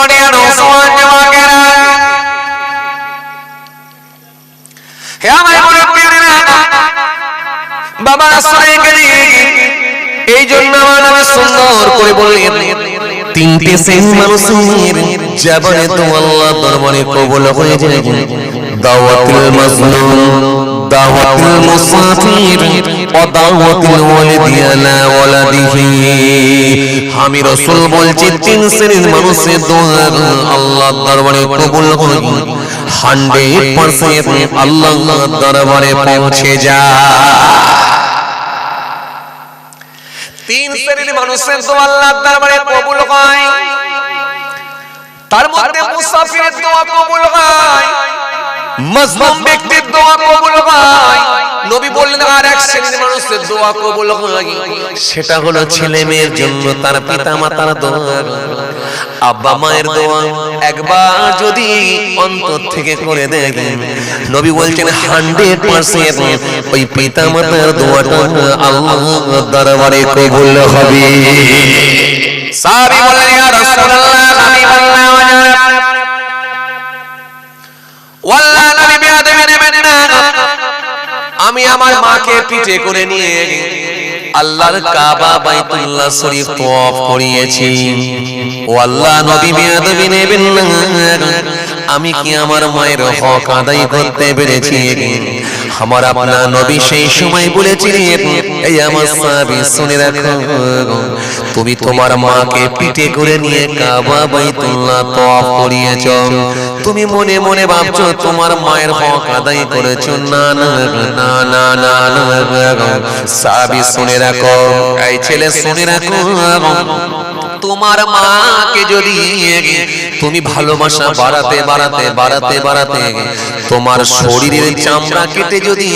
দুনিয়ার মুসলমান যুবকেরা, হে আমার মুরব্বিরা, বাবা রাসূলের এই জন্য আমার নবী সুন্দর করে বললেন, তিনটি শ্রেণীর মানুষের জীবনে তো আল্লাহ দরবারে কবুল হয়ে যায়। দাওয়াতুল মাজলুম, দাওয়াতুল মুসাফির, ও দাওয়াতুল ওয়ালিদি আলা ওয়ালাদিহি। আমি রাসূল বলছি তিন শ্রেণীর মানুষের দোয়া আল্লাহর দরবারে কবুল হয়, 100% আল্লাহর দরবারে পৌঁছে যায়। তিন শ্রেণীর মানুষের দোয়া আল্লাহর দরবারে কবুল হয়, তার মধ্যে মুসাফিরের দোয়া কবুল হয়, মাজলুম ব্যক্তির দোয়া কবুল হয়। নবী বললেন আর এক শ্রেণীর মানুষের দোয়া কবুল হয়, সেটা হলো ছেলে মেয়ের জন্য তার পিতা মাতার দোয়া, আব্বা মায়ের দোয়া একবার যদি অন্তর থেকে করে দেখেন, নবী বলছেন 100% ওই পিতা মাতার দোয়াটা আল্লাহর দরবারে কবুল হবে। সাহাবী বললেন ইয়া রাসূলুল্লাহ, আমি বললাম ওয়াল্লাহ নবী বেয়াদবি নেবেন না, আমি আমার মাকে পিঠে করে নিয়ে আল্লাহর কাবা বাইতুল্লাহ শরীফ তওয়াফ করিয়েছি। ও আল্লাহ নবী বেয়াদবি নেবেন না, আমি কি আমার মায়ের হক আদায় করতে পেরেছি? আমার আপনার নবী সেই সময় বলেছিলেন, এই আমার সাহাবী শুনে রাখো, তুমি তোমার মাকে পিঠে করে নিয়ে কাবা বাইতুল্লাহ তওয়াফ করিয়েছো, তুমি মনে মনে ভাবছো তোমার মায়ের হক আদায় করেছো। না না না না না না, সাহাবী শুনে রাখো, এই ছেলে শুনে রাখো, তোমার মাকে যদি তুমি ভালোবাসা বাড়াতে বাড়াতে বাড়াতে বাড়াতে তোমার শরীরের চামড়া কেটে যদি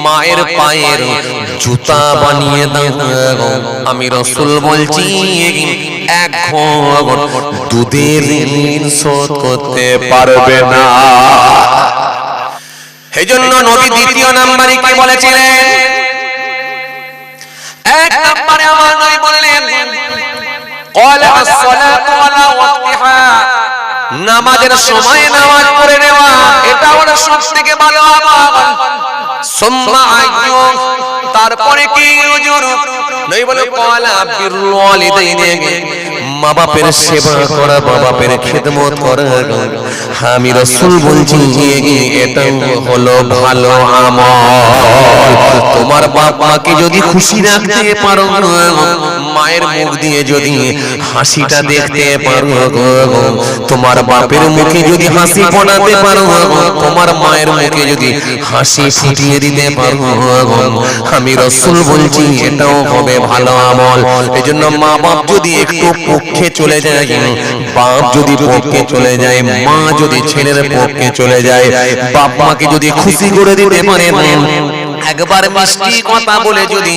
মায়ের পায়ের জুতা বানিয়ে দাও, আমি রাসূল বলছি এক ঘট দুধের ঋণ শোধ করতে পারবে না। এজন্য নবী দ্বিতীয় নাম্বারে কি বলেছিলেন? এক নম্বরে আমার নবী বললেন ক্বালা আস-সালাতু আলা ওয়াক্তিহা, নামাজের সময় নামাজ পড়ে নেওয়া, এটা হলো সবথেকে ভালো আমল। সুম্মা আইয়ু, তারপরে কি হুজুর? নবী বলে ক্বালা বিরুল ওয়ালিদাইনি, মা বাপের সেবা করা, মা বাপের খিদমত করা। আমি রাসূল বলছি এটা হলো ভালো আমল। তোমার বাপ মাকে যদি খুশি রাখতে পারো, মায়ের মুখ দিয়ে যদি হাসিটা দেখতে পারো, তোমার বাপের মুখে যদি হাসি ফোটাতে পারো, তোমার মায়ের মুখে যদি হাসি ফুটিয়ে দিতে পারো, আমি রাসূল বলছি এটাও হবে ভালো আমল। এজন্য মা বাপ যদি একটু পক্ষে চলে যায়, বাপ যদি পক্ষে চলে যায়, মা যদি ছেলের পক্ষে চলে যায়, বাপ মাকে যদি খুশি করে দিতে পারে, একবার মিষ্টি কথা বলে যদি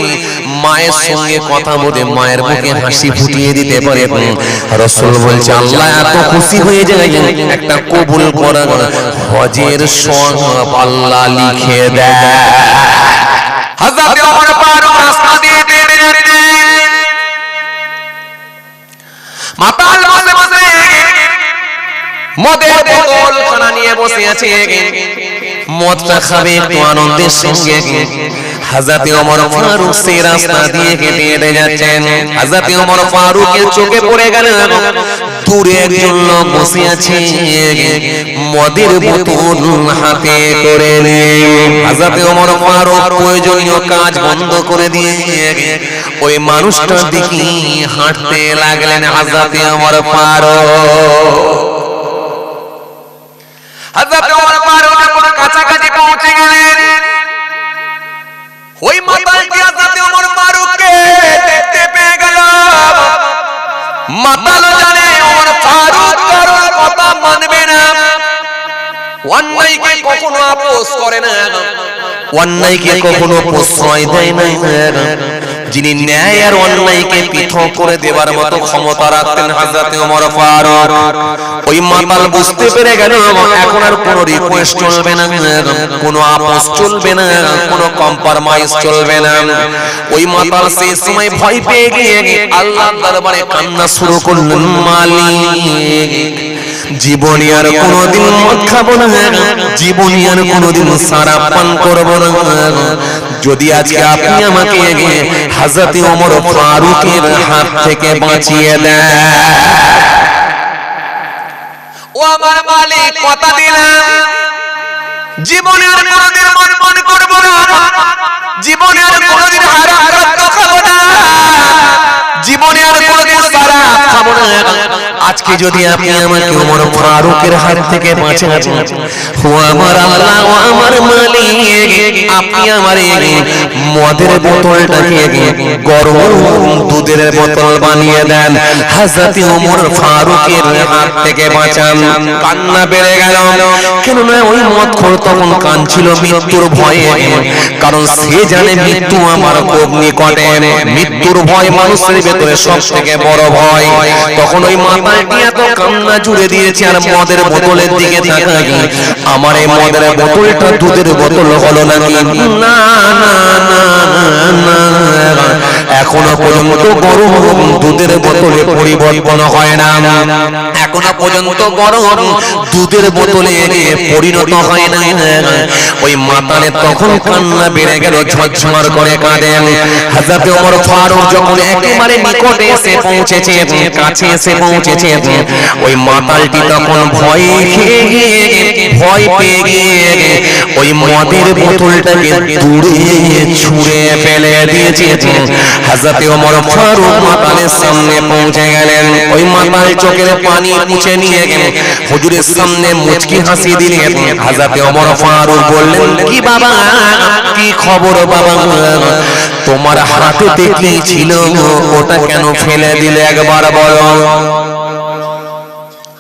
মায়ের সঙ্গে কথা বলে মায়ের মুখে হাসি ফুটিয়ে দিতে পারে, রাসূল বলছে আল্লাহ এত খুশি হয়ে যায়, একটা কবুল করা হজের সওয়াব আল্লাহ লিখে দেয়। হযরত ওমর ফারুক রাস্তা দিয়ে মাতাল বসে বসে মদের বোতল খানা নিয়ে বসে আছে, মদটা খাবে একটু আনন্দের সঙ্গে। হযরত ওমর ফারুক সেই রাস্তা দিয়ে হেঁটে হেঁটে যাচ্ছেন। হযরত ওমর ফারুকের চোখে পড়ে গেল দূরে একজন লোক বসে আছে, মদের বোতল হাতে করে নিয়ে। হযরত ওমর ফারুক প্রয়োজনীয় কাজ বন্ধ করে দিয়ে ওই মানুষটার দিকে হাঁটতে লাগলেন। হযরত ওমর ফারুক কাছাকাছি পৌঁছে গেলেন। ওই মাতালটি হযরত ওমর ফারুককে দেখতে পেয়ে গেল। মাতাল জানে ওমর ফারুক কারোর কথা মানবে না, অন্যায়কে কখনো আপোষ করে না, অন্যায়কে কখনো প্রশ্রয় দেয় না। যিনি ন্যায় আর অন্যায়কে পৃথক করে দেবার মতো ক্ষমতা রাখতেন হযরত ওমর ফারুক। ওই মাতাল বুঝতে পেরে গেল এখন আর কোনো রিকোয়েস্ট চলবে না, কোনো আপোষ চলবে না, কোনো কম্প্রোমাইজ চলবে না। ওই মাতাল সেই সময় ভয় পেয়ে গিয়ে আল্লাহর দরবারে কান্না শুরু করলেন, মালিক জীবনে আর কোনোদিন মদ খাবো না, জীবনে আর কোনোদিন শরাব পান করবো না, যদি আজকে আপনি আমাকে হযরত ওমর ফারুকের হাত থেকে বাঁচিয়ে দেন। ও আমার মালিক কথা দিলাম জীবনে আর কোনোদিন মদ পান করবো না, জীবনে আর কোনোদিন হারাম খাদ্য খাবো না, জীবনে আর কোনোদিন শরাব খাবো না। আজকে যদি আপনি আমাকে ওমর ফারুকের হাত থেকে বাঁচান, ও আমার আল্লাহ, ও আমার মালিক, আপনি আমার মদের বোতলটাকে গরম দুধের বোতল বানিয়ে দেন, হযরত ওমর ফারুকের হাত থেকে বাঁচান। কান্না বেড়ে গেল, কেননা ওই মদখোর তখন কাঁদছিল মৃত্যুর ভয়ে, কারণ সে জানে মৃত্যু আমার খুব নিকটে, মৃত্যুর ভয় মানুষের ভেতরে সব থেকে বড় ভয়। তখন ওই মাতালটি এত কান্না জুড়ে দিয়েছে আর মদের বোতলের দিকে তাকাই, আমার এই মদের বোতলটা দুধের বোতল হলো নাকি? না না না না, এখনো পর্যন্ত গরম দুধের বোতলে পরিবর্তন হয় না, এখনো পর্যন্ত গরম দুধের বোতলে পরিণত হয় না। ওই মাতালের তখন কান্না বেড়ে গেল, ঝরঝর করে কাঁদেন। হযরত ওমর ফারুক যখন একেবারে নিকটে এসে পৌঁছেছে, কাছে এসে পৌঁছেছে, ওই মাতালটি তখন ভয় পেয়ে গিয়ে ওই মদের বোতলটাকে দূরে ছুঁড়ে ফেলে দিয়েছে। হযরত ওমর ফারুক মাতালের সামনে পৌঁছে গেলেন, ওই মাতাল চোখের পানি মুছে নিয়ে হুজুরের সামনে মুচকি হাসি দিলেন। হযরত ওমর ফারুক বললেন, কি বাবা, কি খবর বাবা, তোমার হাতে কি ছিল, ওটা কেন ফেলে দিলে একবার বলো?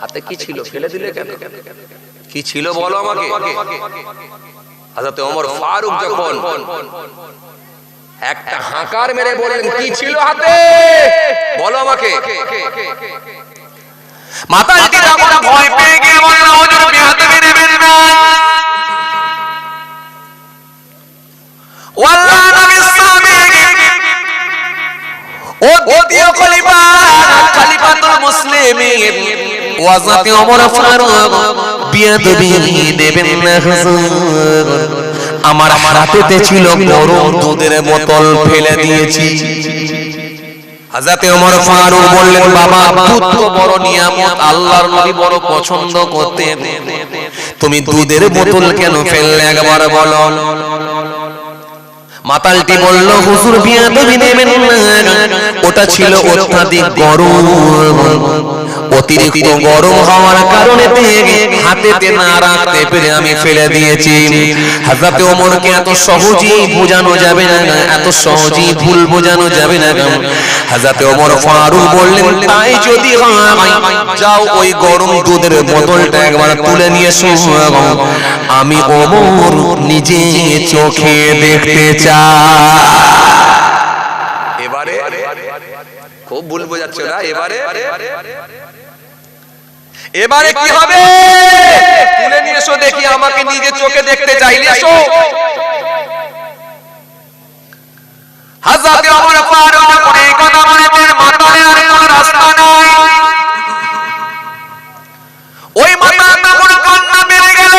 হাতে কি ছিল, ফেলে দিলে কেন? কি ছিল বলো আমাকে। হযরত ওমর ফারুক যখন একটা হাঁকার মেরে বললেন, কি ছিল হাতে বলো আমাকে। মাতালটি তখন ভয় পেয়ে গিয়ে বলল, হুজুর বেয়াদবি নেবেন না, ওয়াল্লাহ নবী সাদিক ও দ্বিতীয় খলিফা, খলিফাতুল মুসলিমিন হযরত ওমর ফারুক বেয়াদবি নেবেন না হুজুর, আমার হাতেতে ছিল গরম দুধের বোতল, ফেলে দিয়েছি। হযরত ওমর ফারুক বললেন, বাবা দুধ তো বড় নিয়ামত, আল্লাহর নবী বড় পছন্দ করতেন, তুমি দুধের বোতল কেন ফেললে একবার বলো। মাতালটি বলল, হুজুর বেয়াদবি নেবেন না, ওটা ছিল অত্যাধিক গরম, অতিরিক্ত গরম হওয়ার কারণে হাতেতে না রাখতে পেরে আমি ফেলে দিয়েছি। হযরত ওমরকে এত সহজেই বোঝানো যাবে না, এত সহজেই ভুল বোঝানো যাবে না। হযরত ওমর ফারুক বললেন, তাই যদি হয় যাও ওই গরম দুধের বোতলটা একবার তুলে নিয়ে এসো, আমি ওমর নিজে চোখে দেখতে চাই। এবারে খুব ভুল বোঝাচ্ছে না, এবারে কি হবে, তুলে নিয়ে এসো দেখি, আমাকে নিজে চোখে দেখতে চাইলে এসো। হযরত ওমর ফারুক যখন এই কথা বলেছেন, মাতালের আর কোনো রাস্তা নাই, ওই মাতাল তখন কান্না বেড়ে গেল,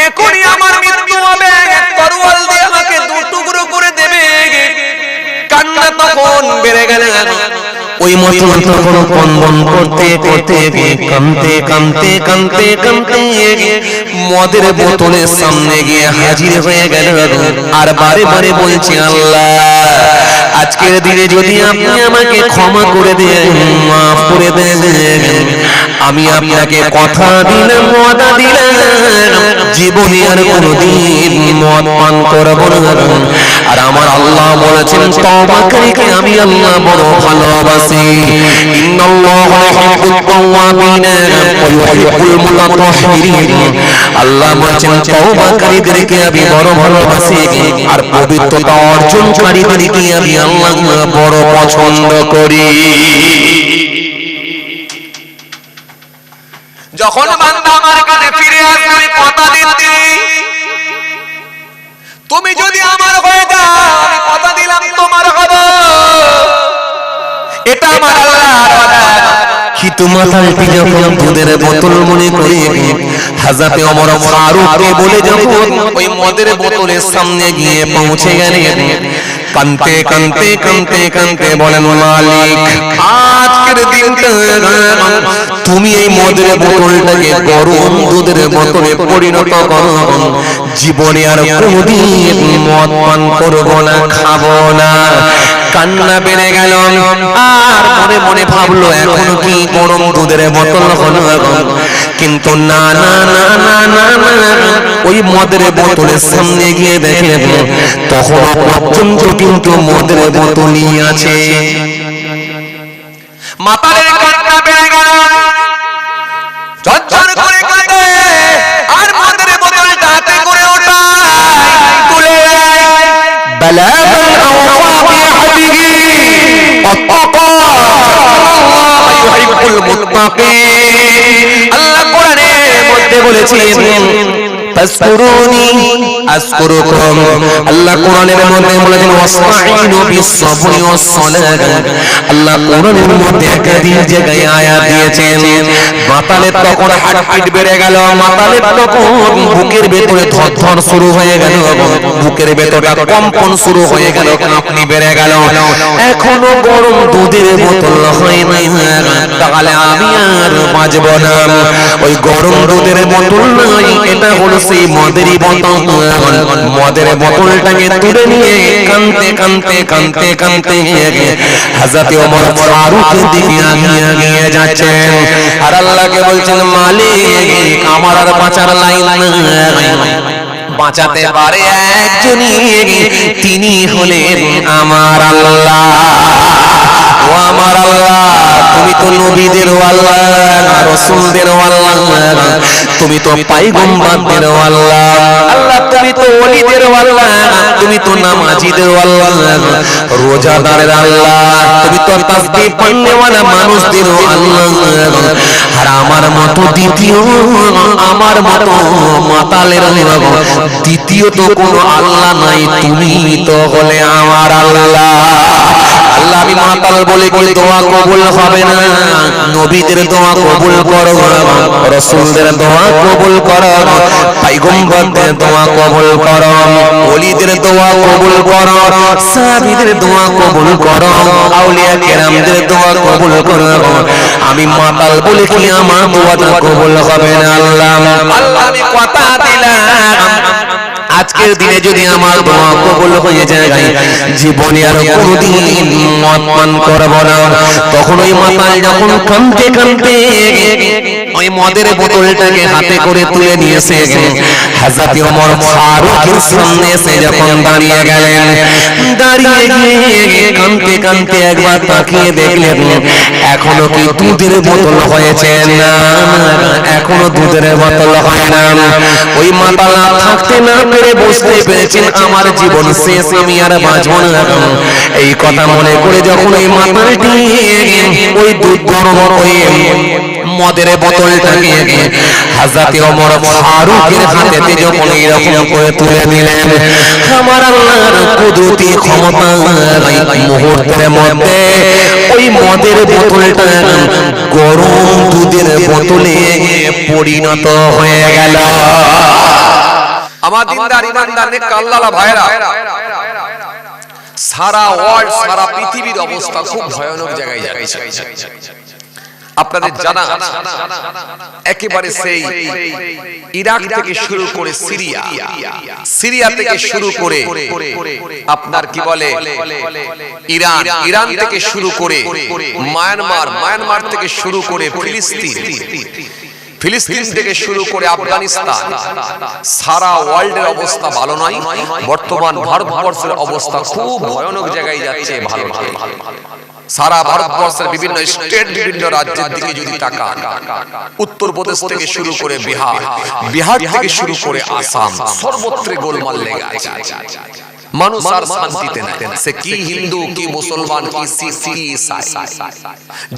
এখনই আমার মৃত্যু হবে, তরোয়াল দিয়ে আমাকে দু টুকরো করে দেবে। কান্না তখন বেড়ে গেল, ওই মাতাল তখন কন্দন করতে করতে কাঁদতে কাঁদতে কাঁদতে কাঁদতে মদের বোতলের সামনে গিয়ে হাজির হয়ে গেল, আর বারে বারে বলছে, আল্লাহ আজকের দিনে যদি আপনি আমাকে ক্ষমা করে দেন, মাফ করে দেন, আমি আপনাকে কথা দিলাম, ওয়াদা দিলাম, জীবনে আর কোনদিন মদ পান করব না। আর আমার আল্লাহ বলেছেন, তওবাকারীকে আমি আল্লাহ বড় ভালোবাসি। ইন্নাল্লাহা ইউহিব্বুত তাওয়াবিন আল্লাহ বলেছেন তওবাকারীদেরকে আমি বড় ভালোবাসি আর পবিত্রতা অর্জনকারীদেরকে আমি আল্লাহ বড় পছন্দ করি। যখন বান্দা আমার কাছে ফিরে আসবে আমি কথা দিচ্ছি, তুমি যদি আমার হয়ে যাও আমি কথা দিলাম তোমার হবে, এটা আমার আল্লাহর ওয়াদা। খিতু মাথালটি যখন দুধের বোতল মনে করে হযরতে ওমর ফারুককে বলে যখন ওই মদের বোতলের সামনে গিয়ে পৌঁছে গেলেন, কানতে কানতে কানতে কানতে বলেন মালিক আজকের দিনটা তুমি এই মদের বোতলটাকে গরম দুধের বোতলে পরিণত করো, জীবনে আর কোনদিন মদ পান করবো না, খাবো না। কান্না বেড়ে গেল আর মনে মনে ভাবলো এখন কি গরম দুধের বোতল হলো, কিন্তু না না না না না না, ওই মদের বোতলের সামনে গিয়ে দেখে তখন পর্যন্ত কিন্তু মদের বোতলই আছে। মাতালের কান্না বেড়ে গেল, ঝরঝর করে কাঁদে আর মদের বোতলটা হাতে করে ওঠায় তুলে বালাগান আওফা বিহাদিহি আত্তাকা ইউহিব্বুল মুত্তাকিন। আল্লাহ কোরআনের মধ্যে বলেছেন ফাসকুরুনি আযকুরুকুম। আল্লাহ কোরআনের মধ্যে বলেছেন ওয়াসতাঈনু বিস-সাবরি ওয়াস-সালাত। আল্লাহ কোরআনের মধ্যে একাধিক জায়গায় আয়াত দিয়েছেন। মাতালের তখন হার্টবিট বেড়ে গেল, মাতালের তখন বুকের ভেতরে ধড়ধড় শুরু হয়ে গেল, বুকের ভেতরটা কম্পন শুরু হয়ে গেল, কাঁপুনি বেড়ে গেল। এখনো গরম দুধের বোতল হয় নাই, তাহলে আমি আর বাঁচব না। ওই গরম দুধের বোতল নাই, এটা হলো সেই মদেরই বোতল। মদের বোতলটাকে তুলে নিয়ে কানতে কানতে কানতে কানতে হযরত ওমর ফারুকের দিকে এগিয়ে যাচ্ছেন আর আল্লাহকে বলছেন মালিক আমার আর বাঁচার লাইন নাই, বাঁচাতে পারে একজনই, তিনি হলেন আমার আল্লাহ। ও আমার আল্লাহ, তুমি তো নবীদের আল্লাহ, রাসূলদের আল্লাহ, তুমি তো পয়গম্বরদের আল্লাহ। আল্লাহ তুমি তো ওলিদের আল্লাহ, তুমি তো নামাজীদের আল্লাহ, রোজাদারের আল্লাহ, তুমি তো তাসবিহ পড়নেওয়ালা মানুষদের আল্লাহ। আর আমার মতো দ্বিতীয়, আমার মতো মাতালের দ্বিতীয় তো কোনো আল্লাহ নাই, তুমি তো হলে আমার আল্লাহ। আল্লাহ আমি মাতাল বলে কি দোয়া কবুল হবে না? নবীদের দোয়া কবুল করো, রাসূলদের দোয়া কবুল করো, পয়গম্বরদের দোয়া কবুল করো, ওলিদের দোয়া কবুল করো, সাহাবীদের দোয়া কবুল করো, আউলিয়া কেরামদের দোয়া কবুল করো। আমি মাতাল বলে কি আমার দোয়াটা কবুল হবে না? আল্লাহ আল্লাহ আমি কথা দিলাম আজকের দিনে যদি আমার দোয়া কবুল হয়ে যায়, জীবনে আর কোনোদিন মদ পান করব না। তখন ওই মাতাল যখন কাঁদতে কাঁদতে ওই মদের বোতলটাকে হাতে করে তুলে নিয়েছে, হযরত ওমর ফারুকের সামনে এসে যখন দাঁড়িয়ে গেলেন, দাঁড়িয়ে গিয়ে কাঁদতে কাঁদতে একবার তাকিয়ে দেখলেন এখনো কি দুধের বোতল হয়েছে না, এখনো দুধের বোতল হয় না। ওই মাতাল থাকতে না পেরে বুঝতে পেরেছেন আমার জীবন শেষ, আমি আর বাঁচব না। এই কথা মনে করে যখন এই মাতালটি ওই দুধ গরম হয়ে মদের বোতলটাকে হযরত ওমর ফারুকের হাতেতে যখন এরকম করে তুলে দিলেন, আমার আল্লাহর কুদরতি ক্ষমতা মুহূর্তের মধ্যে ওই মদের বোতলটা গরম দুধের বোতলে পরিণত হয়ে গেল। আমার দিনদার ইমানদার নেক আল্লাহওয়ালা ভাইরা, সারা ওয়ার্ল্ড সারা পৃথিবীর অবস্থা খুব ভয়ানক জায়গায় যাচ্ছে। আপনাদের জানা একেবারে সেই ইরাক থেকে শুরু করে সিরিয়া, সিরিয়া থেকে শুরু করে আপনার কি বলে ইরান, ইরান থেকে শুরু করে মায়ানমার, মায়ানমার থেকে শুরু করে ফিলিস্তিন, ফিলিস্তিন থেকে শুরু করে আফগানিস্তান, সারা ওয়ার্ল্ডের অবস্থা ভালো নয়। বর্তমান ভারতবর্ষের অবস্থা খুব ভয়ানক জায়গায় যাচ্ছে। ভালো সারা ভারতবর্ষের বিভিন্ন স্টেট, বিভিন্ন রাজ্যের দিকে যদি তাকান, উত্তরপ্রদেশ থেকে শুরু করে বিহার থেকে শুরু করে আসাম, সর্বত্র গোলমাল লেগে আছে। মানুষ আর শান্তিতে নাই। সে কি হিন্দু, কি মুসলমান, কি শিখ, কি ইসাই,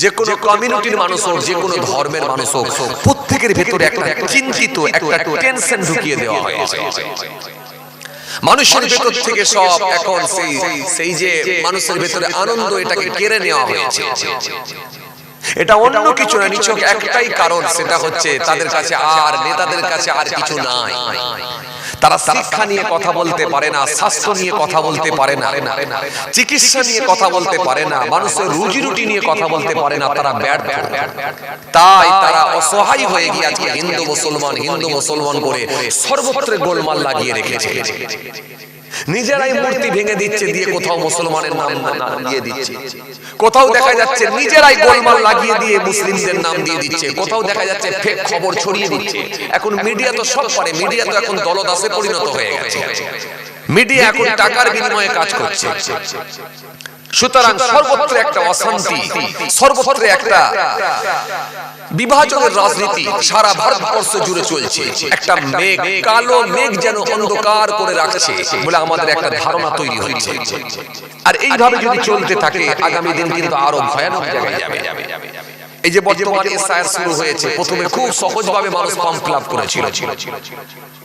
যে কোনো কমিউনিটির মানুষ হোক, যে কোনো ধর্মের মানুষ হোক, প্রত্যেকের ভেতরে একটা চিন্তিত, একটা টেনশন ঢুকিয়ে দেওয়া হয়েছে। মানুষের ভেতর থেকে সব এখন সেই যে মানুষের ভেতরে আনন্দ, এটাকে কেড়ে নেওয়া হয়েছে। এটা অন্য কিছু না, নিছক একটাই কারণ, সেটা হচ্ছে তাদের কাছে আর নেতাদের কাছে আর কিছু নাই। তারা শিক্ষা নিয়ে কথা বলতে পারে না, স্বাস্থ্য নিয়ে কথা বলতে পারে না, চিকিৎসা নিয়ে কথা বলতে পারে না, মানুষের রুজি রুটি নিয়ে কথা বলতে পারে না। তারা ব্যর্থ, তাই তারা অসহায় হয়ে গিয়ে আজকে হিন্দু মুসলমান করে সর্বত্র গোলমাল লাগিয়ে রেখেছে। নিজেরাই মূর্তি ভেঙে দিচ্ছে, দিয়ে কোথাও মুসলমানের নাম দিয়ে দিচ্ছে, কোথাও দেখা যাচ্ছে নিজেরাই গোলমাল লাগিয়ে দিয়ে মুসলিমদের নাম দিয়ে দিচ্ছে, কোথাও দেখা যাচ্ছে ফেক খবর ছড়িয়ে দিচ্ছে। এখন মিডিয়া তো সব পারে, মিডিয়া তো এখন দলদাসে পরিণত হয়ে গেছে। মিডিয়া এখন টাকার বিনিময়ে কাজ করছে। সুতরাং সর্বত্র একটা অশান্তি, সর্বত্র একটা বিভাজনের রাজনীতি সারা ভারতবর্ষ জুড়ে চলছে। একটা মেঘ, কালো মেঘ যেন অন্ধকার করে রাখছে বলে আমাদের একটা ধারণা তৈরি হয়েছে। আর এইভাবে যদি চলতে থাকে, আগামী দিন কিন্তু আরো ভয়ানক জায়গায় যাবে। এই যে বর্তমানে এসআইআর শুরু হয়েছে, প্রথমে খুব সহজভাবে মানুষ ফর্ম ফিল আপ করেছিল।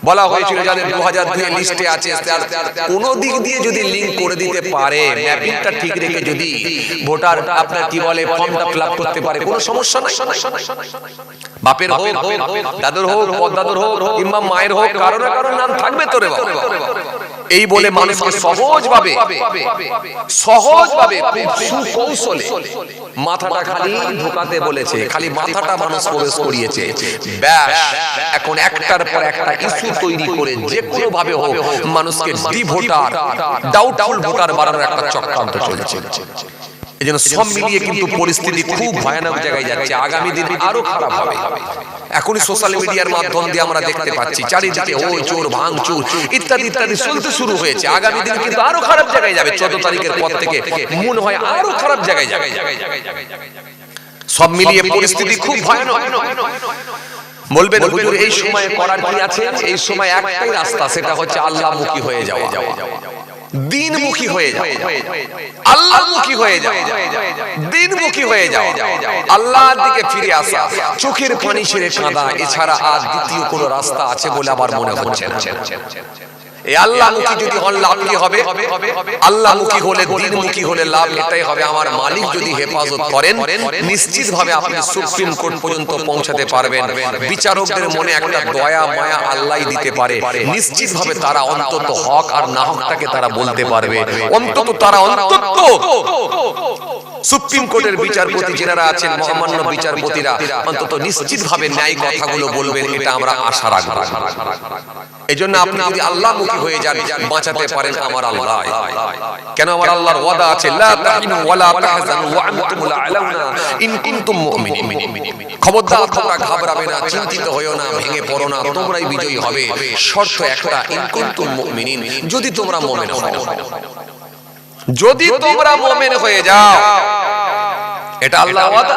বলা হয়েছিল যাদের 2002 এর লিস্টে আছে, কোন দিক দিয়ে যদি লিংক করে দিতে পারে, ম্যাপিংটা ঠিক রেখে যদি ভোটার আপনার কি বলে ফর্মটা ফিল আপ করতে পারে, কোনো সমস্যা নাই। বাপের হোক, দাদুর হোক, পদ্দাদুর হোক, কিংবা মায়ের হোক, কারো না কারোর নাম থাকবে তো রে বাবা। এই বলে মানুষকে সহজভাবে সুকৌশলে মাথাটা খালি ঢোকাতে বলেছে, খালি মাথাটা মানুষ প্রবেশ করিয়েছে। ব্যাস, এখন একটার পর একটা ইস্যু তৈরি করে যে কোনো ভাবে হোক মানুষকে ডি ভোটার, ডাউটফুল ভোটার বানানোর একটা চক্রান্ত চলছে। এজন্য সব মিলিয়ে কিন্তু পরিস্থিতি খুব ভয়ানক জায়গায় যাচ্ছে। আগামী দিন আরো খারাপ হবে। এখনই সোশ্যাল মিডিয়ার মাধ্যম দিয়ে আমরা দেখতে পাচ্ছি চারিদিকে ওই চোর, ভাঙচুর ইত্যাদি ইত্যাদি চলতে শুরু হয়েছে। আগামী দিন কিন্তু আরো খারাপ জায়গায় যাবে। 14 তারিখের পর থেকে মনে হয় আরো খারাপ জায়গায় যাবে। সব মিলিয়ে পরিস্থিতি খুব ভয়ানক। বলবেন হুজুর এই সময় করার কি আছে? এই সময় একটাই রাস্তা, সেটা হচ্ছে আল্লাহমুখী হয়ে যাওয়া, দিনমুখী হয়ে যাও, আল্লাহমুখী হয়ে যাও, দিনমুখী হয়ে যাও, আল্লাহর দিকে ফিরে আসা, চোখের পানি ছেড়ে কাঁদা, এছাড়া আর দ্বিতীয় কোনো রাস্তা আছে বলে আমার মনে হচ্ছে না। এই আল্লাহমুখী যদি হন লাভ কি হবে? আল্লাহমুখী হলে, দিনমুখী হলে লাভ এটাই হবে, আমার মালিক যদি হেফাজত করেন নিশ্চিতভাবে আপনি সুপ্রিম কোর্ট পর্যন্ত পৌঁছাতে পারবেন। বিচারকদের মনে একটা দয়া মায়া আল্লাহই দিতে পারে। নিশ্চিতভাবে তারা অন্তত হক আর না হকটাকে তারা বলতে পারবে। অন্তত তারা সুপ্রিম কোর্টের বিচারপতি যারা আছেন, মহামান্য বিচারপতিরা অন্তত নিশ্চিতভাবে ন্যায় কথাগুলো বলবেন, এটা আমরা আশা রাখব। এজন্য আপনি যদি আল্লাহমুখী হয়ে যান, বাঁচাতে পারেন আমার আল্লাহ। কেন? আমার আল্লাহর ওয়াদা আছে, লা তাহিনু ওয়ালা তাহজানু ওয়া আনতুমুল আ'লাউনা ইন কুনতুম মুমিনিন। খবরদার তোমরা ঘাবড়াবে না, চিন্তিত হয়ো না, ভেঙে পড়ো না, তোমরাই বিজয়ী হবে। শর্ত একটা, ইন কুনতুম মুমিনিন, যদি তোমরা মুমিন হও, যদি তোমরা মুমিন হয়ে যাও। এটা আল্লাহর ওয়াদা।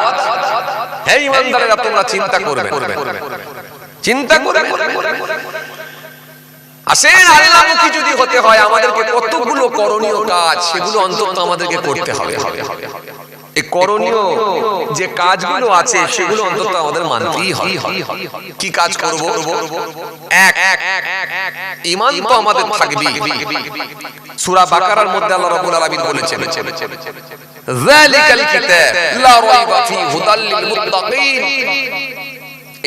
হে ঈমানদারেরা, তোমরা চিন্তা করবে, চিন্তা করবে। আসেন, আল্লাহমুখী যদি হতে হয় আমাদেরকে কতগুলো করণীয় কাজ, সেগুলো অন্তত আমাদেরকে করতে হবে। এই করণীয় যে কাজগুলো আছে সেগুলো অন্তত আমাদের মানতেই হবে। কি কাজ করব? এক, ঈমান তো আমাদের থাকবে। সূরা বাকারার মধ্যে আল্লাহ রাব্বুল আলামিন বলেছেন, যালিকাল কিতাব লা রাইবা ফীহি হুদাল লিল মুত্তাকিন।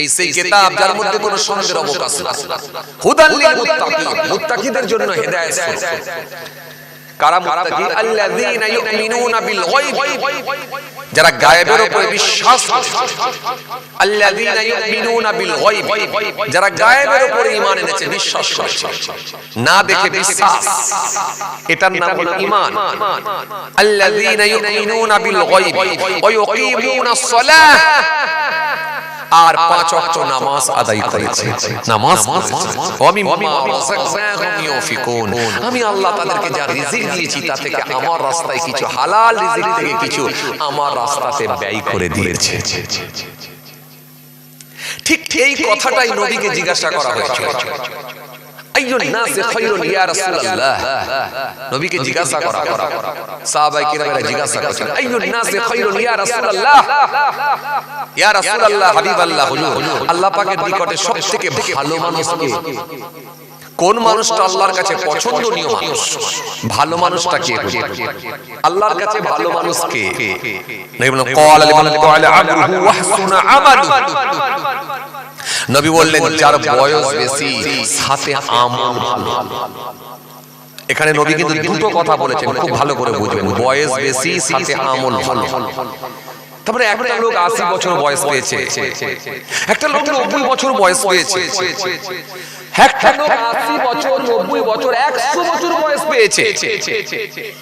এই সেই কিতাব যার মধ্যে কোনো সন্দেহের অবকাশ নেই। হুদাল লিল মুত্তাকিন, মুত্তাকিদের জন্য হেদায়েত। কারা মুত্তাকি? আল্লাযীনা ইউমিনুনা বিল গায়ব, যারা গায়েবের উপরে বিশ্বাস করে। আল্লাযীনা ইউমিনুনা বিল গায়ব, যারা গায়েবের উপরে ঈমান এনেছে, বিশ্বাস করেছে, না দেখে বিশ্বাস, এটার নাম হলো ঈমান। আল্লাযীনা ইউমিনুনা বিল গায়ব ওয়া ইউকিমুনাস সালাহ, আর 5 ওয়াক্ত নামাজ আদায় করেছে, নামাজ আমি আল্লাহ তাদেরকে যা রিজিক দিয়েছি তা থেকে আমার রাস্তায় কিছু হালাল রিজিক থেকে কিছু আমার রাস্তাতে ব্যয় করে দিয়েছে। ঠিক এই কথাটাই নবীকে জিজ্ঞাসা করা হয়েছিল, আইয়ুন নাসি খায়রুন ইয়া রাসূলুল্লাহ। নবীকে জিজ্ঞাসা করা, সাহাবায়ে কিরামেরা জিজ্ঞাসা করেন, আইয়ুন নাসি খায়রুন ইয়া রাসূলুল্লাহ, ইয়া রাসূলুল্লাহ, হাবিবাল্লাহ, হুজুর আল্লাহ পাকের নিকটে সবথেকে ভালো মানুষ কে? কোন মানুষটা আল্লাহর কাছে পছন্দনীয় মানুষ? ভালো মানুষটা কে? আল্লাহর কাছে ভালো মানুষ কে? নবী বলেন, ক্বালা লিমান ক্বালা আমরুহু ওয়া হাসুনা আমালুহু। নবী বললেন, যার বয়স বেশি সাথে আমল ভালো। এখানে নবী কিন্তু দুটো কথা বলেছেন, খুব ভালো করে বুঝবেন। বয়স বেশি সাথে আমল ভালো। তারপরে একটা লোক 80 বছর বয়স পেয়েছে, একটা লোক 90 বছর বয়স পেয়েছে, একটা লোক 80 বছর 90 বছর 100 বছর বয়স পেয়েছে,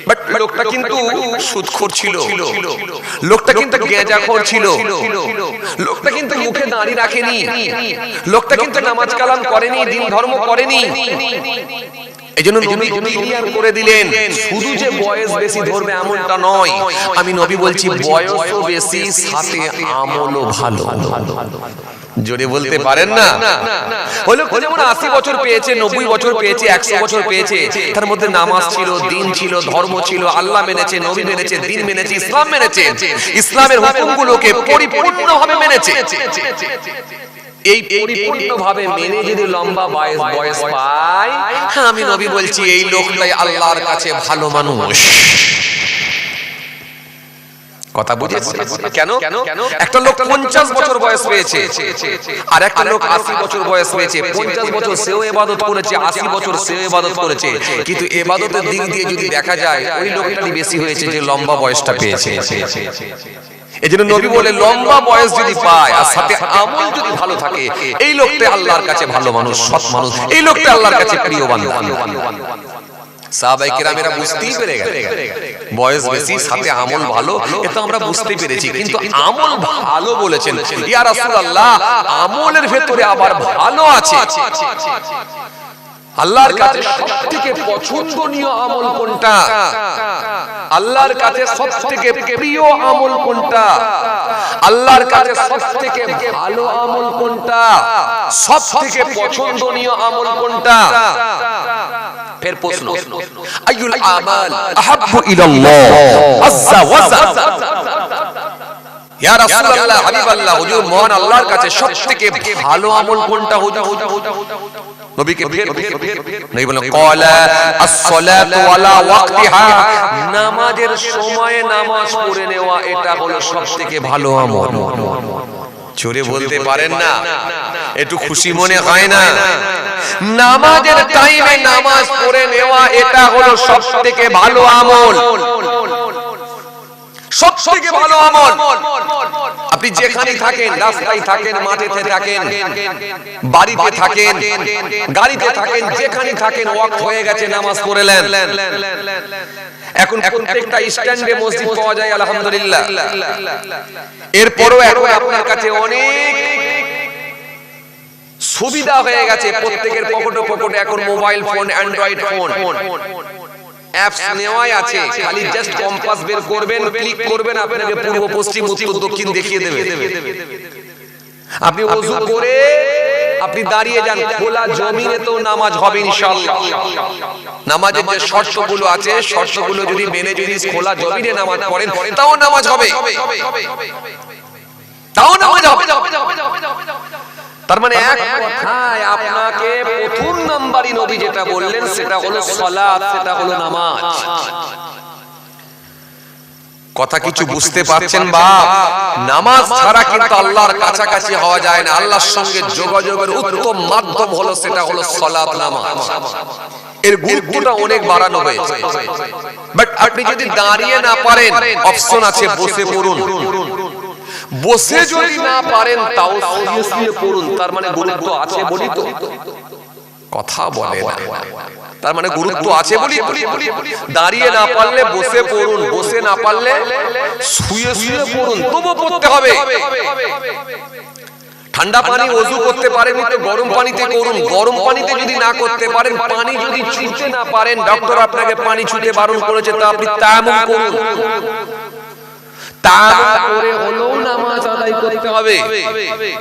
বাট লোকটা কিন্তু সুদখোর ছিল, লোকটা কিন্তু গেঁজাখোর ছিল, লোকটা কিন্তু মুখে দাড়ি রাখেনি, লোকটা কিন্তু নামাজ কালাম করেনি, দিন ধর্ম করেনি। এজন্য নবী ক্লিয়ার করে দিলেন, শুধু যে বয়স বেশি ধরবে এমনটা নয়, আমি নবী বলছি বয়সও বেশি সাথে আমলও ভালো। জোরে বলতে পারেন না? হলো যেমন 80 বছর পেয়েছে, 90 বছর পেয়েছে, 100 বছর পেয়েছে, তার মধ্যে নামাজ ছিল, দিন ছিল, ধর্ম ছিল, আল্লাহ মেনেছে, নবী মেনেছে, দিন মেনেছে, ইসলাম মেনেছে, ইসলামের হুকুমগুলোকে পরিপূর্ণভাবে মেনেছে। এই পরিপূর্ণভাবে মেনে যদি লম্বা বয়স পায়, আমি নবী বলছি এই লোকটাই আল্লাহর কাছে ভালো মানুষ। কথা বুঝেছেন? কেন? একটা লোক 50 বছর বয়স পেয়েছে, আর একটা লোক 80 বছর বয়স পেয়েছে। 50 বছর সেও ইবাদত করেছে, 80 বছর সেও ইবাদত করেছে, কিন্তু ইবাদতের দিক দিয়ে যদি দেখা যায় ওই লোকটাই বেশি হয়েছে যে লম্বা বয়সটা পেয়েছে। এজন্য নবী বলে, লম্বা বয়স যদি পায় আর সাথে আমল যদি ভালো থাকে, এই লোকটা আল্লাহর কাছে ভালো মানুষ, সৎ মানুষ, এই লোকটা আল্লাহর কাছে প্রিয় বান্দা। সাহাবায়ে কিরামেরা বুঝতেই পেরে গেলেন, বয়স বেশি সাথে আমল ভালো, এটা আমরা বুঝতেই পেরেছি, কিন্তু আমল ভালো বলেছেন, ইয়া রাসূলুল্লাহ আমলের ভেতরে আবার ভালো আছে। আল্লাহর কাছে সবথেকে পছন্দনীয় আমল কোনটা? আল্লাহর কাছে সবথেকে প্রিয় আমল কোনটা? আল্লাহর কাছে সবথেকে ভালো আমল কোনটা? সবথেকে পছন্দনীয় আমল কোনটা? ফের প্রশ্ন, আইয়ুল আমাল আহাব্বু ইলাল্লাহ আযজা ওয়া জাল্লা। ইয়া রাসূলুল্লাহ, হাবিবাল্লাহ, হুজুর মহান আল্লাহর কাছে সবথেকে ভালো আমল কোনটা? নবীকে নবী বলেন, ক্বালা আস-সালাতু আলা ওয়াক্তিহা, নামাজের সময়ে নামাজ পড়ে নেওয়া, এটা হলো সবথেকে ভালো আমল। জোরে বলতে পারেন না? একটু খুশি মনে হয় না? নামাজের টাইমে নামাজ পড়ে নেওয়া, এটা হলো সবথেকে ভালো আমল, সবথেকে ভালো আমল। আপনি যেখানে থাকেন, রাস্তায় থাকেন, মাঠেতে থাকেন, বাড়িতে থাকেন, গাড়িতে থাকেন, যেখানে থাকেন, ওয়াক্ত হয়ে গেছে, নামাজ পড়লেন। এখন প্রত্যেকটা স্ট্যান্ডে মসজিদ পাওয়া যায়, আলহামদুলিল্লাহ। এরপরও এখন আপনার কাছে অনেক সুবিধা হয়ে গেছে, প্রত্যেকের পকেটে এখন mobile phone, Android phone, apps নেওয়াই আছে, খালি জাস্ট কম্পাস বের করবেন, ক্লিক করবেন, আপনাকে পূর্ব পশ্চিম উত্তর দক্ষিণ দেখিয়ে দেবে। আপনি ওযু করে আপনি দাঁড়িয়ে যান, খোলা জমিনে তো নামাজ হবে ইনশাআল্লাহ। নামাজের যে শর্তগুলো আছে, শর্তগুলো যদি মেনে যদি খোলা জমিনে নামাজ পড়েন, তাও নামাজ হবে, তাও নামাজ হবে। তার মানে এক কথায় আপনাকে প্রথম নাম্বারই নবী যেটা বললেন সেটা হলো সালাত, সেটা হলো নামাজ। কথা কিছু বুঝতে পারছেন বাপ? নামাজ ছাড়া কিন্তু আল্লাহর কাছাকাছি হওয়া যায় না। আল্লাহর সঙ্গে যোগাযোগের উত্তম মাধ্যম হলো সেটা হলো সালাত, নামাজ। এর গুরুত্বটা অনেক বাড়ানো হয়েছে, বাট আপনি যদি দাঁড়িয়ে না পারেন, অপশন আছে বসে পড়ুন। বসে যদি না পারেন তাও শুয়ে পড়ুন, তার মানে গুরুত্ব আছে বলি তো। কথা বলে না, তার মানে গুরুত্ব আছে বলি। দাঁড়িয়ে না পারলে বসে পড়ুন, বসে না পারলে শুয়ে পড়ুন, তবু পড়তে হবে। ঠান্ডা পানি ওযু করতে পারেন তো গরম পানিতে করুন, গরম পানিতে যদি না করতে পারেন, পানি যদি ছুঁতে না পারেন, ডক্টর আপনাকে পানি ছুঁতে বারণ করেছে, তো আপনি তায়াম্মুম করুন। তায়াম্মুম করে হলেও নামাজ আদায় করতে হবে।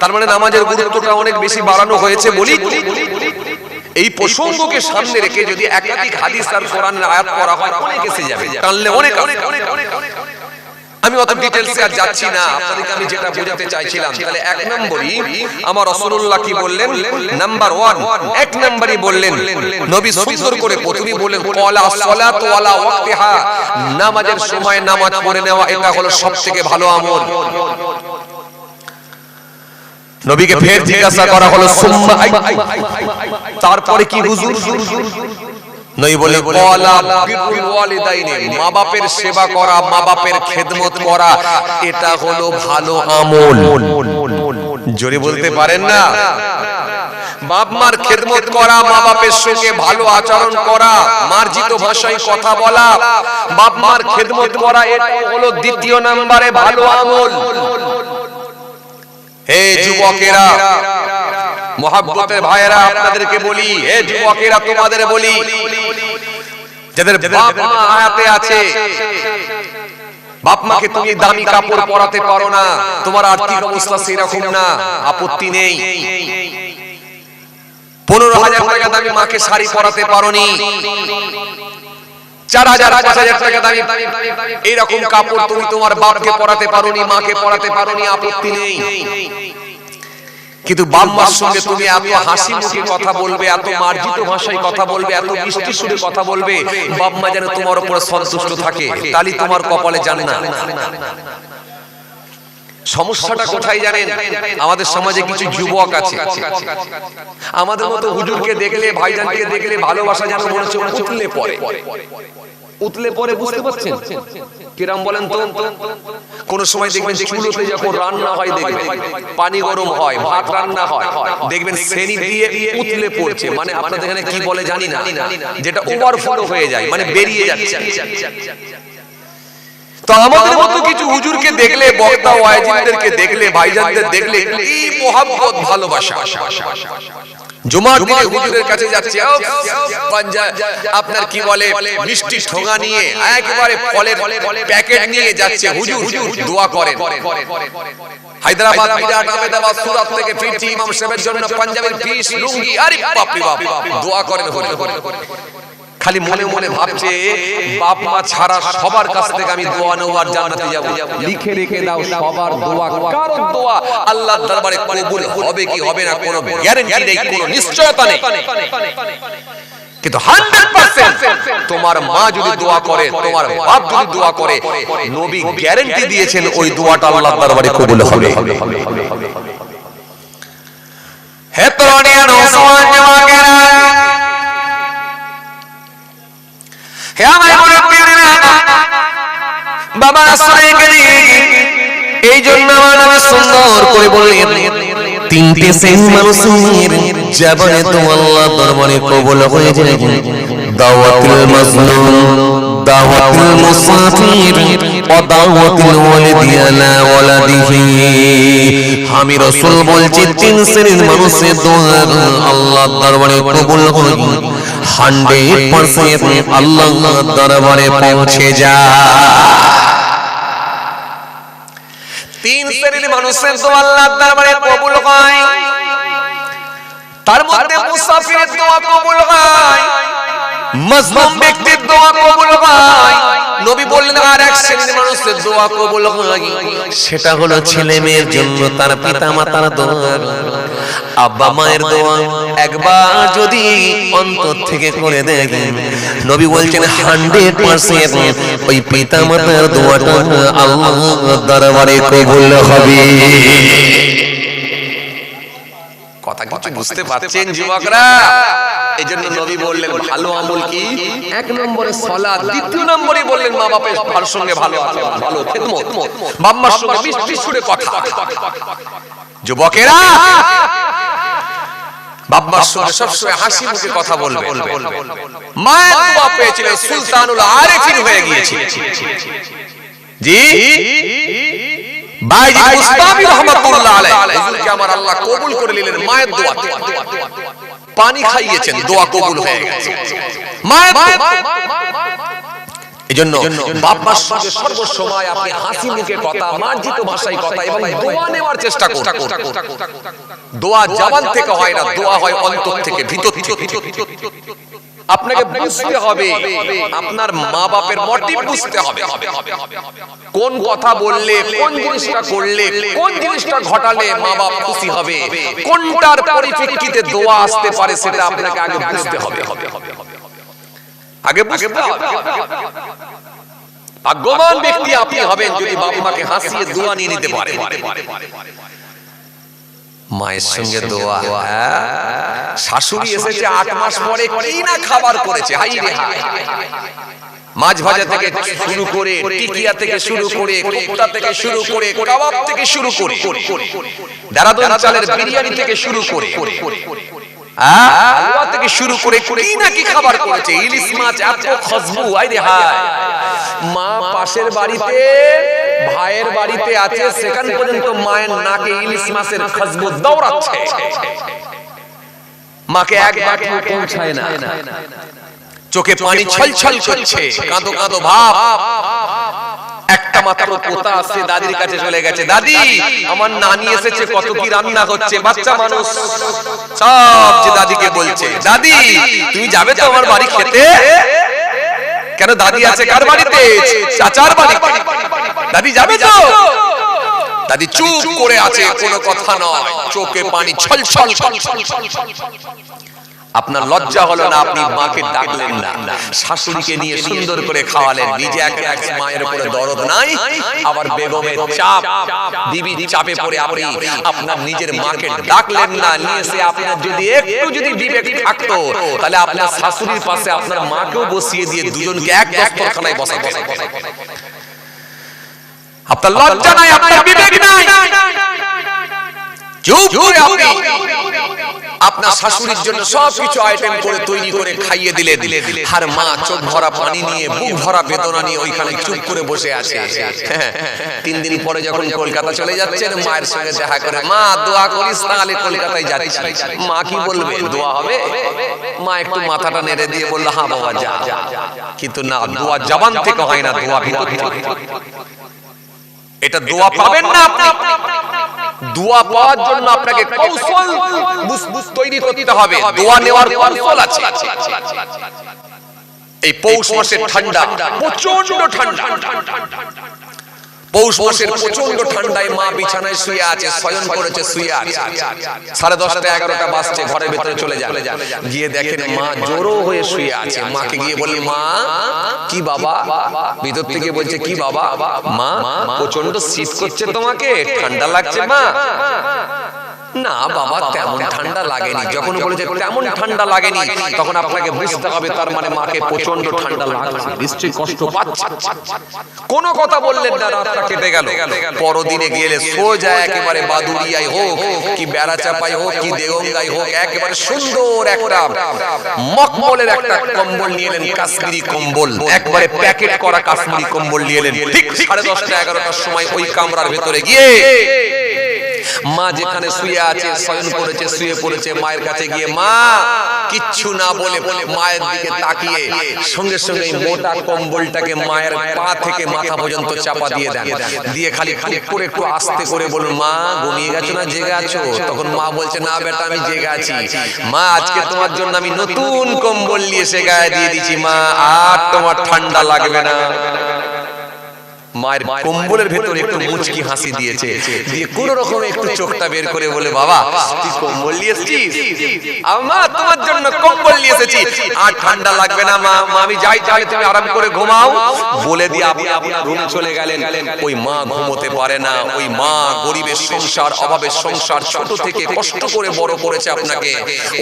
তার মানে নামাজের গুরুত্বটা অনেক বেশি বাড়ানো হয়েছে বলি। এই প্রসঙ্গকে সামনে রেখে যদি একাধিক হাদিস আর কোরআনের আয়াত পড়া হয়, অনেক এসে যাবে, টানলে অনেক। আমি অত ডিটেইলসে আর যাচ্ছি না, আপনাদেরকে আমি যেটা বোঝাতে চাইছিলাম, তাহলে এক নম্বরই আমার রাসূলুল্লাহ কি বললেন, নাম্বার 1 এক নম্বরই বললেন নবী সুন্দর করে প্রথমেই বললেন ক্বালা আসসালাতু আলা ওয়াক্তিহা, নামাজের সময় নামাজ পড়ে নেওয়া এটা হলো সবথেকে ভালো আমল। নবীকে ফের জিজ্ঞাসা করা হলো সুম্মা তারপরে কি হুজুর? নবী বলে ক্বালা বিরুল ওয়ালিদাইনি, মা বাপের সেবা করা, মা বাপের খেদমত করা, এটা হলো ভালো আমল। জোরে বলতে পারেন না? বাপ মার খেদমত করা, মা বাপের সঙ্গে ভালো আচরণ করা, মার্জিত ভাষায় কথা বলা, বাপ মার খেদমত করা, এটা হলো দ্বিতীয় নম্বরে ভালো আমল। হে যুবকেরা, মুহাব্বতের ভাইয়েরা, আপনাদেরকে বলি, হে যুবকেরা তোমাদের বলি, যাদের বাপ মা হায়াতে আছে, বাপ মাকে তুমি দামি কাপড় পরাতে পারো না, তোমার আর্থিক অবস্থা সেরকম না, আপত্তি নেই। 15,000 টাকা দামি মাকে শাড়ি পরাতে পারোনি, 4,000 5,000 টাকা দামি এইরকম কাপড় তুমি তোমার বাপকে পরাতে পারোনি, মাকে পরাতে পারোনি, আপত্তি নেই। কিন্তু বাপ মার সঙ্গে তুমি এত হাসি মুখে কথা বলবে, এত মার্জিত ভাষায় কথা বলবে, এত মিষ্টি সুরে কথা বলবে, বাপ মা যেন তোমার উপর সন্তুষ্ট থাকে, তাহলে তোমার কপালে জান্নাত। সমস্যাটা কোথায় জানেন? আমাদের সমাজে কিছু যুবক আছে, আমাদের মতো হুজুরকে দেখলে, ভাইজানকে দেখলে ভালোবাসা যেন মনে হচ্ছে উতলে পড়ে। উতলে পড়ে বুঝতে পারছেন কিরাম বলেন তো? কোন সময় দেখবেন চুলোতে যখন রান্না হয়, দেখবেন পানি গরম হয়, ভাত রান্না হয়, দেখবেন সেনি দিয়ে উতলে পড়ছে, মানে আপনাদের এখানে কি বলে জানি না, যেটা ওভারফ্লো হয়ে যায়, মানে বেরিয়ে যাচ্ছে। তো আমাদের মতো কিছু হুজুরকে দেখলে, বক্তা ওয়াইজিনদেরকে দেখলে, ভাইজানদের দেখলে কি মোহাব্বত ভালোবাসা। জুমার দিনে হুজুরের কাছে যাচ্ছে, আপনার কি বলে মিষ্টি ঠোঙা নিয়ে, একেবারে ফলের প্যাকেট নিয়ে যাচ্ছে, হুজুর দোয়া করেন। হায়দ্রাবাদ, মিরাট, আহমেদাবাদ, সুরাত থেকে ফিরছি ইমাম সাহেবের জন্য পাঞ্জাবের পিস লুঙ্গি, আরে বাপ রে বাপ, দোয়া করেন হুজুর। খালি মনে মনে ভাবছে বাপ মা ছাড়া সবার কাছ থেকে আমি দোয়া নেব আর জান্নাতে যাব। লিখে রেখে দাও সবার দোয়া, কারো দোয়া আল্লাহর দরবারে কবুল হবে কি হবে না কোনো গ্যারান্টি নেই, কোনো নিশ্চয়তা নেই। কিন্তু 100% তোমার মা যদি দোয়া করে, তোমার বাপ যদি দোয়া করে, নবী গ্যারান্টি দিয়েছেন ওই দোয়াটা আল্লাহর দরবারে কবুল হবে। হে তরুণীরা, নওজোয়ান যুবকেরা, হে আমার মুরব্বিরা, বাবা রাসূলের এই জন্য আমার সুন্দর করে বললেন, তিনটে শ্রেণীর মানুষের জীবনে তো আল্লাহ দরবারে কবুল হয়ে যায়। দাওয়াতুল মাজলুম, দাওয়াতুল মুসাফির, ও দাওয়াতুল ওয়ালিদি আলা ওয়ালাদিহি। আমি রাসূল বলছি, তিন শ্রেণীর মানুষের দোয়া আল্লাহ দরবারে কবুল হয়, 100% আল্লাহর দরবারে পৌঁছে যায়। তিন শ্রেণীর মানুষের দোয়া আল্লাহর দরবারে কবুল হয়, তার মধ্যে মুসাফিরের দোয়া কবুল হয়, মাজলুম ব্যক্তির দোয়া কবুল হয়। নবী বললেন আর এক শ্রেণীর মানুষের দোয়া কবুল হয়, সেটা হলো ছেলে মেয়ের জন্য তার পিতা মাতার দোয়া, আব্বা মায়ের দোয়া একবার যদি অন্তর থেকে করে দেখেন, নবী বলছেন 100% ওই পিতা মাতার দোয়াটা আল্লাহর দরবারে কবুল হবে। কথা কিছু বুঝতে পারছেন যুবকরা? এজন্য নবী বললেন ভালো আমল কি? এক নম্বরে সালাত, দ্বিতীয় নম্বরে বললেন মা বাপের সঙ্গে ভালো আচরণ, ভালো খেদমত, বাপ মার সঙ্গে মিষ্টি সুরে কথা। যুবকেরা, বাপ মার সঙ্গে সবসময় হাসি মুখে কথা বলবে। মায়ের দোয়া পেয়েছিলেন, সুলতানুল আরিফিন হয়ে গিয়েছিলেন। জি, বাইজিদ বুস্তামি রাহমাতুল্লাহ আলাইহি হুজুরকে আমার আল্লাহ কবুল করে নিলেন মায়ের দোয়া। পানি খাইয়েছেন, দোয়া কবুল হয়ে গেছে মায়ের দোয়া। এজন্য বাপ মার সঙ্গে সর্বসময় আপনি হাসি মুখে কথা, মার্জিত ভাষায় কথা এবং দোয়া নেওয়ার চেষ্টা করুন। দোয়া জবান থেকে হয় না, দোয়া হয় অন্তর থেকে, ভিতর থেকে। আপনাকে বুঝতে হবে, আপনার মা বাপের মোটিভ বুঝতে হবে। কোন কথা বললে, কোন জিনিসটা করলে, কোন জিনিসটা ঘটালে মা বাপ খুশি হবে, কোনটার পরিপ্রেক্ষিতে দোয়া আসতে পারে সেটা আপনাকে আগে বুঝতে হবে। আগে বুঝতে হবে। ভাগ্যবান ব্যক্তি আপনি হবেন যদি বাবা মাকে হাসিয়ে দোয়া নিয়ে নিতে পারেন। মায়ের সঙ্গে দোয়া, শাশুড়ি এসেছে 8 মাস পরে, কি না খাবার করেছে, হাই রে হাই। মাছ ভাজা থেকে শুরু করে, টিকিয়া থেকে শুরু করে, কোপ্তা থেকে শুরু করে, কাবাব থেকে শুরু করে, দেরাদুন চালের বিরিয়ানি থেকে শুরু করে, হালুয়া থেকে শুরু করে, কি না কি খাবার করেছে, ইলিশ মাছ, এত খুশবু, হাই রে হাই। মা পাশের বাড়িতে ভাইয়ের বাড়িতে আছে, সেখান পর্যন্ত মায়ের নাকে ইলিশ মাছের খুশবু দৌড়াচ্ছে, মাকে এক বাটি পৌঁছায় না, চোখে পানি ছলছল করছে, কাঁদো কাঁদো ভাব। একটা মাত্র পোতা আছে, দাদির কাছে চলে গেছে, দাদি আমার নানি এসেছে, কত কি রান্না হচ্ছে, বাচ্চা মানুষ সব যে দাদিকে বলছে, দাদি তুমি যাবে তো আমার বাড়ি খেতে? কেন দাদি আছে কার বাড়িতে? চাচার বাড়িতে। দাদি যাবে তো? দাদি চুপ করে আছে, কোনো কথা নয়, চোখে পানি ছলছল। আপনার লজ্জা হলো না, আপনি মাকে ডাকলেন না, শাশুড়িকে নিয়ে সুন্দর করে খাওয়ালেন, নিজে এক মায়ের উপরে দরদ নাই, আবার বেগমের চাপ, বিবির চাপে পড়ে আপনি আপনার নিজের মাকে ডাকলেন না। নিয়েছে আপনার যদি একটু যদি বিবেক থাকতো, তাহলে আপনার শাশুড়ির পাশে আপনার মাকেও বসিয়ে দিয়ে দুজনকে এক দস্তরখানায় বসাতে। আপনার লজ্জা নাই, আপনার বিবেক নাই, চুপ করে আপনি আপনার শাশুড়ির জন্য সবকিছু আইটেম করে তৈরি করে খাইয়ে দিলেন, আর মা চোখ ভরা পানি নিয়ে, বুক ভরা বেদনা নিয়ে ওইখানে চুপ করে বসে আছে। 3 দিন পরে যখন কলকাতা চলে যাচ্ছেন, মায়ের সঙ্গে দেখা করে, মা দোয়া করিস তাহলে কলকাতায় যাচ্ছি। মা কি বলবে? দোয়া হবে? মা একটু মাথাটা নেড়ে দিয়ে বলল, হ্যাঁ বাবা যা। কিন্তু না, দোয়া জবান থেকে হয় না, দোয়া ভিতর থেকে। এটা দোয়া পাবেন না আপনি। দোয়া পাওয়ার জন্য আপনাকে কৌশল তৈরি করতে হবে, দোয়া নেওয়ার কৌশল আছে। এই পৌষ মাসের ঠান্ডা, প্রচন্ড ঠান্ডা, পৌষ মাসের প্রচন্ড ঠান্ডায় মা বিছানায় শুয়ে আছে, শয়ন করেছে, শুয়ে আছে। 10:30টা 11টা বাজছে, ঘরের ভিতরে চলে যান, গিয়ে দেখেন মা জোরো হয়ে শুয়ে আছে। মাকে গিয়ে বলি, মা কি বাবা? ভিতর থেকে বলছে, কি বাবা? মা প্রচন্ড শীত করছে, তোমাকে ঠান্ডা লাগছে? মা না বাবা তেমন ঠান্ডা লাগেনি। যখন বলেছে তেমন ঠান্ডা লাগেনি, তখন আপনাকে বুঝতে হবে তার মানে মাকে প্রচন্ড ঠান্ডা লাগছে, নিশ্চয়ই কষ্ট পাচ্ছে। কোনো কথা বললেন না, রাতটা কেটে গেল। পরদিনে গেলে সোজা একেবারে বাদুড়িয়ায় হোক কি বেড়াচাপাই হোক কি দেগঙ্গায় হোক, একেবারে সুন্দর একটা মখমলের একটা কম্বল নিয়ে এলেন, কাশ্মীরি কম্বল, একবারে প্যাকেট করা কাশ্মীরি কম্বল নিয়ে এলেন। ঠিক 10:30টা 11টার সময় ওই কামরার ভেতরে গিয়ে মা যেখানে শুয়ে আছে, শয়ন করেছে, শুয়ে পড়েছে, মায়ের কাছে গিয়ে মা কিচ্ছু না বলে মায়ের দিকে তাকিয়ে সঙ্গে সঙ্গে মোটা কম্বলটাকে মায়ের পা থেকে মাথা পর্যন্ত চাপা দিয়ে দেন, দিয়ে খালি করে একটু আস্তে করে বলুন, মা ঘুমিয়ে গেছো না জেগে আছো? তখন মা বলছে, না বেটা আমি জেগে আছি। মা আজকে তোমার জন্য আমি নতুন কম্বল নিয়ে এসে গায়ে দিয়ে দিচ্ছি, মা আর তোমার ঠান্ডা লাগবে না। মায়ের কম্বলের ভেতরে একটু মুচকি হাসি দিয়েছে, দিয়ে কোন রকম একটু চোখটা বের করে বলে, বাবা তুই কম্বল নিয়ে এসেছিস? আমা তোমার জন্য কম্বল নিয়ে এসেছি, আর ঠান্ডা লাগবে না মা, আমি যাই, তাহলে তুমি আরাম করে ঘুমাও। বলে দিয়ে আপনি আপনার রুমে চলে গেলেন। ওই মা ঘুমোতে পারে না, ওই মা গরিবের সংসার, অভাবের সংসার, ছোট থেকে কষ্ট করে বড় করেছে আপনাকে,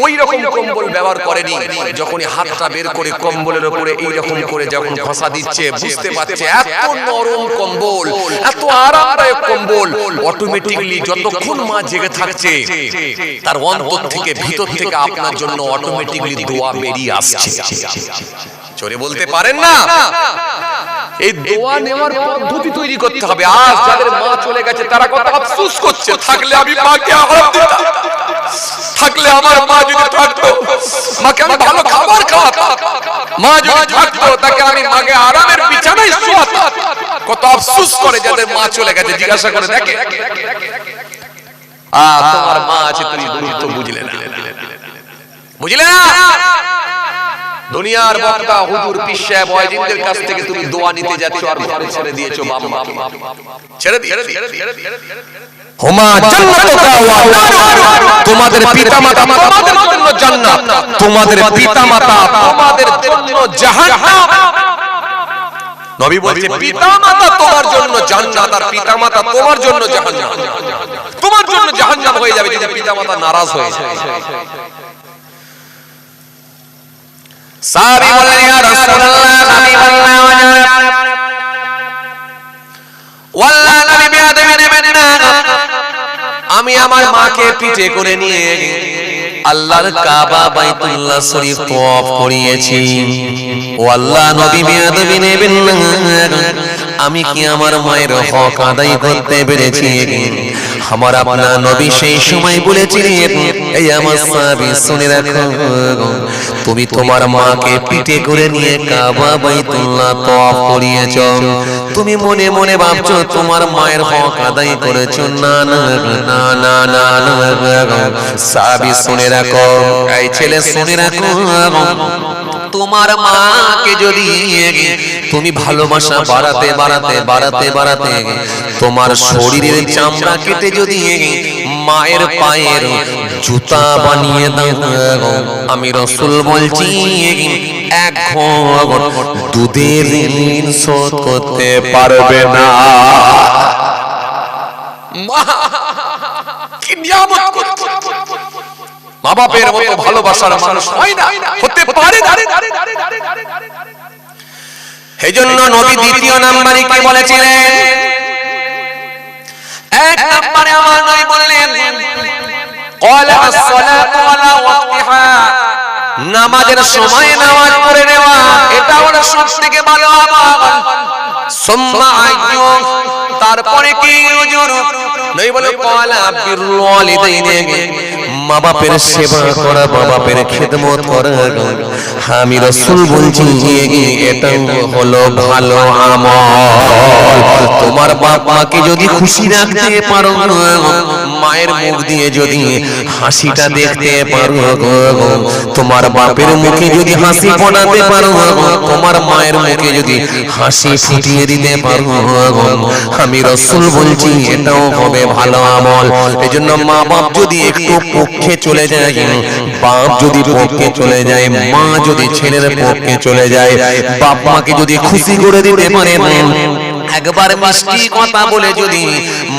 ওই রকম কম্বল ব্যবহার করেনি। যখনই হাতটা বের করে কম্বলের উপরে এইরকম করে যখন ঘষা দিচ্ছে, বুঝতে পারছে এত নরম কম্বল, এত আরামদায়ক কম্বল, অটোমেটিক্যালি যতক্ষণ মা জেগে থাকছে তার অন্তর থেকে, ভিতর থেকে আপনার জন্য অটোমেটিক্যালি দোয়া বেরিয়ে আসছে। চোরে বলতে পারেন না, এই দোয়া নেওয়ার পদ্ধতি তৈরি করতে হবে। আজ যাদের মা চলে গেছে তারা কত আফসোস করছে, থাকলে আমি মাকে আরাম দিতাম, থাকলে আমার মা যদি থাকতো মাকে আমি ভালো খাবার খাওয়াতাম, মা যদি থাকতো তাকে আমি মাকে আরামের বিছানায় শোয়াতাম। কত আফসোস করে যাদের মা চলে গেছে। জিজ্ঞাসা করে দেখে তোমার মা আছে, তুমি গুরুত্ব বুঝলে না, বুঝলে না। দুনিয়ার বক্তা হুজুর পীর সাহেব ওয়াজিনদের কাছ থেকে তুমি দোয়া নিতে যাচ্ছ আর ঘরে ছেড়ে দিয়েছো বাবা মাকে, ছেড়ে দিয়ে হুমা জান্নাতুকা ওয়া নারুকা, তোমাদের পিতামাতা তোমাদের জন্য জান্নাত, তোমাদের পিতামাতা তোমাদের জন্য জাহান্নাম। নবী বলছে পিতামাতা তোমার জন্য জান্নাত আর পিতামাতা তোমার জন্য জাহান্নাম। তোমার জন্য জাহান্নাম হয়ে যাবে যদি পিতামাতা নারাজ হয়ে যায়। সাহাবী বললেন ইয়া রাসূলুল্লাহ, নবী বললেন ওয়াল্লাহ নবী বেয়াদবি নেবেন না, আমি আমার মাকে পিঠে করে নিয়ে আল্লাহর কাবা বাইতুল্লাহ শরীফ তওয়াফ করিয়েছি। ও আল্লাহ নবী বেয়াদবি নেবেন না, আমি কি আমার মায়ের হক আদায় করতে পেরেছি? আমার আপনার নবী সেই সময় বলেছিলেন, এই আমার সাহাবী শুনে রাখো, তুমি তোমার মাকে পিঠে করে নিয়ে কাবা বাইতুল্লাহ তওয়াফ করিয়েছো, তুমি মনে মনে ভাবছো তোমার মায়ের হক আদায় করেছো। না না না না না না, সাহাবী শুনে রাখো, এই ছেলে শুনে রাখো, তোমার মাকে যদি তুমি ভালোবাসা বাড়াতে বাড়াতে বাড়াতে বাড়াতে তোমার শরীরের চামড়া কেটে যদি মায়ের পায়ের জুতা বানিয়ে দাও, আমি রাসূল বলছি এক ঘট দুধের ঋণ শোধ করতে পারবে না। মা কি নিয়ামত করছে, মা বাপের মতো ভালোবাসার মানুষ হয় না, হতে পারে না। এজন্য নবী দ্বিতীয় নাম্বারে কি বলেছিলেন? এক নম্বরে আমার নবী বললেন ক্বালা আস-সালাতু আলা ওয়াক্তিহা, নামাজের সময় নামাজ পড়ে নেওয়া এটা হলো সবথেকে ভালো আমল। সুম্মা আইয়ু, তারপরে কি হুজুর? নবী বলে ক্বালা বিরুল ওয়ালিদাইনি, মা বাপের সেবা করা, মা বাপের খেদমত করা। আমি রাসূল বলছি এটা হলো ভালো আমল। তোমার বাপ মাকে যদি খুশি রাখতে পারো, মায়ের মুখ দিয়ে যদি হাসিটা দেখতে পারো, তোমার বাপের মুখে যদি হাসি ফোটাতে পারো, তোমার মায়ের মুখে যদি হাসি ফুটিয়ে দিতে পারো, আমি রাসূল বলছি এটাও হবে ভালো আমল। এজন্য মা বাপ যদি একটু পক্ষে চলে যায়, বাপ যদি পক্ষে চলে যায়, মা যদি ছেলের পক্ষে চলে যায়, বাপ মাকে যদি খুশি করে দিতে পারে, একবার মিষ্টি কথা বলে যদি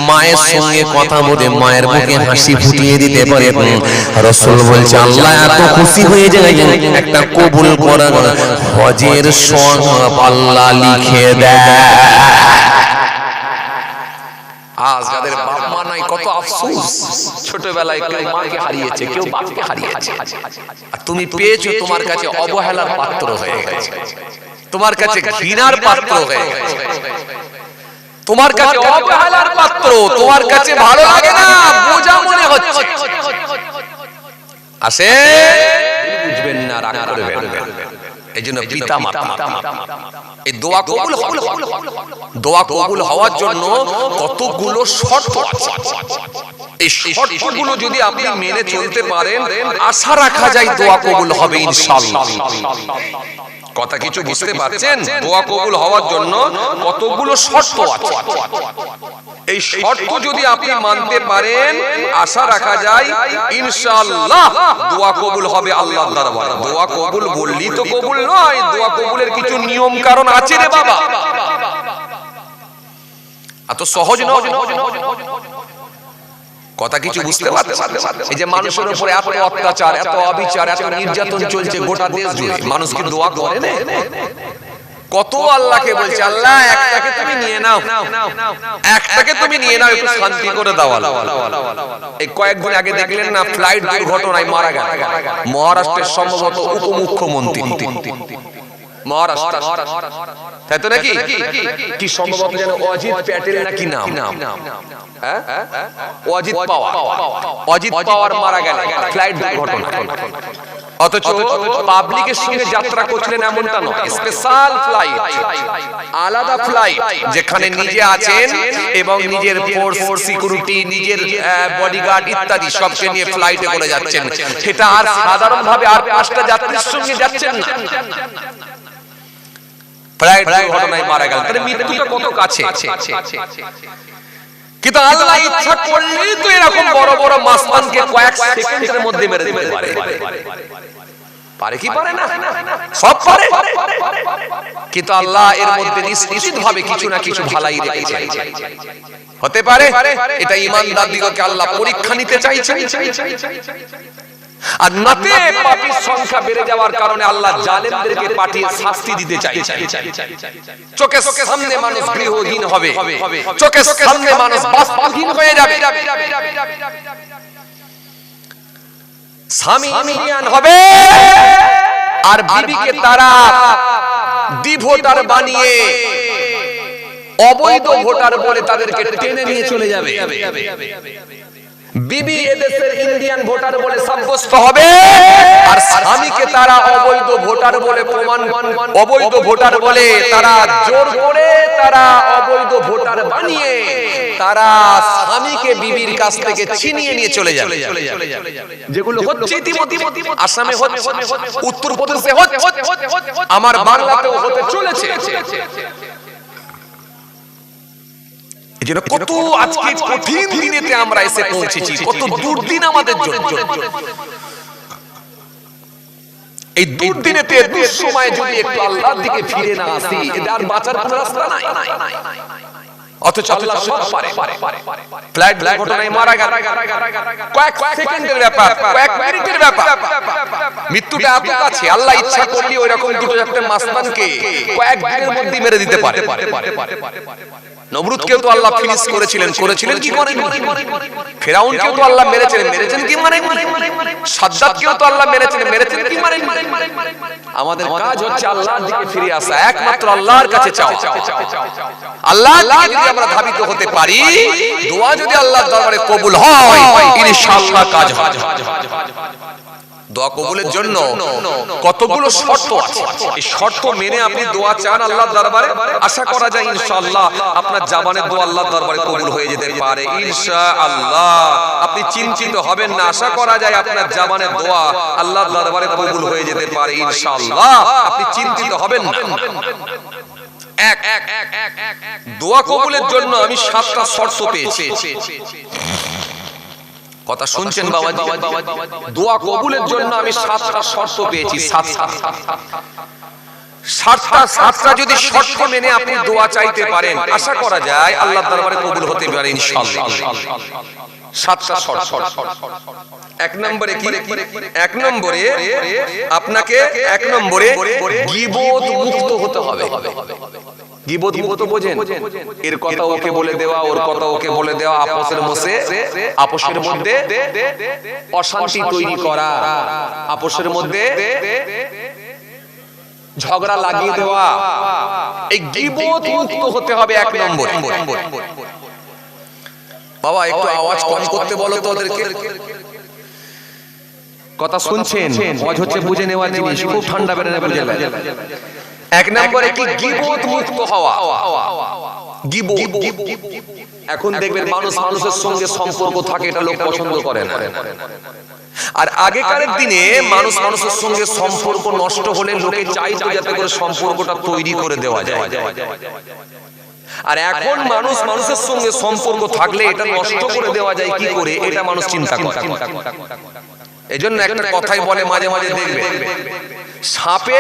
মায়ের সঙ্গে কথা বলে মায়ের মুখে হাসি ফুটিয়ে দিতে পারে, রাসূল বলছে আল্লাহ এত খুশি হয়ে যায় একটা কবুল করা হজের সওয়াব আল্লাহ লিখে দেয়। আজ যাদের বাপ মা নাই কত আফসোস, ছোটবেলায় কেউ মাকে হারিয়েছে, কেউ বাপকে হারিয়েছে, আর তুমি পেয়েছো তোমার কাছে অবহেলার পাত্র হয়ে গেছে, তোমার কাছে ঘৃণার পাত্র হয়ে গেছে, তোমার কাছে অবহেলার পাত্র, তোমার কাছে ভালো লাগে না, বোঝা মনে হচ্ছে। আসে বুঝবেন না, রাগ করবেন না। এইজন্য পিতা মাতা এই দোয়া কবুল হবে, দোয়া কবুল হওয়ার জন্য কতগুলো শর্ত আছে। এই শর্তগুলো যদি আপনি মেনে চলতে পারেন, আশা রাখা যায় দোয়া কবুল হবে ইনশাআল্লাহ। কথা কিছু বুঝতে পারছেন? দোয়া কবুল হওয়ার জন্য কতগুলো শর্ত আছে। এই শর্ত যদি আপনি মানতে পারেন, আশা রাখা যায় ইনশাআল্লাহ দোয়া কবুল হবে আল্লাহর দরবারে। দোয়া কবুল বললি তো কবুল নয়, দোয়া কবুলের কিছু নিয়ম কারণ আছে রে বাবা, এত সহজ নয়। কথা কিছু বুঝতে পারছেন? এই যে মানুষের উপরে এত অত্যাচার, এত অবিচার, এত নির্যাতন চলছে গোটা দেশ জুড়ে, মানুষ কি দোয়া করে না? কত আল্লাহকে বলছে আল্লাহ একটাকে তুমি নিয়ে নাও, একটাকে তুমি নিয়ে নাও, একটু শান্তি করে দাও আল্লাহ। এই কয়েকদিন আগে দেখলেন না ফ্লাইট দুর্ঘটনায় মারা গেল মহারাষ্ট্রের সম্ভবত উপমুখ্যমন্ত্রী, মহারাষ্ট্র, তাই তো নাকি? কি সম্ভবত যেন অজিত প্যাটেল নাকি নাম, হ্যাঁ অজিত পাওয়ার, অজিত পাওয়ার মারা গেলেন ফ্লাইট দুর্ঘটনা। অথচ পাবলিকের সঙ্গে যাত্রা করছিলেন এমনটা নয়, স্পেশাল ফ্লাইট, আলাদা ফ্লাইট, যেখানে নিজে আছেন এবং নিজের ফোর্স, সিকিউরিটি, নিজের বডিগার্ড ইত্যাদি সবকে নিয়ে ফ্লাইটে করে যাচ্ছেন। সেটা আর সাধারণ ভাবে আর 5টা যাত্রীর সঙ্গে যাচ্ছেন না, ফ্লাইট দুর্ঘটনায় মারা গেলেন। তাহলে মৃত্যুটা কত কাছে। কিন্তু আল্লাহ ইচ্ছা করলেই তো এরকম বড় বড় মাসমানকে কয়েক সেকেন্ডের মধ্যে মেরে দিতে পারে। পারে কি পারে না? সব পারে। কিন্তু আল্লাহ এর মধ্যে নিশ্চিতভাবে কিছু না কিছু ভালাই রেখেছেন। হতে পারে এটা ঈমানদার দিগকে আল্লাহ পরীক্ষা নিতে চাইছেন। আর নাতে পাপীর সংখ্যা বেড়ে যাওয়ার কারণে আল্লাহ জালেমদেরকে পাঠিয়ে শাস্তি দিতে চাইছেন। চোখের সামনে মানুষ গৃহহীন হবে, চোখের সামনে মানুষ বাসহীন হয়ে যাবে, স্বামী ইন্ডিয়ান হবে আর বিবিকে তারা ডিভোটার বানিয়ে অবৈধ ভোটার বলে তাদেরকে টেনে নিয়ে চলে যাবে। বিবি এদেশের ইন্ডিয়ান ভোটার বলে সাব্যস্ত হবে আর স্বামীকে তারা অবৈধ ভোটার বলে অবৈধ ভোটার বলে তারা জোর করে তারা অবৈধ ভোটার বানিয়ে তারা স্বামীকে বিবির কাছ থেকে ছিনিয়ে নিয়ে চলে যাবে। যেগুলো হচ্ছে ইতিমধ্যে আসামে হচ্ছে, উত্তরপ্রদেশে হচ্ছে, আমার বাংলাতেও হতে চলেছে। কত আজকে কঠিন দিনেতে আমরা এসে পৌঁছেছি, কত দুর্দিন আমাদের জন্য। এই দুর্দিনেতে দুঃসময়ে যদি একটু আল্লাহর দিকে ফিরে না আসি, এটা আর বাঁচার কোনো রাস্তা নাই। অথচ আল্লাহ সব পারে। ফ্লাইট দুর্ঘটনায় মারা গেল, কয়েক সেকেন্ডের ব্যাপার, কয়েক মিনিটের ব্যাপার। মৃত্যুটা এত কাছে, আল্লাহ ইচ্ছা করলে ওই রকম দুটো চারটে মাসমানকে কয়েক দিনের মধ্যে মেরে দিতে পারে। নমরুদকেও তো আল্লাহ ফিনিশ করেছিলেন কি করেন? ফিরাউনকেও তো আল্লাহ মেরেছেন কি মারেন? সাদ্দাতকেও তো আল্লাহ মেরেছেন কি মারেন? আমাদের কাজ হচ্ছে আল্লাহর দিকে ফিরে আসা, একমাত্র আল্লাহর কাছে চাওয়া। আল্লাহর দিকে যদি আমরা ধাবিত হতে পারি, দোয়া যদি আল্লাহর দরবারে কবুল হয়, ইনশাআল্লাহ কাজ হবে। দোয়া কবুলের জন্য কতগুলো শর্ত আছে, এই শর্ত মেনে আপনি দোয়া চান আল্লাহর দরবারে, আশা করা যায় ইনশাআল্লাহ আপনার জবানের দোয়া আল্লাহর দরবারে কবুল হয়ে যেতে পারে ইনশাআল্লাহ। আপনি চিন্তিত হবেন না, আশা করা যায় আপনার জবানের দোয়া আল্লাহর দরবারে কবুল হয়ে যেতে পারে ইনশাআল্লাহ। আপনি চিন্তিত হবেন না। দোয়া কবুলের জন্য আমি 7টা শর্ত পেয়েছি। কথা শুনছেন বাবাজি? দোয়া কবুলের জন্য আমি 7টা শর্ত পেয়েছি। 7টা যদি শর্ত মেনে আপনি দোয়া চাইতে পারেন, আশা করা যায় আল্লাহর দরবারে কবুল হতে পারে ইনশাআল্লাহ। 7টা শর্ত। 1 নম্বরে কি? 1 নম্বরে আপনাকে 1 নম্বরে গীবত মুক্ত হতে হবে। গীবত মুক্ত বোঝেন? এর কথা ওকে বলে দেওয়া, ওর কথা ওকে বলে দেওয়া, আপোষের মধ্যে অশান্তি তৈরি করা, আপোষের মধ্যে ঝগড়া লাগিয়ে দেওয়া, এই গীবত মুক্ত হতে হবে 1 নম্বরে। বাবা একটু আওয়াজ কম করতে বলো তো ওদেরকে। কথা শুনছেন? আওয়াজ হচ্ছে বুঝে নেওয়ার জিনিস, খুব ঠান্ডা বেড়ে বুঝে নেবেন। 1 নম্বরে কি? গীবত মুক্ত হওয়া। গীবত, এখন দেখবেন মানুষের সঙ্গে সম্পর্ক থাকে, এটা লোক পছন্দ করে না। আর আগেকার দিনে মানুষের সঙ্গে সম্পর্ক নষ্ট হলে লোকে চাইতো যাতে করে সম্পর্কটা তৈরি করে দেওয়া যায়। আর এখন মানুষের সঙ্গে সম্পর্ক থাকলে এটা নষ্ট করে দেওয়া যায় কি করে, এটা মানুষ চিন্তা করে। এজন্য একটা কথাই বলে মাঝে মাঝে দেখবে, সাপে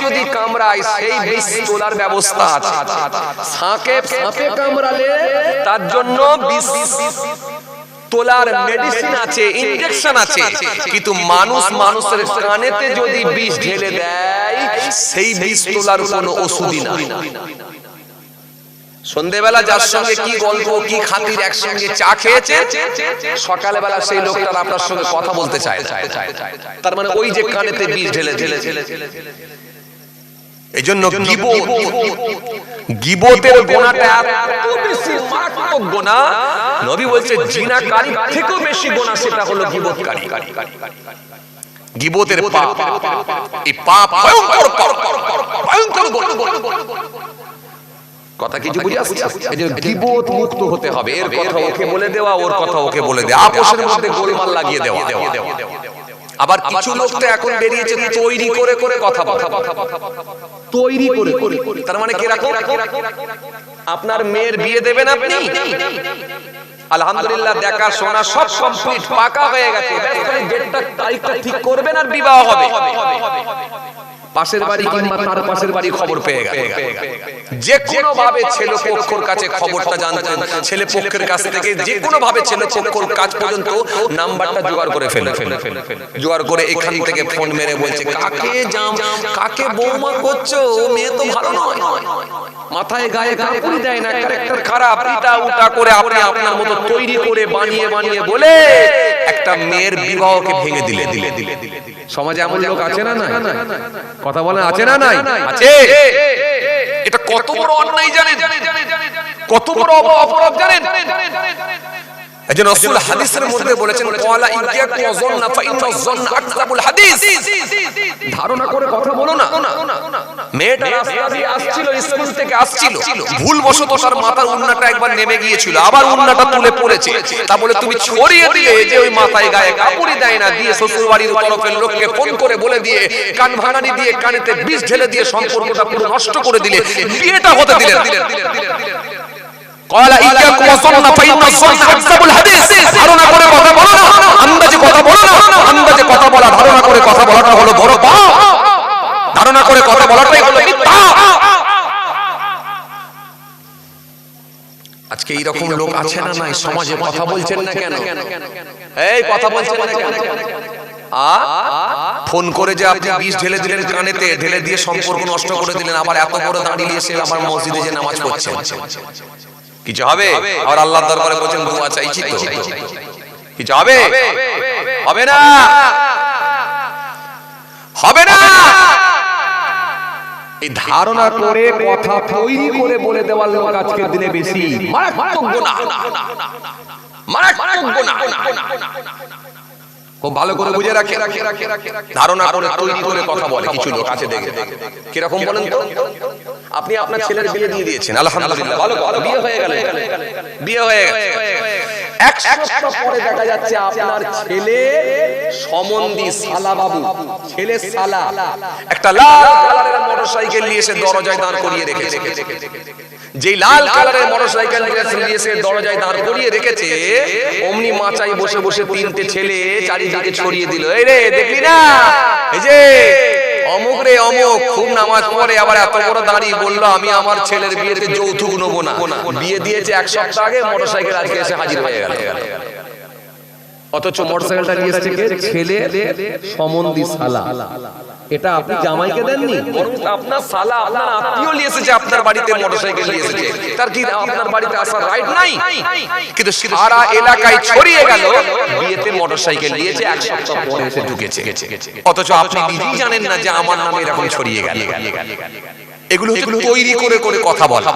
যদি কামড়ায় সেই বিষ তোলার ব্যবস্থা আছে। সাপে কামড়ালে তার জন্য বিষ তোলার মেডিসিন আছে, ইনজেকশন আছে। কিন্তু মানুষের কানেতে যদি বিষ ঢেলে দেয়, সেই বিষ তোলার কোনো ওষুধই না। সন্ধ্যেবেলা যার সঙ্গে কি গল্প কি খাতির একসঙ্গে চা খেয়েছে, সকালবেলা সেই লোকটা আপনার সঙ্গে কথা বলতে চায়। তার মানে ওই যে কানেতে বিষ ঢেলে এজন্য গীবতের গুনাহটা এত বেশি মারাত্মক গুনাহ, নবী বলছে জিনাকারী থেকেও বেশি গুনাহ সেটা হলো গীবতকারী। গীবতের পাপ, এই পাপ ভয়ঙ্কর কথা কিছু বুঝে আসছে? এই যে গীবত মুক্ত হতে হবে, এর কথা ওকে বলে দেওয়া, ওর কথা ওকে বলে দেওয়া, আপোষের মধ্যে গোলমাল লাগিয়ে দেওয়া। আবার কিছু লোক তো এখন বেরিয়েছে তৈরি করে করে কথা বলা, তৈরি করে করে। তার মানে কিরকম? আপনার মেয়ের বিয়ে দেবেন আপনি, আলহামদুলিল্লাহ দেখা শোনা সব কমপ্লিট পাকা হয়ে গেছে, ডেটটা তারিখটা ঠিক করবেন আর বিবাহ হবে। পাশের বাড়ি কিংবা তার পাশের বাড়ি খবর পেয়ে গেল, যে কোনো ভাবে ছেলে পক্ষের কাছে খবরটা জানতেন, ছেলে পক্ষের কাছ থেকে যে কোনো ভাবে ছেলে পক্ষের কাজ পর্যন্ত নাম্বারটা জোগাড় করে ফেলে জোগাড় করে এখান থেকে ফোন মেরে বলছে কাকে কাকে বৌমা করছো, মেয়ে তো ভালো নয়, মাথায় গায়ে কাপড় দেয় না, ক্যারেক্টার খারাপ, এটা ওটা করে আপনি আপনার মতো তৈরি করে বানিয়ে বানিয়ে বলে একটা মেয়ের বিবাহকে ভেঙে দিলে। সমাজে এমন লোক আছে না? না কথা বলেন, আছে না? নাই আছে। এটা কত বড় অন্যায় জানেন, কত বড় অপরাধ জানেন? এজন্য রাসূল হাদিসের মধ্যে বলেছেন ওয়ালা ইয়াকুম যান্না ফা ইন্না যান্না আকযাবুল হাদিস। ধারণা করে কথা বলো না। মেয়েটা রাস্তা দিয়ে আসছিল, স্কুল থেকে আসছিল, ভুলবশত তার মাথার উন্নাটা একবার নেমে গিয়েছিল, আবার উন্নাটা তুলে পড়েছে। তা বলে তুমি ছড়িয়ে দিয়ে যে ওই মাথায় গায়ে কাপড়ই দেয় না, দিয়ে শ্বশুরবাড়ির তরফের লোককে ফোন করে বলে দিয়ে কান ভাঙানি দিয়ে কানেতে বিষ ঢেলে দিয়ে সম্পর্কটা পুরো নষ্ট করে দিলে, বিয়েটা হতে দিলেন। قال إياكم والظن فإن الظن أكذب الحديث। ধারণা করে কথা বলো না, আন্দাজে কথা বলো না। আন্দাজে কথা বলা, ধারণা করে কথা বলাটা হলো বড় পাপ, ধারণা করে কথা বলাটাই হলো মিথ্যা। আজকে এইরকম লোক আছে না? নাই সমাজে? কথা বলছেন না কেন? এই কথা বলছেন না কেন? ফোন করে যে আপনি বিষ ঢেলে দিলেন কানেতে, ঢেলে দিয়ে সম্পর্ক নষ্ট করে দিলেন, আবার এত বড় দাঁড়িয়ে এসে আবার মসজিদে যে নামাজ পড়ছেন, কিছু হবে? আর আল্লাহর দরবারে বলেন দোয়া চাইছি তো, কিছু হবে? হবে না, হবে না। এই ধারণা করে কথা তৈরি করে বলে দেওয়ার লোক আজকের দিনে বেশি। মারাত্মক গুনাহ, মারাত্মক গুনাহ। খুব ভালো করে বুঝে রাখে, ধারণা করে তৈরি করে কথা বলে কিছু লোক আছে। দেখে কিরকম বলেন তো? আপনি আপনার ছেলের বিয়ে দিয়ে দিয়েছেন, আলহামদুলিল্লাহ, ভালো কথা, বিয়ে হয়ে গেল, বিয়ে হয়ে গেছে। এক সপ্তাহ পরে দেখা যাচ্ছে আপনার ছেলে সম্বন্ধী সালা বাবু, ছেলে সালা একটা লাল কালারের মোটরসাইকেল নিয়ে এসে দরজায় দাঁড় করিয়ে রেখেছে। যে লাল কালারের মোটরসাইকেল নিয়ে এসে দরজায় দাঁড় করিয়ে রেখেছে, অমনি মাচায় বসে বসে তিনটে ছেলে চারিদিকে ছড়িয়ে দিল, এই রে দেখলি না, এই যে অমুক রে অমুক খুব নামাজ পড়ে, আবার এত বড় দাঁড়িয়ে বললো আমি আমার ছেলের বিয়েতে যৌতুক নেবো না। বিয়ে দিয়েছে এক সপ্তাহ আগে, মোটরসাইকেল আজকে এসে হাজির হয়ে গেল। অথচ মোটরসাইকেলটা নিয়ে এসেছে কে? ছেলে সম্বন্ধী সালা। এটা আপনি জামাইকে দেননি, বরং আপনার সালা, আপনার আত্মীয় নিয়ে এসেছে আপনার বাড়িতে, মোটরসাইকেল নিয়ে এসেছে। তার কি আপনার বাড়িতে আসার রাইট নাই? কিন্তু সারা এলাকায় ছড়িয়ে গেল বিয়েতে মোটরসাইকেল নিয়েছে, এক সপ্তাহ পরে এসে ঢুকেছে। অথচ আপনি নিজেই জানেন না যে আমার নামে এরকম ছড়িয়ে গেল। এগুলো হচ্ছে তৈরি করে করে কথা বলা।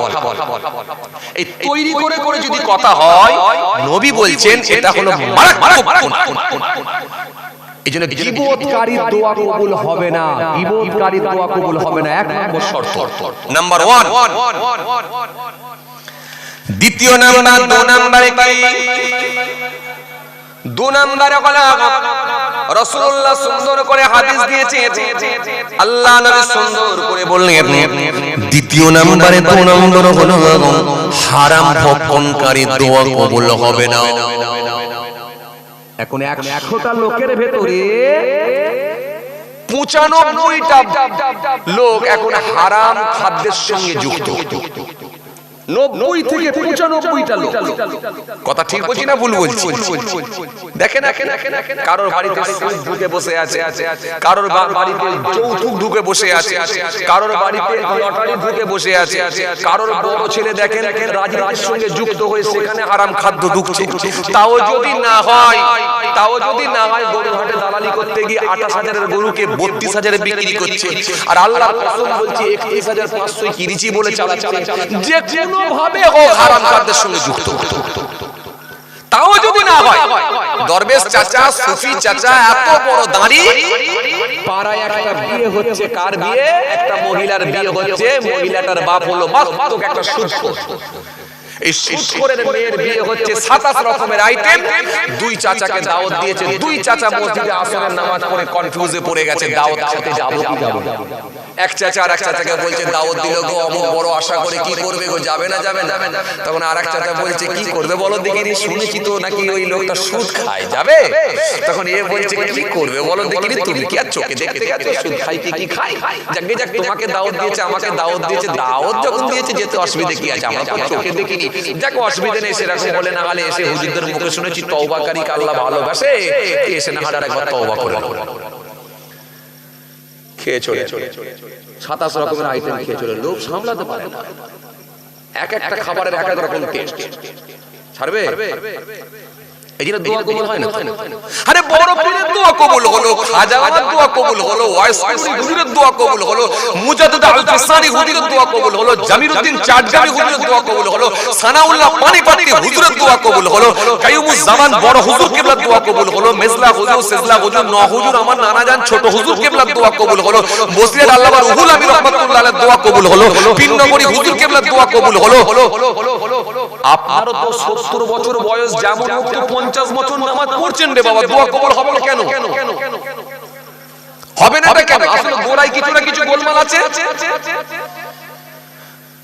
এই তৈরি করে করে যদি কথা হয়, নবী বলছেন এটা হলো মারাত্মক গুনাহ। এইজন্য গীবতকারীর দোয়া কবুল হবে না, গীবতকারীর দোয়া কবুল হবে না, এক নম্বর শর্ত। নাম্বার 1। দ্বিতীয় নাম্বার, 2 নম্বরে কি? 2 নম্বরে বলা রাসূলুল্লাহ সুন্দর করে হাদিস দিয়েছে, আল্লাহ নবী সুন্দর করে বললেন দ্বিতীয় নম্বরে 2 নম্বর হলো হারাম ভক্ষণকারী দোয়া কবুল হবে না। এখন 100টা লোকের ভেতরে 95টা লোক এখন হারাম খাদ্যের সঙ্গে যুক্ত। 90 থেকে 95টা লোক। কথা ঠিক বলছি না ভুল বলছি? দেখেন কারোর বাড়িতে সুদ ঢুকে বসে আছে, কারোর বাড়িতে যৌতুক ঢুকে বসে আছে, কারোর বাড়িতে লটারি ঢুকে বসে আছে, কারোর বড় ছেলে দেখেন রাজনীতির সঙ্গে যুক্ত হয়ে সেখানে হারাম খাদ্য ঢুকছে। তাও যদি না হয় গরুর হাটে দালালি করতে গিয়ে 28,000-এর গরুকে 32,000-এ বিক্রি করছে, আর আল্লাহর কসম বলছি 31,500 কিনেছি বলে চালাচ্ছে। যে কোনো ভাবে ও হারাম কাজের সঙ্গে যুক্ত। তাও যদি না হয়, দরবেশ চাচা, সুফি চাচা, এত বড় দাঁড়ি, পাড়ায় একটা বিয়ে হচ্ছে, কার বিয়ে? একটা মহিলার বিয়ে হচ্ছে, মহিলাটার বাপ হলো মারাত্মক একটা সুদখোর। এই সুদখোরের মেয়ের বিয়ে হচ্ছে, 27 রকমের আইটেম। দুই চাচাকে দাওয়াত দিয়েছে, দুই চাচা মসজিদে আসরের নামাজ পড়ে কনফিউজে পড়ে গেছে, দাওয়াত খেতে যাবো কি যাবো না। এক চাচা আর এক চাচাকে বলছে দাওয়াত দিল গো, অমুক বড় আশা করে, কি করবে গো, যাবে না যাবে না? তখন আর এক চাচা বলছে কি করবে বলো দেখিনি, শুনেছি তো নাকি ওই লোকটা সুদ খায়, যাবে? তখন এ বলছে কি করবে বলো দেখিনি, তুমি কি আর চোখে দেখতে গেছো সুদ খাই কি খাই? যাকে যাক তোমাকে দাওয়াত দিয়েছে, আমাকে দাওয়াত দিয়েছে, দাওয়াত যখন দিয়েছে যেতে অসুবিধা কি আছে, আমরা তো চোখে দেখিনি, যাকে অসুবিধা নেই। সেরকম বলে না হলে এসে হুজুরদের মুখে শুনেছি তওবাকারী আল্লাহ ভালোবাসে, এসে না হলে একবার তওবা করে খেয়ে চলে 27 রকমের আইটেম খেয়ে চলে, লোক সামলাতে পারে না। এক একটা খাবারের এক এক রকম টেস্ট, ছাড়বে? এই জন্য দোয়া কবুল হয় না। আরে বড় পীরের দোয়া কবুল হলো, খাজা বাবার দোয়া কবুল হলো, ওয়াইসি হুজুরের দোয়া কবুল হলো, মুজাদ্দিদ আল ফিসানি হুজুরের দোয়া কবুল হলো, জামিরউদ্দিন চাটগামি হুজুরের দোয়া কবুল হলো, সানাউল্লাহ পানিপতি হুজুরের দোয়া কবুল হলো, কাইয়ুমুজ জামান বড় হুজুর কিবলার দোয়া কবুল হলো, মেজলা হুজুর, সেজলা হুজুর, ন হুজুর আমার নানা জান ছোট হুজুর কিবলার দোয়া কবুল হলো, বসিরাত আল্লামা রুহুল আমিন রাহমাতুল্লাহ আলাইহির দোয়া কবুল হলো, পিননগরী হুজুর কিবলার দোয়া কবুল হলো। আপনারও তো 70 বছর বয়স, যেমন হোক তো 50 বছর নামাজ পড়ছেন রে বাবা, দোয়া কবুল হবে না কেন? হবে না কেন? আসলে গোড়ায় কিছু না কিছু গোলমাল আছে।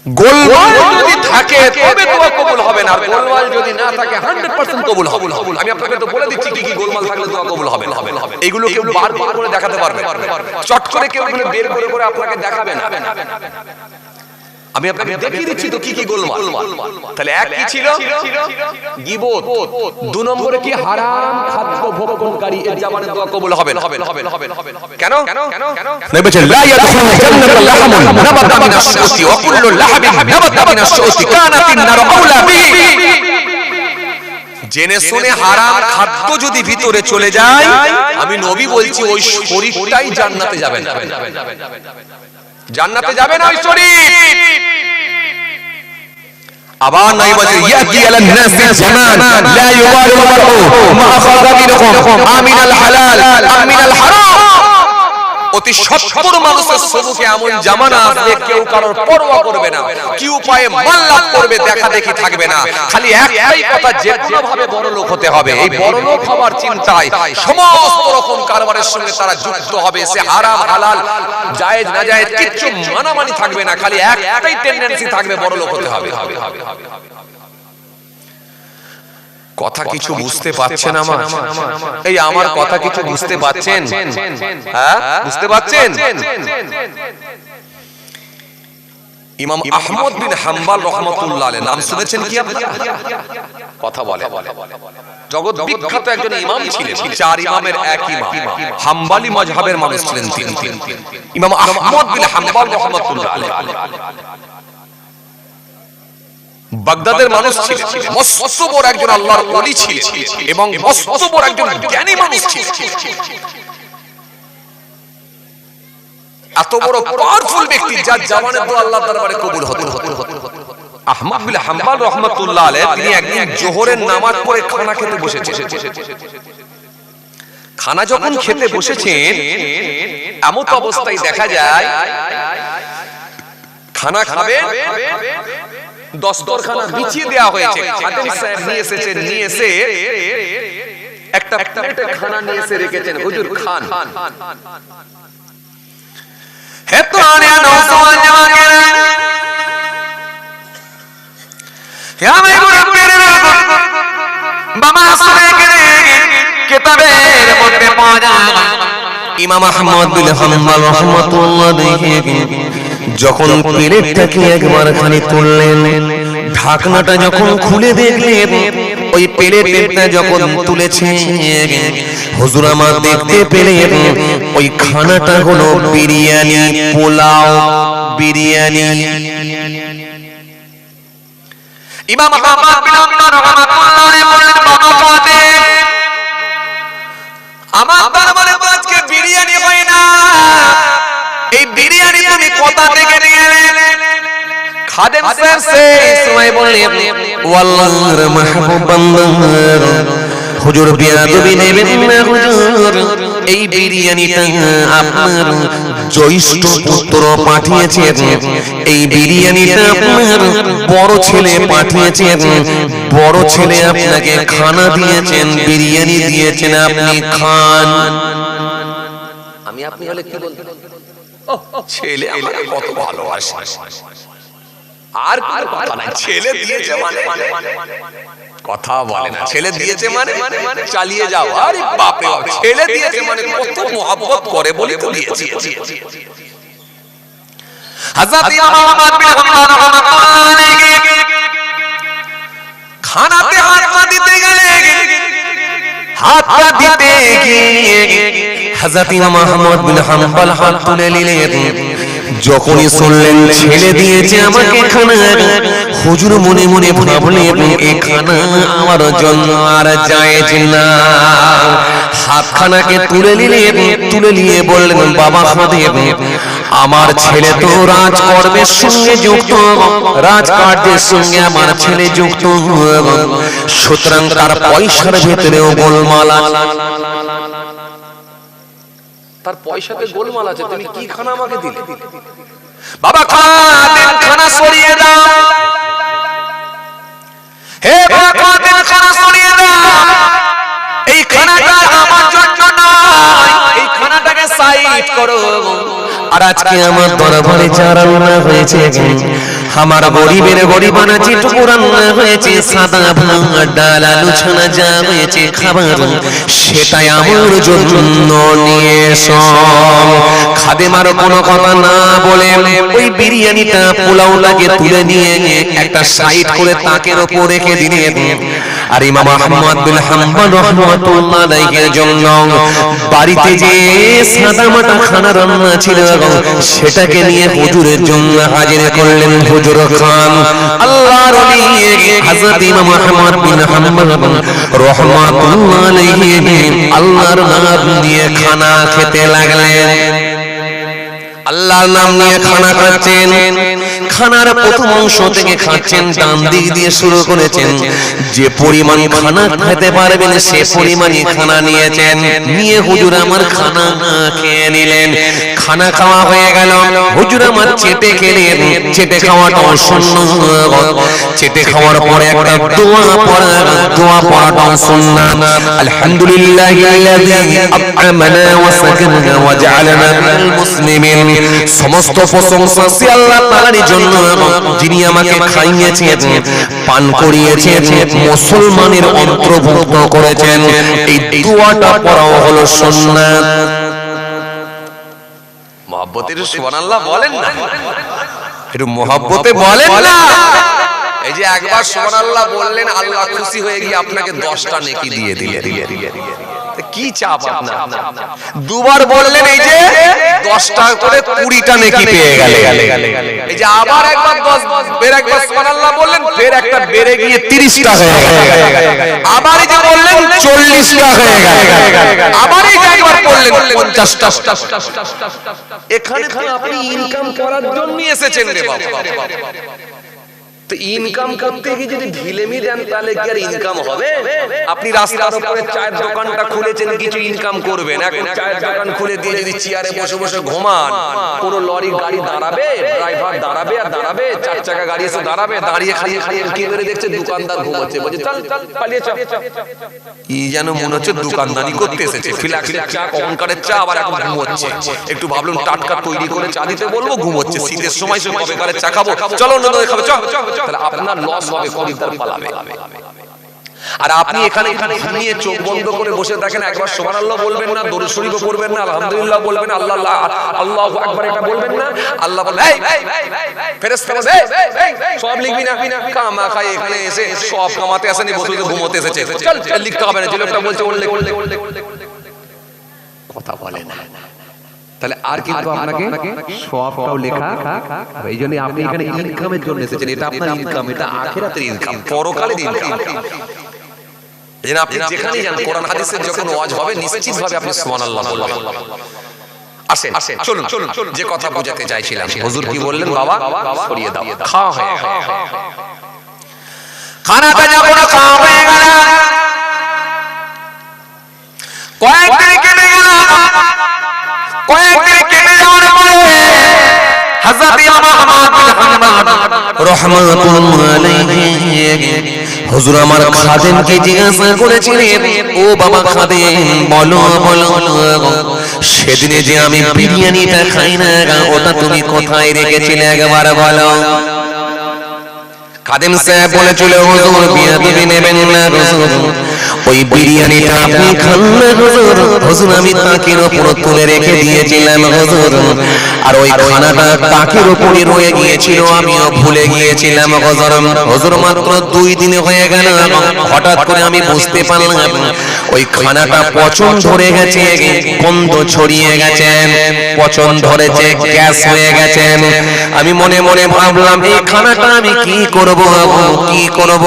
গোলমাল যদি থাকে তবে দোয়া কবুল হবে না, আর গোলমাল যদি না থাকে 100% কবুল হবে। আমি আপনাকে তো বলে দিচ্ছি কি কি গোলমাল থাকলে দোয়া কবুল হবে না। এগুলো কেউ বার করে দেখাতে পারবে, চট করে কেউ এগুলো বের করে আপনাকে দেখাবে না। আমি আপনাকে দেখিয়ে দিচ্ছি তো কি কি গোলমাল। তাহলে এক কি ছিল? গীবত। 2 নম্বরে কি? হারাম খাদ্য ভক্ষণকারী, এর জামানে দোয়া কবুল হবে না। কেন? নবী বলেন লা ইয়াদখুলুল জান্নাতা লাহমুন নাবাতা মিনাশ শুতি ওয়া কুল্লু লাহমিন নাবাতা মিনাশ শুতি কানাতিন নারু আউলা বিহি। জেনে শুনে হারাম খাদ্য যদি ভিতরে চলে যায়, আমি নবী বলছি ওই শরীরটাই জান্নাতে যাবে না, জান্নাতে যাবে না ওই শরীর। আবার নাই বলে ইয়াতি আলান নাসি জামান লা ইউবালু মারউ মা আখাযা মিনহুম আমিনাল হালাল আমিনাল হারাম। অতি সত্তর মানুষের সবুকে এমন জামানা আসবে কেউ কারোর পরোয়া করবে না, কি উপায়ে মাল লাভ করবে দেখা দেখি থাকবে না, খালি একটাই কথা, যে কোনো ভাবে বড় লোক হতে হবে। এই বড় লোক হওয়ার চিন্তায় সমস্ত রকম কারবারের সঙ্গে তারা যুক্ত হবে। সে হারাম হালাল জায়েজ না জায়েজ কিচ্ছু মানামানি থাকবে না, খালি একটাই টেন্ডেন্সি থাকবে, বড় লোক হতে হবে। কথা কিছু বুঝতে পারছেন আমার? এই আমার কথা কিছু বুঝতে পারছেন? হ্যাঁ, বুঝতে পারছেন? ইমাম আহমদ বিন হাম্বল রাহমাতুল্লাহ আলাইহি নাম শুনেছেন কি আপনারা? কথা বলে, জগৎ বিখ্যাত একজন ইমাম ছিলেন, 4 ইমামের এক ইমাম, হাম্বলি মাযহাবের মানুষ ছিলেন তিনি। ইমাম আহমদ বিন হাম্বল রাহমাতুল্লাহ আলাইহি বাগদাদের মানুষ ছিলেন, মস্ত বড় একজন আল্লাহর ওলি ছিলেন এবং মস্ত বড় একজন জ্ঞানী মানুষ ছিলেন। এত বড় পাওয়ারফুল ব্যক্তি যার জামানে তো আল্লাহর দরবারে কবুল হতো। আহমদ বিন হাম্বল রাহমাতুল্লাহ আলাইহি তিনি একদিন জোহরের নামাজ পড়ে খানা খেতে বসেছেন। খানা যখন খেতে বসেছেন, এমন অবস্থায় দেখা যায় খানা খাবেন, দস্তরখানা বিছিয়ে দেওয়া হয়েছে, খাদেম সাহেব নিয়ে এসেছেন, নিয়ে এসে একটা প্লেটে খানা নিয়ে এসে রেখেছেন, হুজুর খান। হে তো আনে নওজওয়ান জামাগেরা, হে আমি মুরব্বিরা, বাবা আসলে গেলে কিতাবের মধ্যে পাওয়া যায় ইমাম আহমদ বিন হাম্বল রাহমাতুল্লাহ আলাইহি যখন প্লেটটাকে একবার খানি তুললেন, ঢাকনাটা যখন খুলে দেখলেন, ওই প্লেটটা যখন তুলেছে হুজুর আমার দেখতে পেলেন ওই খানাটা হলো বিরিয়ানি, পোলাও বিরিয়ানি। ইমাম আহমদ বিন হাম্বল রাহমাতুল্লাহ আলাইহি বলেন, বাবা ফাতে আমার দরবারে খাদেম সাহেব সেই সময় বললেন, ও আল্লাহর মাহবুব বান্দা, হুজুর বিয়াদবি নেবেন না হুজুর, এই বিরিয়ানিটা আপনার জ্যৈষ্ঠ পুত্র পাঠিয়েছেন, এই বিরিয়ানিটা আপনার বড় ছেলে পাঠিয়েছেন, বড় ছেলে আপনাকে খানা দিয়েছেন, বিরিয়ানি দিয়েছেন, আপনি খান। আমি আপনি হলে কি বলতেন? ছেলে আমাকে কত ভালোবাসে, আর কোনো কথা নাই, ছেলে দিয়েছে মানে কথা বলে না, ছেলে দিয়েছে মানে চালিয়ে যাও, আরে বাপ রে বাপ, ছেলে দিয়েছে মানে কত মহব্বত করে বলি তো দিয়েছে। হযরত ইমাম আহমদ বিন হাম্বল রাহমাতুল্লাহ আলাইহি খানাতে হাত পা দিতে গেলে, হাত পা দিতে গিয়ে হযরত ইমাম আহমদ বিন হাম্বল হাত তুলে নিলেন। যখনই শুনলেন ছেলে দিয়েছে আমাকে খানা, হুজুর মনে মনে ভাবলেন এই খানা আমার জন্য আর জায়েজ না। হাতখানাকে তুলে নিয়ে বললেন, বাবা খাদেম, আমার ছেলে তো রাজকর্মের সঙ্গে যুক্ত, রাজকার্যের সঙ্গে আমার ছেলে যুক্ত, সুতরাং তার পয়সার ভেতরেও গোলমাল আছে। তার পয়সাতে গোলমাল আছে, তুমি কি খানা আমাকে দিলে? বাবা খাদেম খানা সরিয়ে দাও, হে বাবা খাদেম খানা সরিয়ে দাও, এই খানাটা আমার জন্য নয়, এই খানাটাকে সাইড করো। আর আজকে আমার দরবারে যা রান্না হয়েছে, আমার গরিবের গরিবানা যেটুকু রান্না হয়েছে, সাদা ভাত ডাল আলু ছানা যা হয়েছে খাবার, সেটাই আমার জন্য নিয়ে এসো। খাদেম আর কোনো কথা না বলে ওই বিরিয়ানিটা পোলাওটাকে তুলে নিয়ে একটা সাইড করে তাকের উপর রেখে দিলেন। আর ইমাম আহমদ বিন হাম্বল রাহমাতুল্লাহ আলাইহির জন্য বাড়িতে যে সাদা মাটা খানা রান্না ছিল, সেটাকে নিয়ে হুজুরের জন্য হাজির করলেন। হুজুর খান আল্লাহর ওলি হযরত ইমাম আহমদ বিন হাম্বল রাহমাতুল্লাহ আলাইহি আল্লাহর নাম নিয়ে খানা খেতে লাগলেন। আল্লাহর নাম নিয়ে খানা খাচ্ছেন। খানার প্রথম অংশ থেকে খাচ্ছেন, ডান দিক দিয়ে শুরু করেছেন, যে পরিমাণ খানা খেতে পারবেন সে পরিমাণই খানা নিয়েছেন। নিয়ে হুজুর আমার খানা খেয়ে নিলেন। খানা খাওয়া হয়ে গেল, হুজুর আমার চেটে খেলেন। চেটে খাওয়াটাও সুন্নাত, চেটে খাওয়ার পরে একটা দোয়া পড়াটাও সুন্নাত। আলহামদুলিল্লাহিল্লাযী আত'আমানা ওয়া সাকানা ওয়া জা'আলানা মিনাল মুসলিমিন। সমস্ত প্রশংসা সে আল্লাহ তাআলার জন্য, যিনি আমাকে খাইয়েছেন, পান করিয়েছেন, মুসলমানের অন্তর্ভুক্ত করেছেন। এই দোয়াটা পড়াও হলো সুন্নাত। মহব্বতের সুবহানাল্লাহ বলেন না, একটু মহব্বতে বলেন না। এই যে একবার সুবহানাল্লাহ বললেন, আল্লাহ খুশি হয়ে গিয়ে আপনাকে 10টা নেকি দিয়ে দিলেন। কি চাপ আপনার? দুবার বললেন, এই যে 10টা করে 20টা নেকি পেয়ে গেলেন। এই যে আবার একবার 10 বের একবার সুবহানাল্লাহ বললেন, ফের একটা বেড়ে গিয়ে 30টা হয়ে গেল। আবার এই যে বললেন 40টা হয়ে গেল। আবার এই যে একবার বললেন 50টা। এখানে তো আপনি ইনকাম করার জন্য এসেছেন রে বাবা। তো ইনকাম করতে গিয়ে যদি ঢিলেমি দেন তাহলে কি আর ইনকাম হবে? আপনি রাস্তার উপরে চায়ের দোকানটা খুলেছেন, কিছু ইনকাম করবেন। এখন চায়ের দোকান খুলে দিয়ে যদি চেয়ারে বসে বসে ঘুমান, কোন লরি গাড়ি দাঁড়াবে, ড্রাইভার দাঁড়াবে আর দাঁড়াবে, 4 চাকা গাড়ি এসে দাঁড়াবে, দাঁড়িয়ে খালি কি করে দেখছে দোকানদার ঘুমাচ্ছে, বলছে চল চল পালিয়ে চল। ই যেন মনে হচ্ছে দোকানদারি করতে এসেছে। ফিলাক্সের চা, অহংকারের চা, আবার এখন ঘুমোচ্ছে। একটু ভাবলুন টাটকা তৈরি করে চা দিতে বলবো, ঘুমোচ্ছে। শীতের সময় সে কবেকারের চা খাবো, চলো অন্য দোকানে খাবে, চল। তাহলে আপনার লস হবে, খরিদ্দার পালাবে। আর আপনি এখানে ঘুমিয়ে চোখ বন্ধ করে বসে থাকেন, একবার সুবহানাল্লাহ বলবেন না, দরুদ শরীফ পড়বেন না, আলহামদুলিল্লাহ বলবেন, আল্লাহু আকবার এটা বলবেন না। আল্লাহ বলে, এই ফেরেশতা বলে, সব লিখবি না, কামা খায় এখানে এসে সব কামাতে আসেনি, বসে ঘুমোতে এসেছে, চল চল লিখতে হবে না। যে লোকটা বলছে ওলে কথা বলে না, তাহলে আর কিন্তু আপনাকে সবটাও লেখা। এই জন্য আপনি এখানে ইনকামের জন্য এসেছেন। এটা আপনার ইনকাম, এটা আখিরাতের ইনকাম, পরকালের ইনকাম। এজন্য আপনি যেখানেই যান, কোরআন হাদিসের যখন ওয়াজ হবে নিশ্চিতভাবে আপনি সুবহানাল্লাহ বলবেন। আসেন চলুন যে কথা বোঝাতে চাইছিলাম হুজুর কি বললেন বাবা সরিয়ে দাও খাওয়া হয়ে খানাটা যখন খাওয়া হয়ে গেল কয়েকদিন কেটে গেল কয়েকদিন কেটে যাওয়ার পরে হযরত আহমদ বিন হাম্বল রাহমাতুল্লাহ আলাইহি হুজুর আমার খাদেমকে জিজ্ঞাসা করেছিলেন, ও বাবা খাদেম বলো বলো সেদিনে যে আমি বিরিয়ানিটা খাই না ওটা তুমি কোথায় রেখেছিলে একবার বলো। খাদেম সাহেব বলেছিল, হুজুর বিয়াদবি নেবেন না হুজুর, ওই বিরিয়ানিটা আপনি খান না হুজুর, হুজুর আমি তাকের উপর তুলে রেখে দিয়েছিলাম হুজুর, আর ওই খানাটা তাকের উপরে রয়ে গিয়েছিল, আমিও ভুলে গিয়েছিলাম হুজুর। হুজুর মাত্র 2 দিন হয়ে গেল, হঠাৎ করে আমি বুঝতে পারলাম ওই খানাটা পচন ধরে গেছে, গন্ধ ছড়িয়ে গেছে, পচন ধরেছে, গ্যাস হয়ে গেছে। আমি মনে মনে ভাবলাম এই খানাটা আমি কি করব কি করব,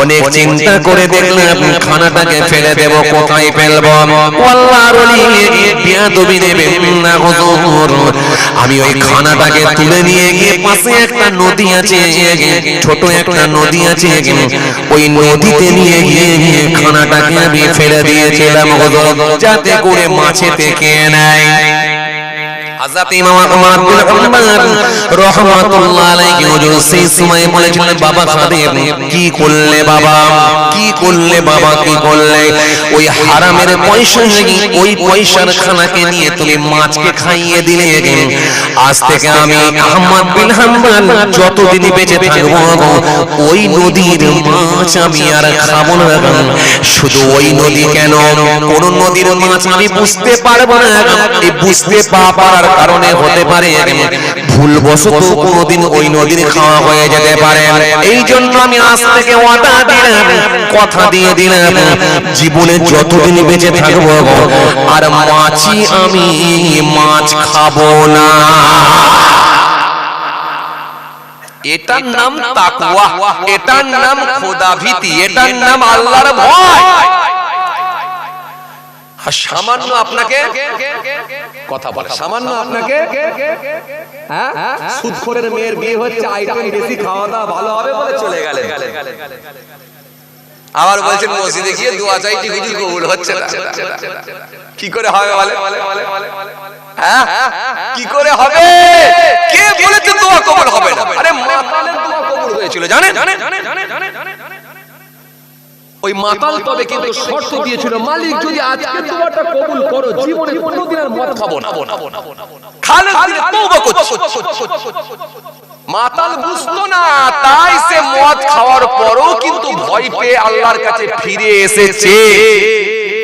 অনেক চিন্তা করে দেখলাম খানাটাকে ফেলে দেব, কোথায় ফেলবো। আল্লাহর ওলি বিয়াদবি নেবেন না হুজুর, আমি ওই খানাটাকে তুলে নিয়ে গিয়ে পাশে একটা নদী আছে, ছোট একটা নদী আছে, ওই নদীতে নিয়ে গিয়ে খানাটাকে আমি ফেলে দিয়েছিলাম হুজুর, যাতে করে মাছেতে খেয়ে নেয়। হযরত ইমাম আহমদ বিন হাম্বল রাহমাতুল্লাহ আলাইহি হুজুর সেই সময় বলেছিলেন, বাবা খাদেম কি করলে বাবা, কি করলে বাবা, কি করলে? ওই হারামের পয়সা, ওই পয়সার খানাকে নিয়ে তুমি মাছকে খাইয়ে দিলে। আজ থেকে আমি আহমদ বিন হাম্বল যতদিন বেঁচে থাকবো ওই নদীর মাছ আমি আর খাবো না। শুধু ওই নদী কেন, কোন নদীর মাছ আমি বুঝতে পারবো না। এই বুঝতে পারার কারণে হতে পারে ভুলবশত কোনদিন ওই নদীর খাওয়া হয়ে যেতে পারে। এই জন্য আমি আজ থেকে ওয়াদা দিলাম, কথা দিয়ে দিলাম, জীবনে যতদিন বেঁচে থাকবো আর মাছই আমি মাছ খাবো না। এটার নাম তাকওয়া, এটার নাম খোদাভীতি, এটার নাম আল্লাহর ভয়। সামান্য আপনাকে কথা বলে, সামান্য আপনাকে সুদখোরের মেয়ের বিয়ে হচ্ছে, আইটেম বেশি, খাওয়া দাওয়া ভালো হবে বলে চলে গেলেন, আবার বলছেন মসজিদে গিয়ে দোয়া চাইছি হুজুর কবুল হচ্ছে না। কি করে হবে বলে, হ্যাঁ কি করে হবে? কে বলেছে দোয়া কবুল হবে না? আরে মাতালের দোয়া কবুল হয়েছিল জানেন? ওই মাতাল তবে কিন্তু শর্ত দিয়েছিল, মালিক যদি আজকে দোয়াটা কবুল করো জীবনে কোনোদিন আর মদ খাবো না, খালেদ দিনে তওবা করছে। মাতাল বুঝতো না, তাই সে মদ খাওয়ার পরও কিন্তু ভয় পেয়ে আল্লাহর কাছে ফিরে এসেছে,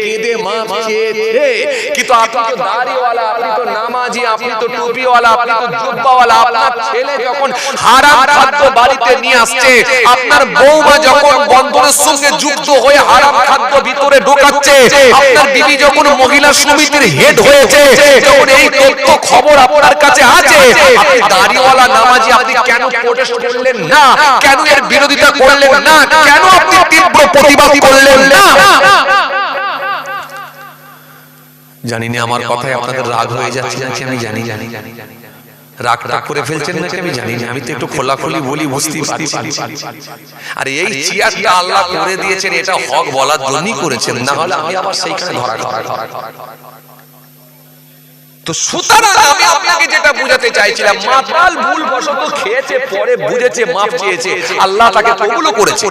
কেঁদে মাপ চেয়েছে। কিন্তু আপনি তো দাড়িওয়ালা, আপনি তো নামাজি, আপনি তো টুপিওয়ালা, আপনি তো জুব্বাওয়ালা, আপনার ছেলে যখন হারাম খাদ্য বাড়িতে নিয়ে আসছে, আপনার বৌমা যখন বন্ধনের সঙ্গে যুক্ত হয়ে হারাম খাদ্য ভিতরে ঢোকাচ্ছে, আপনার বিবি যখন মহিলা সমিতির হেড হয়েছে, যখন এই তথ্য খবর আপনার কাছে আছে, আপনি দাড়িওয়ালা নামাজি, আপনি কেন প্রোটেস্ট করলেন না? কেন এর বিরোধিতা করলেন না? কেন আপনি তীব্র প্রতিবাদ করলেন না? জানি না আমার কথায় আপনাদের রাগ হয়ে যাচ্ছে নাকি, আমি জানি রাগ করে ফেলছেন নাকি আমি জানি না, আমি তো একটু খোলাখুলি বলি, বুঝতেই পারছি। আর এই চেয়ারটা আল্লাহ করে দিয়েছেন, এটা হক বলার জন্যই করেছেন, না হলে আমি আবার সেইখানে ধরা। তো সুতরাং আমি আপনাকে যেটা বুঝাতে চাইছিলাম, মাতাল ভুলবশত খেয়েছে, পরে বুঝেছে, মাফ চেয়েছে, আল্লাহ তাকে কবুলও করেছে।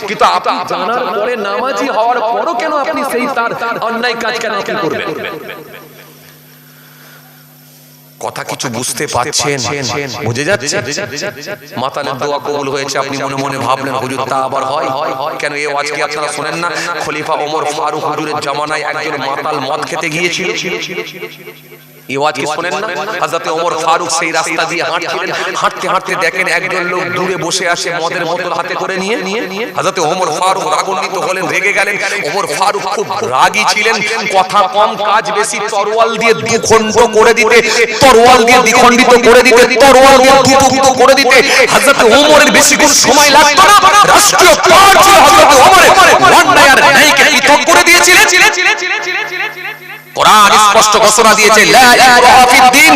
কিন্তু আপনি জানার পরে, নামাজি হওয়ার পরও কেন আপনি সেই তার অন্যায় কাজ কেন আপনি করবেন? কথা কিছু বুঝতে পারছেন? বুঝে যাচ্ছে? মাতালের দোয়া কবুল হয়েছে, আপনি মনে মনে ভাবলেন হুজুর তা আবার হয় কেন? এই আজকে আপনারা শুনেন না, খলিফা ওমর ফারুক হুজুরের জামানায় একজন মাতাল মদ খেতে গিয়েছিল। এই ওয়াজ কি শুনেন না? হযরত ওমর ফারুক সেই রাস্তা দিয়ে হাঁটছিলেন, হাঁটতে হাঁটতে দেখেন একজন লোক দূরে বসে আছে মদের বোতল হাতে করে নিয়ে। হযরত ওমর ফারুক রাগান্বিত হলেন, রেগে গেলেন। ওমর ফারুক খুব রাগী ছিলেন, কথা কম কাজ বেশি, তরোয়াল দিয়ে দুখণ্ড করে দিতে, তরোয়াল দিয়ে দ্বিখণ্ডিত করে দিতে, তরোয়াল দিয়ে দুটো করে দিতে হযরত ওমরের বেশিক্ষণ সময় লাগতো না। রাষ্ট্রীয় পাওয়ার ছিল হযরত ওমরের, অন্যায় আর ন্যায়কে পৃথক করে দিয়েছিলেন। কোরআন স্পষ্ট ঘোষণা দিয়েছে লা ইকরাহা ফিদ-দ্বীন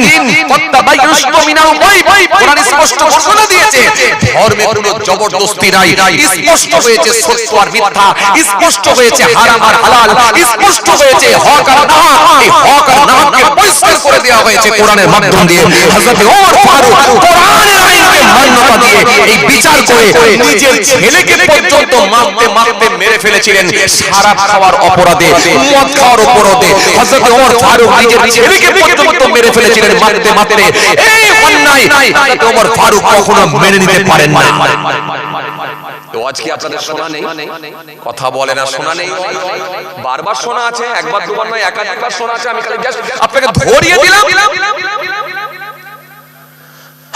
ক্বাদ তাবায়্যানা মিনাল গায়ব। কোরআন স্পষ্ট ঘোষণা দিয়েছে ধর্মে কোনো জবরদস্তি নাই। স্পষ্ট হয়েছে সত্য আর মিথ্যা, স্পষ্ট হয়েছে হারাম আর হালাল, স্পষ্ট হয়েছে হক আর না হক। এই হক আর না হককে পরিষ্কার করে দেওয়া হয়েছে কোরআনের মাধ্যম দিয়ে। হযরত ওমর ফারুক কোরআনের আইনকে মান্যতা দিয়ে এই বিচার করে নিজের ছেলেকে পর্যন্ত মারতে মেরে ফেলেছিলেন শরাব খাওয়ার অপরাধে, মদ খাওয়ার অপরাধে। হযরত ওমর ফারুক নিজের ছেলেকে পর্যন্ত মেরে ফেলেছিলেন মারতে। এই অন্যায় হযরত ওমর ফারুক কখনো মেনে নিতে পারেন না। তো আজকে আপনাদের শোনা নেই, কথা বলে না, শোনা নেই, বারবার শোনা আছে, একবার দুবার নয় একাধিকবার শোনা আছে। আমি খালি জাস্ট আপনাকে ধরিয়ে দিলাম।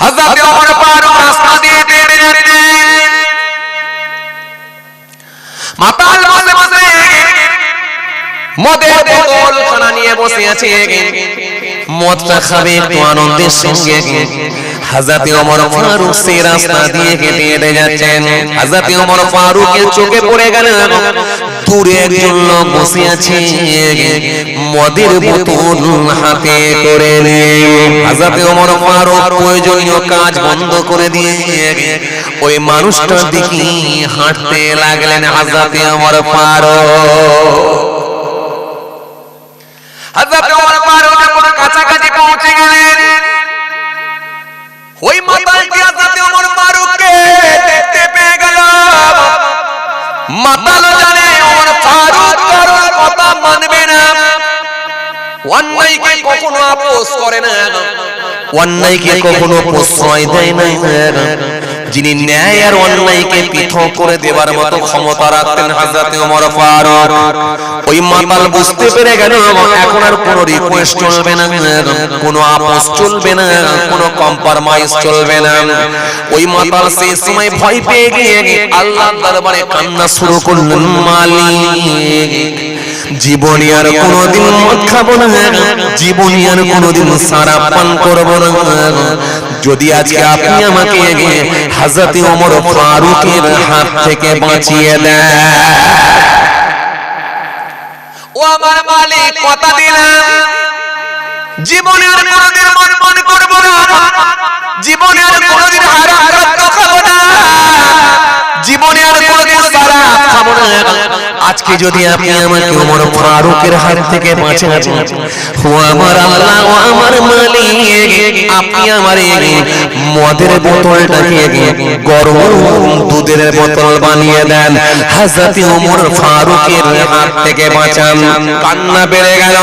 হযরত ওমর ফারুক রাস্তা দিয়ে হেঁটে যাচ্ছেন, মাতাল বসে মদের বোতল খানা নিয়ে বসে আছে, মদটা খাবে একটু আনন্দের সঙ্গে। হযরত ওমর ফারুক সেই রাস্তা দিয়ে হেঁটে যাচ্ছেন। হযরত ওমর ফারুকের চোখে পড়ে গেল দূরে একজন লোক বসে আছে মদের বোতল হাতে করে নিয়ে। হযরত ওমর ফারুক প্রয়োজনীয় কাজ বন্ধ করে দিয়ে ওই মানুষটার দিকে হাঁটতে লাগলেন। হযরত ওমর ফারুক যখন কাছাকাছি পৌঁছে গেলেন, ওই মাতালটি হযরত ওমর ফারুককে দেখতে পেয়ে গেল। মাতাল জানে ওমর ফারুক কারোর কথা মানবে না, অন্যায়কে কখনো আপোষ করে না, অন্যায়কে কখনো প্রশ্রয় দেয় না। যিনি ন্যায় আর অন্যায়কে পৃথক করে দেবার মতো ক্ষমতা রাখতেন হযরত ওমর ফারুক। ওই মাতাল বুঝতে পেরে গেল এখন আর কোনো রিকোয়েস্ট চলবে না, কোনো আপোষ চলবে না, কোনো কম্প্রোমাইজ চলবে না। ওই মাতাল সেই সময় ভয় পেয়ে গিয়ে আল্লাহর দরবারে কান্না শুরু করলেন, মালিক জীবনে আর কোনোদিন মদ খাবো না, জীবনে আর কোনোদিন শরাব পান করবো না, যদি আজকে আপনি আমাকে হযরত ওমর ফারুকের হাত থেকে বাঁচিয়ে দেন। ও আমার মালিক কথা দিলাম, জীবনে আর কোনোদিন মদ পান করবো না, জীবনে আর কোনোদিন হারাম খাদ্য খাবো না, জীবনে আর কোনোদিন শরাব খাবো না। আজকে যদি আপনি আমাকে ওমর ফারুকের হাত থেকে বাঁচান, ও আমার আল্লাহ, ও আমার মালিক, আপনি আমার মদের বোতলটাকে গরম দুধের বোতল বানিয়ে দেন, হযরত ওমর ফারুকের হাত থেকে বাঁচান। কান্না বেড়ে গেল,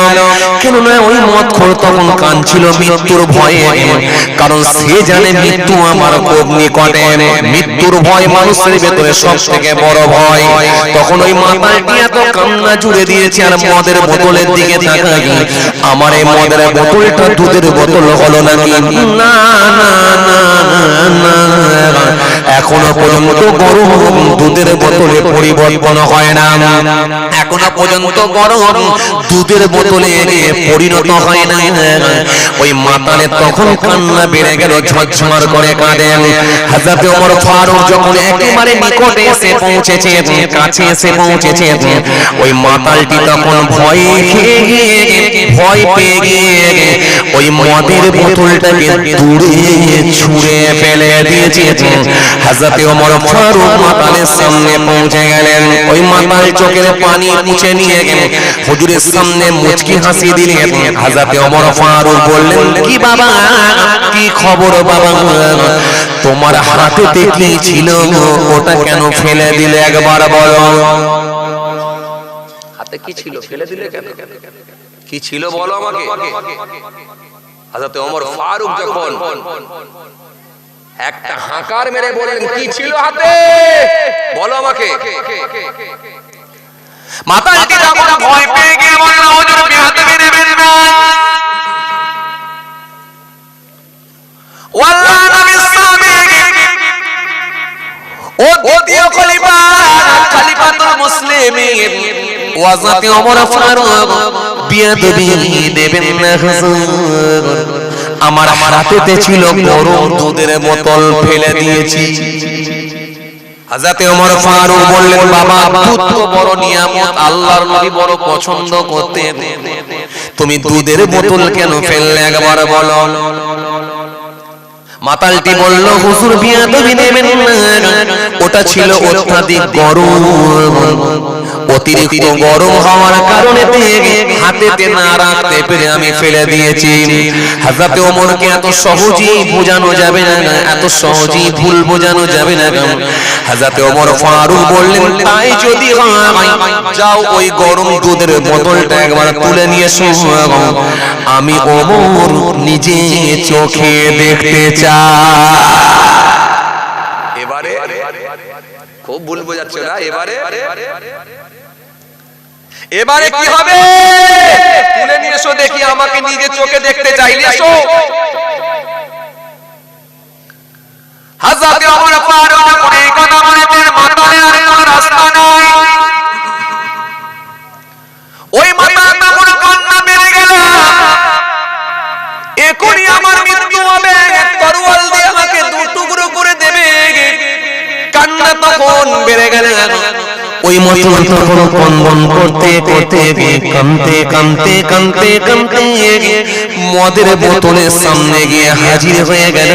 কেননা ওই মদখোর তখন কাঁদছিল মৃত্যুর ভয়ে, কারণ সে জানে মৃত্যু আমার খুব নিকটে, মৃত্যুর ভয় মানুষের ভেতরে সব থেকে বড় ভয়। তখন ওই মাতালটি এত কান্না জুড়ে দিয়েছে আর মদের বোতলের দিকে তাকাই, আমার এই মদের বোতলটা দুধের বোতল হলো নাকি? না না না না, এখনো পর্যন্ত গরম দুধের বোতলে পরিবর্তন হয় না, এখনো পর্যন্ত গরম দুধের বোতলে পরিণত হয় না। ওই মাতালের তখন কান্না বেড়ে গেল, ঝরঝর করে কাঁদেন। হযরত ওমর ফারুক যখন একেবারে নিকটে এসে পৌঁছেছে, কাছে এসে পৌঁছেছে, ওই মাতালটি তখন ভয় পেয়ে গিয়ে ওই মদের বোতলটাকে দূরে ছুঁড়ে ফেলে দিয়েছে। হযরত ওমর ফারুক মাতালের সামনে পৌঁছে গেলেন, ওই মাতাল চোখের পানি মুছে নিয়ে গেলেন, হুজুরের সামনে মুচকি হাসি দিলেন। হযরত ওমর ফারুক বললেন, কি বাবা, কি খবর বাবা, তোমার হাতে কি ছিল, ওটা কেন ফেলে দিলে একবার বলো। হাতে কি ছিল, ফেলে দিলে কেন, কি ছিল বলো আমাকে। হযরত ওমর ফারুক যখন একটা হাঁকার মেরে বললেন, কি ছিল হাতে বলো আমাকে। মাতালটি তখন ভয় পেয়ে গিয়ে বলল, হুজুর বিহাতে নেবেন না, ওয়াল্লাহ নবী সাদিক ও দ্বিতীয় খলিফা, খলিফাতুল মুসলিমিন হযরত ওমর ফারুক বিয়াদবি দেবেন না হুজুর, আমার হাতেতে ছিল গরম দুধের বোতল, ফেলে দিয়েছি। হযরত ওমর ফারুক বললেন, বাবা দুধ তো বড় নিয়ামত, আল্লাহর নবী বড় পছন্দ করতেন, তুমি দুধের বোতল কেন ফেললে একবার বলো। মাতালটি বলল, হুজুর বিয়াদবি নেবেন না, ওটা ছিল অত্যাধিক গরম, অতিরিক্ত গরম হওয়ার কারণে হাতেতে না রাখতে পেরে আমি ফেলে দিয়েছি। হযরত ওমরকে এত সহজেই বোঝানো যাবে না, এত সহজেই ভুল বোঝানো যাবে না। হযরত ওমর ফারুক বললেন, তাই যদি হয় যাও ওই গরম দুধের বোতলটা একবার তুলে নিয়ে এসো, আমি ওমর নিজে চোখে দেখতে চাই। এবারে খুব ভুল বোঝাচ্ছ না, এবারে কি হবে? তুলে নিয়ে এসো দেখি, আমাকে নিজে চোখে দেখতে চাই, নিয়ে এসো। হযরত ওমর ফারুক করে কথা বলতেন, মাতালের আর কোনো রাস্তা নাই। ওই মাতালটা বড় কান্না বেড়ে গেল, এখনই আমার মৃত্যু হবে, তরোয়াল দিয়ে আমাকে দু টুকরো করে দেবে। কান্না তখন বেড়ে গেল। ওই মাতাল তখন কন্দন করতে করতে কাঁদতে কাঁদতে কাঁদতে কাঁদতে মদের বোতলের সামনে গিয়ে হাজির হয়ে গেল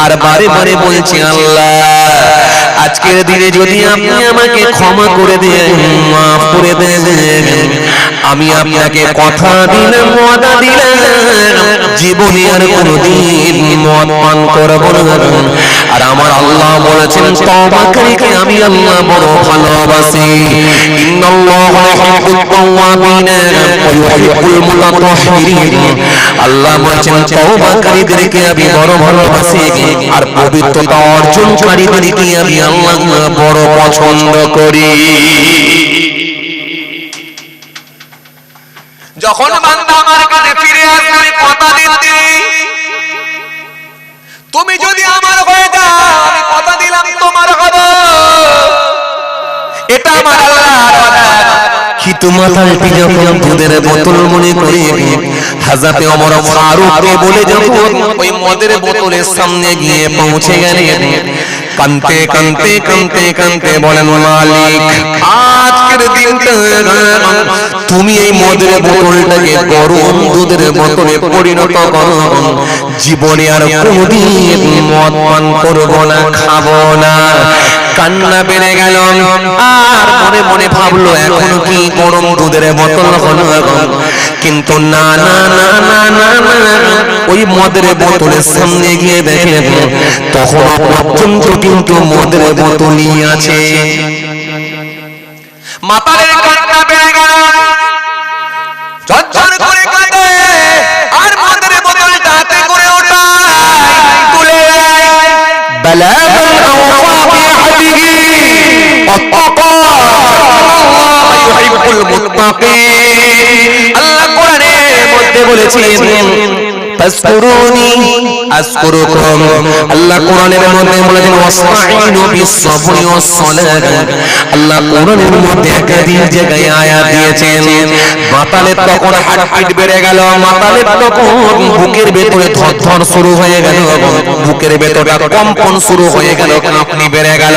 আর বারে বারে বলছে, আল্লাহ আজকের দিনে যদি আপনি আমাকে ক্ষমা করে দেন, মাফ করে দেন, আমি আপনাকে কথা দিলাম, ওয়াদা দিলাম, জীবনে আর কোনদিন মদ পান করব না। আর আমার আল্লাহ বলেছেন, তওবাকারীকে আমি আল্লাহ বড় ভালোবাসি। ইন্নাল্লাহা ইউহিব্বুত তাওয়াবিন ওয়া ইউহিব্বুল মুতাতাহহিরিন। আল্লাহ বলেছেন, তওবাকারীদেরকে আমি বড় ভালোবাসি, আর পবিত্রতা অর্জনকারীদেরকে আমি আল্লাহ বড় পছন্দ করি। যখন বান্দা আমার কাছে ফিরে আসবে, কথা দিতে, তুমি যদি আমার হয়ে যাও, আমি কথা দিলাম তোমার হবে, এটা আমার আল্লাহর ওয়াদা। কিন্তু মাতালটি যখন দুধের বোতল মনে করে হযরত ওমর ফারুককে বলে যখন ওই মদের বোতলের সামনে গিয়ে পৌঁছে গেলেন, কাঁদতে কাঁদতে কাঁদতে কাঁদতে বলেন, মালিক আজকের দিনটা তুমি এই মদের বোতলটাকে গরম দুধের বোতলে পরিণত করো, জীবনে আর কোনদিন মদ পান করবো না, খাবো না। কান্না বেড়ে গেল আর মনে মনে ভাবলো, এখন কি গরম দুধের বোতল হলো, কিন্তু না না না না না না, ওই মদের বোতলের সামনে গিয়ে দেখে তখন পর্যন্ত কিন্তু মদের বোতলই আছে। মাতালের কান্না বেড়ে গেল, ঝরঝর করে কাঁদে আর মদের বোতলটা হাতে করে ওঠায়, তুলে বালাগাল আওফা বিহাদিহি ওয়াত্তাকা ইউহিব্বুল মুত্তাকিন। আল্লাহ কোরআনের মধ্যে বলেছেন, ফাসকুরুনি আযকুরুকুম। আল্লাহ কোরআনের মধ্যে বলেছেন, ওয়াসতাঈনু বিস-সাবরি ওয়াস-সালাত। আল্লাহ কোরআনের মধ্যে একাধিক জায়গায় আয়াত দিয়েছেন। মাতালের তখন হার্টবিট বেড়ে গেল, মাতালের তখন বুকের ভেতরে ধড়ধড় শুরু হয়ে গেল, বুকের ভেতরে কম্পন শুরু হয়ে গেল, কাঁপুনি বেড়ে গেল।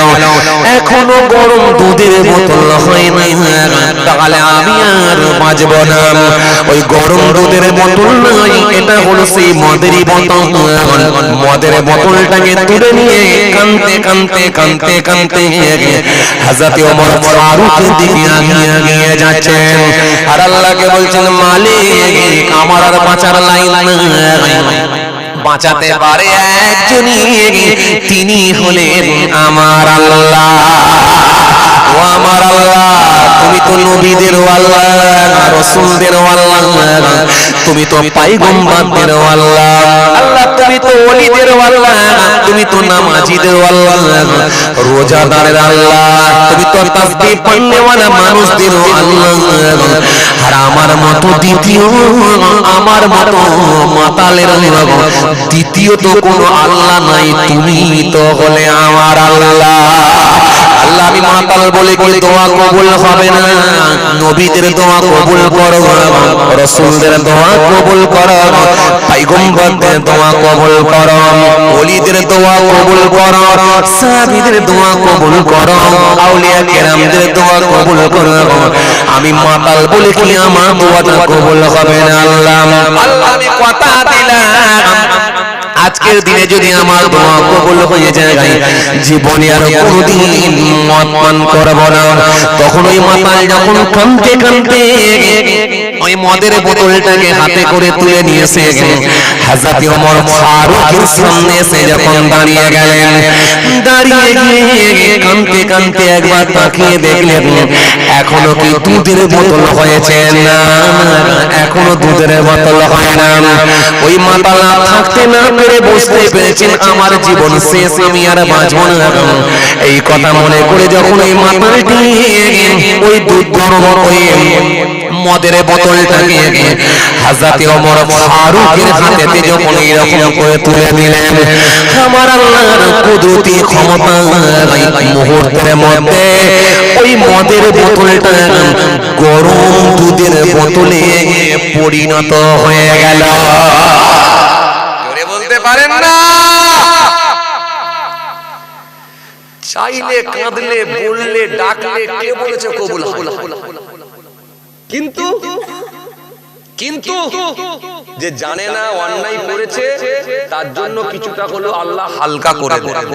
এখনো গরম দুধের বোতল হয় নাই, তাহলে আমি আর বাঁচব না। ওই গরম দুধের বোতল নয়, এটা হলো সেই মদেরই বোতল। মদের বোতলটাকে তুলে নিয়ে কাঁদতে কাঁদতে কাঁদতে কাঁদতে হযরত ওমর ফারুক দিকে এগিয়ে যাচ্ছেন আর আল্লাহকে বলছেন, মালিক আমার আর বাঁচার লাইন নাই, বাঁচাতে পারে একজনই, তিনি হলেন আমার আল্লাহ। ও আমার আল্লাহ, তুমি তো নবীদের আল্লাহ, রাসূলদের আল্লাহ, তুমি তো পয়গম্বরদের আল্লাহ, আল্লাহ তুমি তো ওলিদের আল্লাহ, তুমি তো নামাজীদের আল্লাহ, রোজাদারের আল্লাহ, তুমি তো তাসবিহ পড়নেওয়ালা মানুষদের আল্লাহ। আর আমার মতো দ্বিতীয়, আমার মতো মাতালের দ্বিতীয়ত কোনো আল্লাহ নাই, তুমি তো হলে আমার আল্লাহ। আল্লাহ আমি মাতাল বলে কি দোয়া কবুল হবে না? নবীদের দোয়া কবুল করো, রাসূলদের দোয়া কবুল করো, পয়গম্বরদের দোয়া কবুল করো, ওলিদের দোয়া কবুল করো, সাহাবীদের দোয়া কবুল করো, আউলিয়া কেরামদের দোয়া কবুল করো। আমি মাতাল বলে কি আমার দোয়াটা কবুল হবে না? আল্লাহ আমি কথা দিলাম আজকের দিনে যদি আমার দোয়া কবুল হয়ে যায়, জীবনে আর কোনোদিন মদ পান করব না। তখন ওই মাতাল যখন কাঁদতে কাঁদতে ওই মদের বোতলটাকে হাতে করে তুলে নিয়েছে, হযরত ওমর ফারুকের সামনে এসে যখন দাঁড়িয়ে গেলেন, দাঁড়িয়ে গিয়ে কাঁদতে কাঁদতে একবার তাকিয়ে দেখলেন এখনো কি দুধের বোতল হয়েছে? না, এখনো দুধের বোতল হয় না। ওই মাতাল থাকতে না পেরে বুঝতে পেরেছেন আমার জীবন শেষ, আমি আর বাঁচব না। এই কথা মনে করে যখন ওই মাতালটি ওই দুধ গরম ওই মদের বোতলটাকে হযরত ওমর ফারুকের হাতেতে যখন এরকম করে তুলে নিলেন, আমার আল্লাহর কুদরতি ক্ষমতা মুহূর্তের মধ্যে ওই মদের বোতলটা গরম দুধের বোতলে পরিণত হয়ে গেল। বলতে পারেন না, চাইলে কাঁদলে বললে ডাকলে কে বলেছে কবুল হবে? কিন্তু কিন্তু যে জানে না অন্যায় করেছে তার জন্য কিছুটা হলো আল্লাহ হালকা করে দেয়,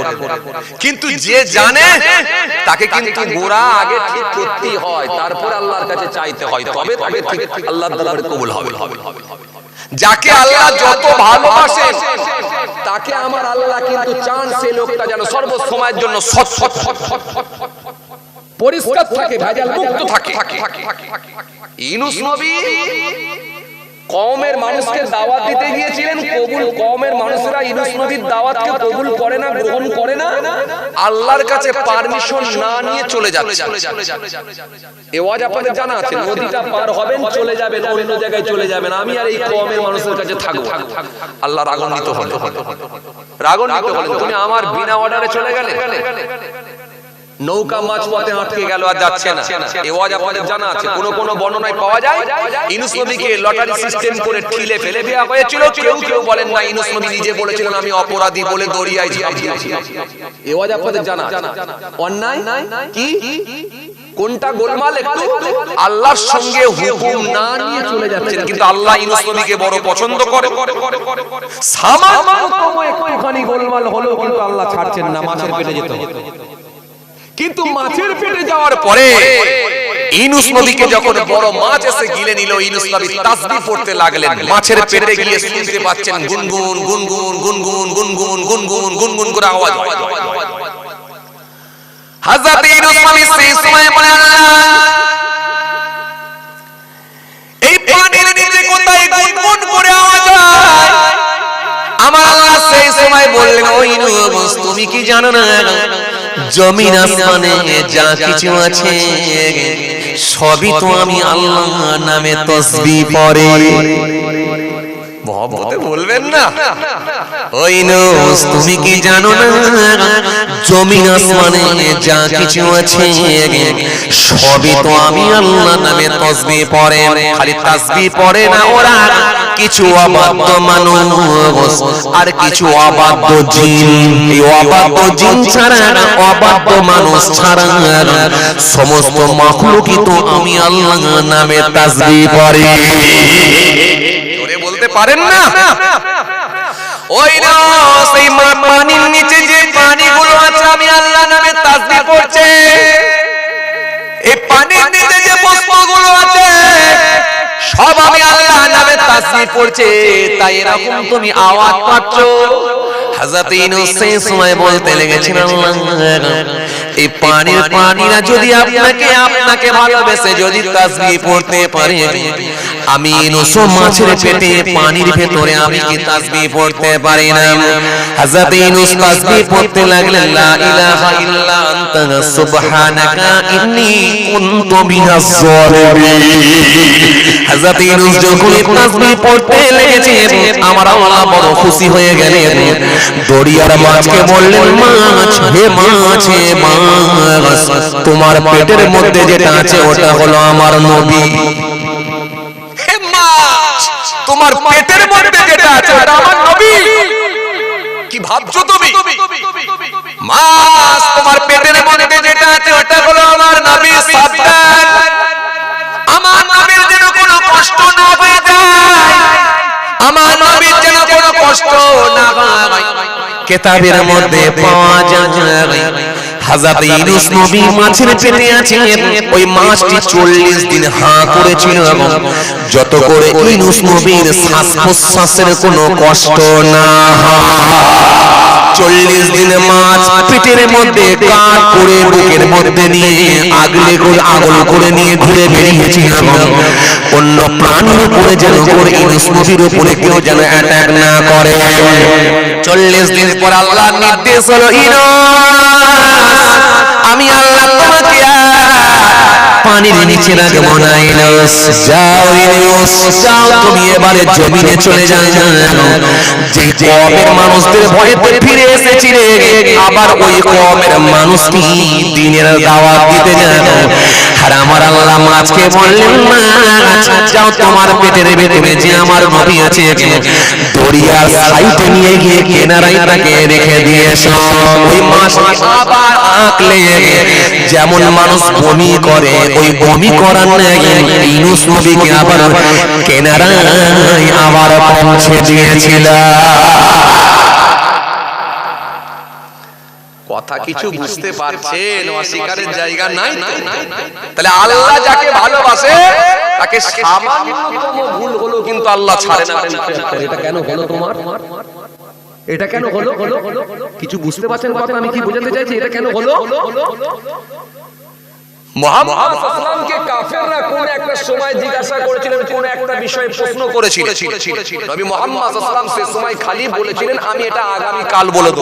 কিন্তু যে জানে তাকে কিন্তু গোড়া আগে ঠিক করতে হয়, তারপর আল্লাহর কাছে চাইতে হয়, তবে তবে ঠিক আল্লাহর দরবারে কবুল হবে। যাকে আল্লাহ যত ভালোবাসে তাকে আমার আল্লাহ কিন্তু চান সে লোকটা যেন সর্বসময়ের জন্য সৎ সৎ পরিষ্কার থাকে, ভেজাল মুক্ত থাকে। ইউনূস নবী কওমের মানুষকে দাওয়াত দিতে গিয়েছিলেন, কওমের মানুষরা ইউনূস নবীর দাওয়াতকে কবুল করে না, গ্রহণ করে না, আল্লাহর কাছে পারমিশন না নিয়ে চলে যাচ্ছে। এই ওয়াজ আপনাদের জানা আছে, নদীটা পার হবেন চলে যাবেন, অন্য জায়গায় চলে যাবেন, আমি আর এই কওমের মানুষের কাছে থাকবো। আল্লাহ রাগান্বিত হলেন, তুমি আমার বিনা অর্ডারে চলে গেলে। নৌকা মাঝপথে আটকে গেল আর যাচ্ছে না। এই ওয়াজ আপনাদের জানা আছে, কোন কোন বর্ণনায় পাওয়া যায় ইউনূস নবীকে লটারি সিস্টেম করে ঠিলে ফেলে দেওয়া হয়েছিল। কেউ কেউ বলেন না, ইউনূস নবী নিজে বলেছিলেন আমি অপরাধী বলে দরিয়ায় ঝাঁপ দিয়েছি। এই ওয়াজ আপনাদের জানা। অন্যায় কি কোনটা গোলমাল? একটু আল্লাহর সঙ্গে হুকুম না নিয়ে চলে যাচ্ছেন, কিন্তু আল্লাহ ইউনূস নবীকে বড় পছন্দ করে। সামান্যতম একটুখানি গোলমাল হলো কিন্তু আল্লাহ ছাড়ছেন না, মাছের পেটে যেতে হবে। কিন্তু মাছের পেটে যাওয়ার পরে ইউনূস নবীকে যখন বড় মাছ এসে গিলে নিল, ইউনূস নবী তাসবিহ পড়তে লাগলেন। মাছের পেটে গিয়ে শুনতে পাচ্ছেন গুনগুন গুনগুন গুনগুন গুনগুন গুনগুন গুনগুন করে আওয়াজ। হযরত ইউনূস নবী সেই সময় বলেন, এই পানির নিচে কোথায় গুনগুন করে আওয়াজ হয়? আমার আল্লাহ সেই সময় বললেন, ও ইউনূস তুমি কি জানো না জমিন আসমানে যা কিছু আছে সবই তো আমি আল্লাহর নামে তাসবিহ পড়ে। মহব্বতে বলবেন না, ওই ইউনূস তুমি কি জানো না জমিন আসমানে যা কিছু আছে সবই তো আমি আল্লাহর নামে তাসবিহ পড়ে। খালি তাসবিহ পড়ে না ওরা, কিছু অবাধ্য মানুষ আর কিছু অবাধ্য জিন, এই অবাধ্য জিন ছাড়া অবাধ্য মানুষ ছাড়া সমস্ত মাখলুকই তো আমি আল্লাহর নামে তাসবিহ পড়ে। জোরে বলতে পারেন না? ওই না সেই পানির নিচে যে পানিগুলো আছে আমি আল্লাহর নামে তাসবিহ পড়ছে, এই পানির নিচে যে বস্তুগুলো আছে সব আমি আল্লাহর নামে তাসবিহ পড়ছে, তাই এরকম তুমি আওয়াজ পাচ্ছ। হযরত ইউনূস সেই সময় বলতে লেগেছেন, আল্লাহ এই পানিরা যদি আপনাকে ভালোবেসে যদি তাসবিহ পড়তে পারে, আমি ইউনূস মাছের পেটে পানির ভেতরে আমি কি তাসবিহ পড়তে পারি না? হযরত ইউনূস তাসবিহ পড়তে লাগলেন, লা ইলাহা ইল্লা আনতা সুবহানাকা ইন্নী কুনতু মিনাজ জালিমিন। হযরত ইউনূস যখন তাসবিহ পড়তে লেগেছেন আমার আল্লাহ বড় খুশি হয়ে গেলেন। দরিয়ার মাছকে বললেন, মাছ হে মাছ হে মাছ, তোমার পেটের মধ্যে যেটা আছে ওটা হলো আমার নবী। হে মাছ, তোমার পেটের মধ্যে যেটা আছে ওটা আমার নবী। কি ভাবছো তুমি? মাছ, তোমার পেটের মধ্যে যেটা আছে ওটা হলো আমার নবী। সাবধান, আমার নবীর যেন কোনো কষ্ট না হয়ে যায়, আমার নবীর যেন কোনো কষ্ট না হয়। কিতাবের মধ্যে পাওয়া যায় হযরত ইউনূস নবী মাছের পেটে আছেন। ওই মাছটি 40 দিন হাঁ করেছিল এবং যত করে ইউনূস নবীর শ্বাস প্রশ্বাসের কোনো কষ্ট না হয়, 40 দিন মাছ পেটের মধ্যে কাট করে বুকের মধ্যে নিয়ে আগলে করে আগল করে নিয়ে ঘুরে বেরিয়েছিল এবং অন্য প্রাণীর উপরে যেন করে ইউনূস নবীর উপরে কেউ যেন অ্যাটাক না করে। 40 দিন পর আল্লাহর নির্দেশ হলো, আমি আল্লাহ তোমাকে পানির নিচে রাখবো না। ইউনূস যাও, ইউনূস যাও, তুমি এবারে জমিনে চলে যাও। যে কওমের মানুষদের ভয়েতে ফিরে এসেছিলে আবার ওই কওমের মানুষকে দ্বীনের দাওয়াত দিতে যাও। আর আমার আল্লাহ মাছকে বললেন, মাছ যাও, তোমার পেটের ভেতরে যে আমার নবী আছে দরিয়ার সাইডে নিয়ে গিয়ে কিনারায় তাকে রেখে দিয়েছো। ওই মাছ আবার আঁকলে যেমন মানুষ বমি করে ওই বমি করার ইউনূস নবীকে আবার কিনারায় আবার পৌঁছে দিয়েছিল। কথা কিছু বুঝতে পারছেন? অস্বীকারের জায়গা নাই। তাহলে আল্লাহ যাকে ভালোবাসে তাকে সামান্যতম ভুল হলো কিন্তু আল্লাহ ছাড়ে না। এটা কেন হলো তোমার? এটা কেন হলো? কিছু বুঝতে পারছেন কথা আমি কি বোঝাতে চাইছি? এটা কেন হলো? মুহাম্মদ সাল্লাল্লাহু আলাইহি ওয়াসাল্লামকে কাফেররা কোন একটা সময় জিজ্ঞাসা করেছিলেন, কোন একটা বিষয়ে প্রশ্ন করেছিলেন। নবী মুহাম্মদ সাল্লাল্লাহু আলাইহি ওয়াসাল্লাম সে সময় খালি বলেছিলেন, আমি এটা আগামী কাল বলে দেব।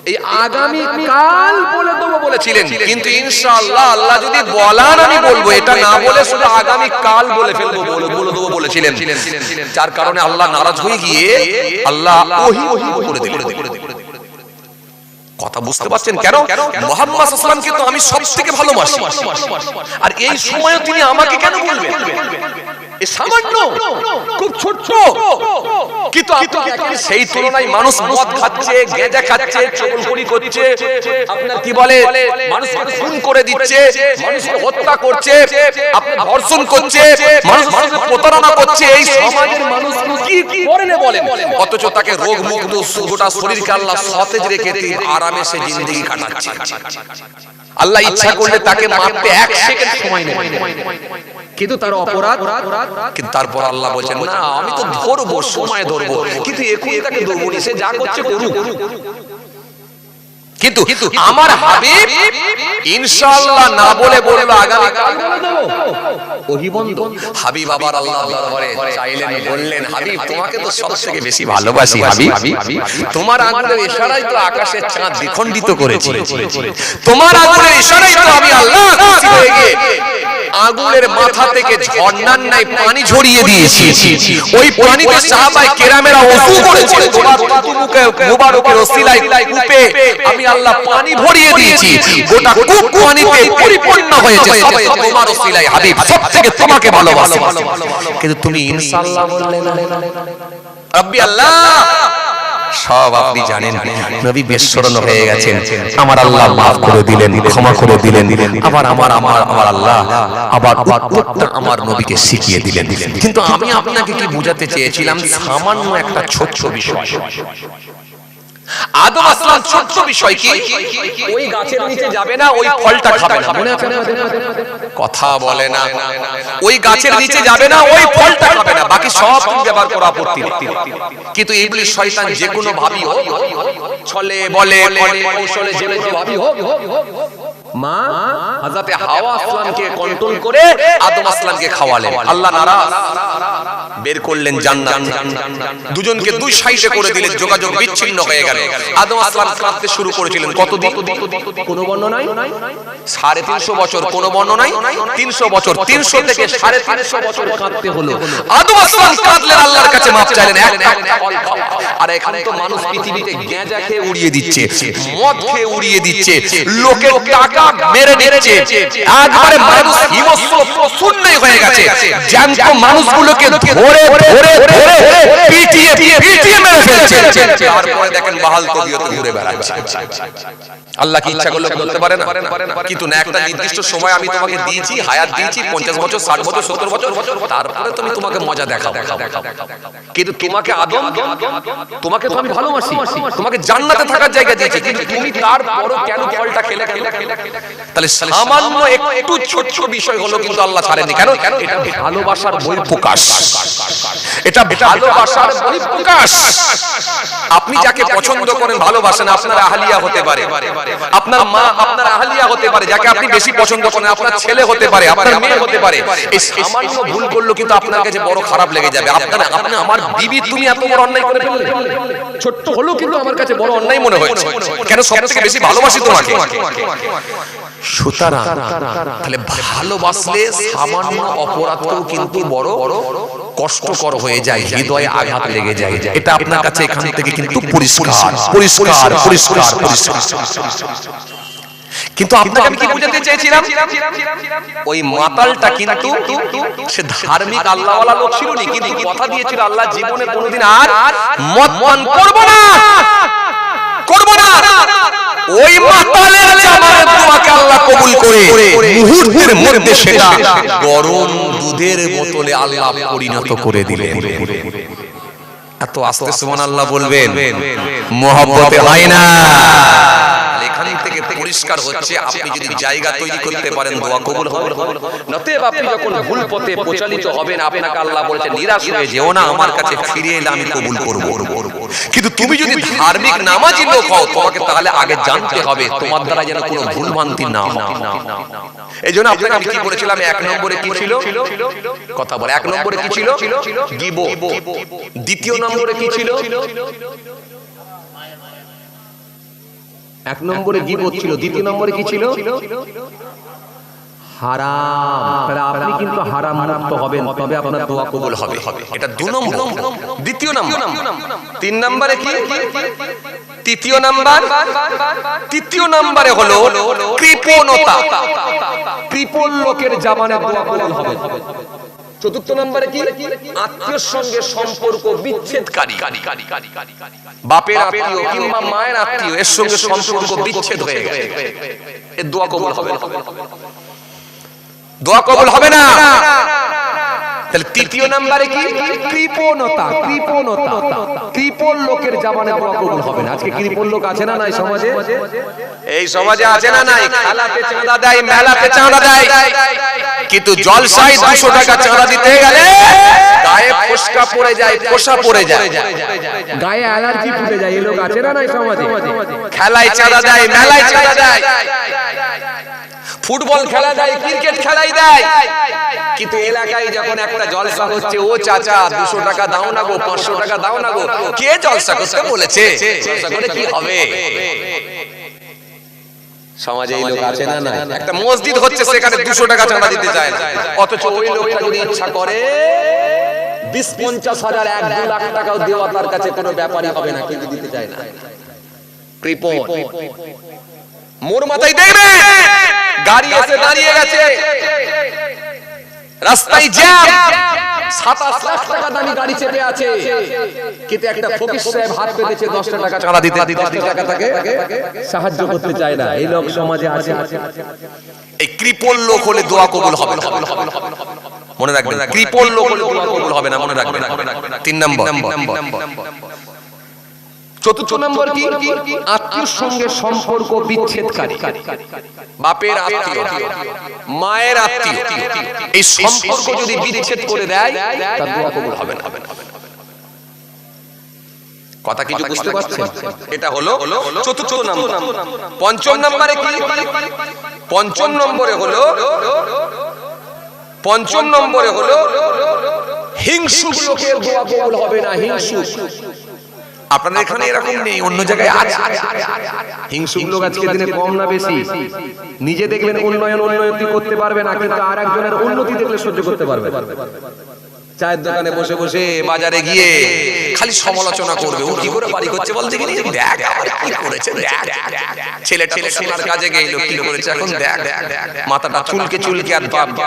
এই আগামী কাল বলে দেব বলেছিলেন, কিন্তু ইনশাআল্লাহ আল্লাহ যদি বলান আমি বলবো, এটা না বলে শুধু আগামী কাল বলে ফেলবো, বলে দেব বলেছিলেন। যার কারণে আল্লাহ নারাজ হয়ে গিয়ে আল্লাহ ওহী করে দিলেন। কথা বুঝতে পারছেন? কেন? মুহাম্মদ সাল্লাল্লাহু আলাইহি ওয়াসাল্লামকে তো আমি সবথেকে ভালোবাসি, আর এই সময়ও তিনি আমাকে কেন বলবেন? এই সামান্য খুব ছোট, কিন্তু আপনি সেই তুলনায় মানুষ মদ খাচ্ছে, গাঁজা খাচ্ছে, চগলখড়ি করছে, আপনার কি বলে মানুষকে খুন করে দিচ্ছে, মানুষকে হত্যা করছে, আপনি ধর্ষণ করছে, মানুষকে প্রতারণা করছে, এই সমাজের মানুষ কি করে না বলেন? অথচ তাকে রোগ মুক্ত গোটা শরীরকে আল্লাহ সতেজ রেখে আরামে সে জিন্দেগি কাটাচ্ছে। আল্লাহ ইচ্ছা করলে তাকে মারতে 1 সেকেন্ড সময় নেবে, কিন্তু তার অপরাধ, কিন্তু তারপর আল্লাহ বলেন না আমি তো ধরবো, সময় ধরবো, কিন্তু এখনই তাকে ধরবো না, সে যা করছে করুক। কিন্তু আমার হাবিব ইনশাআল্লাহ না বলে বলল আগামী কাল বলে দেব। ওহী বন্ধ। হাবিব আবার আল্লাহর দরবারে চাইলেন, বললেন, হাবিব তোমাকে তো সবথেকে বেশি ভালোবাসি হাবিব, তোমার আঙ্গুলের ইশারায় তো আকাশের চাঁদ দ্বিখণ্ডিত করেছি, তোমার আঙ্গুলের ইশারায় তো আমি আল্লাহ খুশি হয়ে গিয়ে আগুনের মাথা থেকে ঝর্ণার ন্যায় পানি ঝরিয়ে দিয়েছি। ওই পানিতে সাহাবায়ে কেরামেরা ওযু করেছে, তোমার মুবারকের ওসিলায় কূপে আমি আল্লাহ পানি ভরিয়ে দিয়েছি, গোটা কূপ পানিতে পরিপূর্ণ হয়েছে সব তোমার ওসিলায় হাবিব, সবথেকে তোমাকে ভালোবাসি। কিন্তু তুমি ইনশাআল্লাহ বললে না। রব্বি আল্লাহ সব আপনি জানেন, নবী বেশরণ হয়ে গেছেন, আমার আল্লাহ মাফ করে দিলেন, ক্ষমা করে দিলেন, আবার আমার আল্লাহ আবার উত্তরটা আমার নবীকে শিখিয়ে দিলেন। কিন্তু আমি আপনাকে কি বোঝাতে চেয়েছিলাম, সামান্য একটা ছোট্ট বিষয়। আদম আসলাম ছোট্ট বিষয় কি, ওই গাছের নিচে যাবে না, ওই ফলটা খাবে না, কথা বলে না, ওই গাছের নিচে যাবে না, ওই ফলটা খাবে না, বাকি সব ব্যবহার করা আপত্তি নেই। কিন্তু ইবলিস শয়তান যে কোনো ভাবি হোক, ছলে বলে কৌশলে যে কোনো ভাবি হোক, মা হযরতে হাওয়া আসলামকে কন্ট্রোল করে আদম আসলামকে খাওয়ালেন। আল্লাহ নারাজ, বের করলেন জান্নাত, দুজনকে দুই সাইডে করে দিলেন, যোগাযোগ বিচ্ছিন্ন হয়ে গেল। আদম আসলাম কাঁদতে শুরু করেছিলেন। কতদিন? কোনো বর্ণনায় 350 বছর, কোনো বর্ণনায় 300 বছর। 300 থেকে 350 বছর কাঁদতে হলো। আদম আসলাম কাঁদলেন, আল্লাহর কাছে মাপ চাইলেন। একটা ফল খাওয়া। আর এখানে তো মানুষ পৃথিবীতে গাঁজা খেয়ে উড়িয়ে দিচ্ছে, মদ খেয়ে উড়িয়ে দিচ্ছে, লোকের টাকা মেরে দিচ্ছে, একবারে মানুষ হিংস্র শূন্য হয়ে গেছে। জ্যান্ত মানুষগুলোকে ধরে ধরে ধরে পিটিয়ে পিটিয়ে মেরে ফেলছে। তারপরে দেখেন বাহাল তবিয়তে ঘুরে বেড়াচ্ছে। আল্লাহ কি ইচ্ছা করলে করতে পারে না? কিন্তু না, একটা নির্দিষ্ট সময় আমি তোমাকে দিয়েছি, হায়াত দিয়েছি, 50 বছর, 60 বছর, 70 বছর, তারপরে তুমি তোমাকে মজা দেখাও। কিন্তু তোমাকে আদম, তোমাকে তো আমি ভালোবাসি, তোমাকে জান্নাতে থাকার জায়গা দিয়েছি, কিন্তু তুমি তারপরও কেন ফলটা খেলে? তাহলে সামান্য একটু ছোট বিষয় হলো কিন্তু আল্লাহ ছাড়েননি। কেন? এটা ভালোবাসার বহিঃপ্রকাশ, এটা ভালোবাসার বহিঃপ্রকাশ। আপনি যাকে পছন্দ করেন, ভালোবাসেন, আপনার আহলিয়া হতে পারে, আপনার মা আপনার আহলিয়া হতে পারে, যাকে আপনি বেশি পছন্দ করেন, আপনার ছেলে হতে পারে, আপনার মেয়ে হতে পারে। এই সামান্য ভুল করলো কিন্তু আপনার কাছে বড় খারাপ লেগে যাবে। আপনি আমার বিবি, তুমি এত বড় অন্যায় করে ফেললে, ছোট্ট হলো কিন্তু আমার কাছে বড় অন্যায় মনে হয়েছে। কেন? সবথেকে বেশি ভালোবাসি তোমাকে। সুতরাং তাহলে ভালোবাসলে সামান্য অপরাধও কিন্তু বড় কষ্টকর হয়ে যায়, হৃদয়ে আঘাত লেগে যায়। এটা আপনার কাছে এখান থেকে কিন্তু পরিষ্কার পরিষ্কার পরিষ্কার পরিষ্কার। কিন্তু আপনাকে আমি কি বুঝাতে চেয়েছিলাম, ওই মাতালটা কিন্তু সে ধার্মিক আল্লাহওয়ালা লোক ছিল না, কিন্তু কথা দিয়েছিল আল্লাহ জীবনে কোনোদিন আর মদ পান করব না, করব না। ওই মাতালের জামানের দোয়াকে আল্লাহ কবুল করে মুহূর্তের মধ্যে সেটা গরম দুধের বোতলে আল্লাহ পরিণত করে দিলেন। এত আস্তে সুবহানাল্লাহ বলবেন, মহব্বতে হয় না। এখান থেকে পরিষ্কার হচ্ছে, আপনি যদি জায়গা তৈরি করতে পারেন, দোয়া কবুল হবে। নতুবা আপনি যখন ভুল পথে পরিচালিত হবেন, আপনাকে আল্লাহ বলেছে নিরাশ হয়ে যেও না, আমার কাছে ফিরে এলে আমি কবুল করব। কিন্তু তুমি যদি ধার্মিক নামাজি লোক হও, তোমাকে তাহলে আগে জানতে হবে তোমার দ্বারা যেন কোনো ভুল ভ্রান্তি না হয়। এইজন্য আপনাকে আমি কি বলেছিলাম, 1 নম্বরে কি ছিল কথা বলে, 1 নম্বরে কি ছিল গীবত, দ্বিতীয় নম্বরে কি ছিল, 1 নম্বরে গীবত ছিল, দ্বিতীয় নম্বরে কি ছিল হারাম। তাহলে আপনি কিন্তু হারাম মুক্ত হবেন, তবে আপনার দোয়া কবুল হবে। এটা 2 নম্বর। দ্বিতীয় নম্বর, 3 নম্বরে কি, তৃতীয় নম্বর, তৃতীয় নম্বরে হলো কৃপণতা, কৃপণ লোকের জামানে দোয়া কবুল হবে। চতুর্থ নম্বরে কি, আত্মীয়ের সঙ্গে সম্পর্ক বিচ্ছেদকারী, বাপের আত্মীয় কিংবা মায়ের আত্মীয়, এর সঙ্গে সম্পর্ক বিচ্ছেদ হয়ে গেছে, এর দোয়া কবুল হবে না, দোয়া কবুল হবে না। তাহলে তৃতীয় নম্বরে কি, কৃপণতা, কৃপণতা, কৃপণ লোকের জামানে দোয়া কবুল হবে না। আজকে কৃপণ লোক আছে না নাই সমাজে? এই সমাজে আছে না নাই? খেলাতে চাঁদা দেয়, মেলাতে চাঁদা দেয়, কিন্তু জলসায় 200 টাকা চাঁদা দিতে গেলে গায়ে ফোসকা পড়ে যায়, ফোসা পড়ে যায়, গায়ে অ্যালার্জি ফুটে যায়। এই লোক আছে না নাই সমাজে? খেলায় চাঁদা দেয়, মেলায় চাঁদা দেয়, ফুটবল খেলা দেয়, ক্রিকেট খেলাই দেয়, কিন্তু এলাকায় যখন একটা জলসা হচ্ছে, ও চাচা 200 টাকা দাও না গো, 500 টাকা দাও না গো, কে জলসা করতে বলেছে? জলসা করে কি হবে? সমাজে এই লোক আছে না নাই? একটা মসজিদ হচ্ছে, সেখানে 200 টাকা চাঁদা দিতে চায় না, অথচ ওই লোকটা যদি ইচ্ছা করে 20-50 হাজার 1-2 লাখ টাকাও দেওয়া তার কাছে কোনো ব্যাপারই হবে না, কিন্তু দিতে চায় না। কৃপণ। মোর মাথায় দেখবে গাড়ি এসে দাঁড়িয়ে গেছে, রাস্তায় জ্যাম, 27 লাখ টাকা দামি গাড়ি চেপে আছে, কিন্তু একটা ফকির সাহেব হাত পেতেছে 10 টাকা চাঁদা দিতে, 10 টাকা তাকে সাহায্য করতে চায় না। এই লোক সমাজে আছে। এই কৃপণ লোক হলে দোয়া কবুল হবে না, মনে রাখবেন। কৃপণ লোক হলে দোয়া কবুল হবে না, মনে রাখবেন। 3 নম্বর। চতুর্থ নম্বর কি, আত্মীয়ের সঙ্গে সম্পর্ক বিচ্ছেদকারী, বাপের আত্মীয়, মায়ের আত্মীয়, এই সম্পর্ক যদি বিচ্ছেদ করে দেয়, তার দোয়া কবুল হবে না। কথা কিছু বুঝতে পারছেন? এটা হলো চতুর্থ নম্বর। পঞ্চম নম্বরে কি? পঞ্চম নম্বরে হলো হিংসুক লোকের দোয়া কবুল হবে না। হিংসুক, আপনাদের এখানে এরকম নেই, অন্য জায়গায় আছে। হিংসুক লোক আজকে দিনে কম না বেশি? নিজে দেখবেন উন্নতি করতে পারবে না, কিন্তু আর একজনের উন্নতি দেখলে সহ্য করতে পারবে। চায়ের দোকানে বসে বসে, বাজারে গিয়ে খালি সমালোচনা করবে, ও কি করে বাড়ি করছে বলতে গেলে, দেখ কি করেছে, ছেলে সোনার কাজে গেল, কি করেছে এখন দেখ, মাথাটা চুলকে আর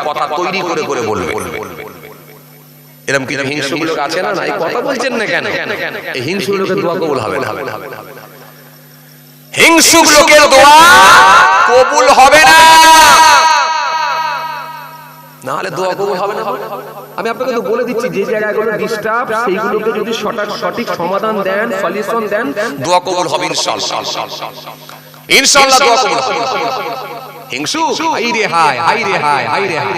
কথা তৈরি করে বলবে। এরকম কিছু হিংসুক লোক আছে না? এই কথা বলছেন না কেন? এই হিংসুক লোকের দোয়া কবুল হবে না। হিংসুক লোকের দোয়া কবুল হবে না, না হলে দোয়া কবুল হবে না। আমি আপনাকে তো বলে দিচ্ছি, যে জায়গাগুলো ডিস্টার্ব সেইগুলোকে যদি সঠিক সমাধান দেন, সলিউশন দেন, দোয়া কবুল হবে ইনশাআল্লাহ। ইনশাআল্লাহ দোয়া কবুল হবে। হিংসুক, হাই রে হাই, হাই রে হাই, হাই রে হাই।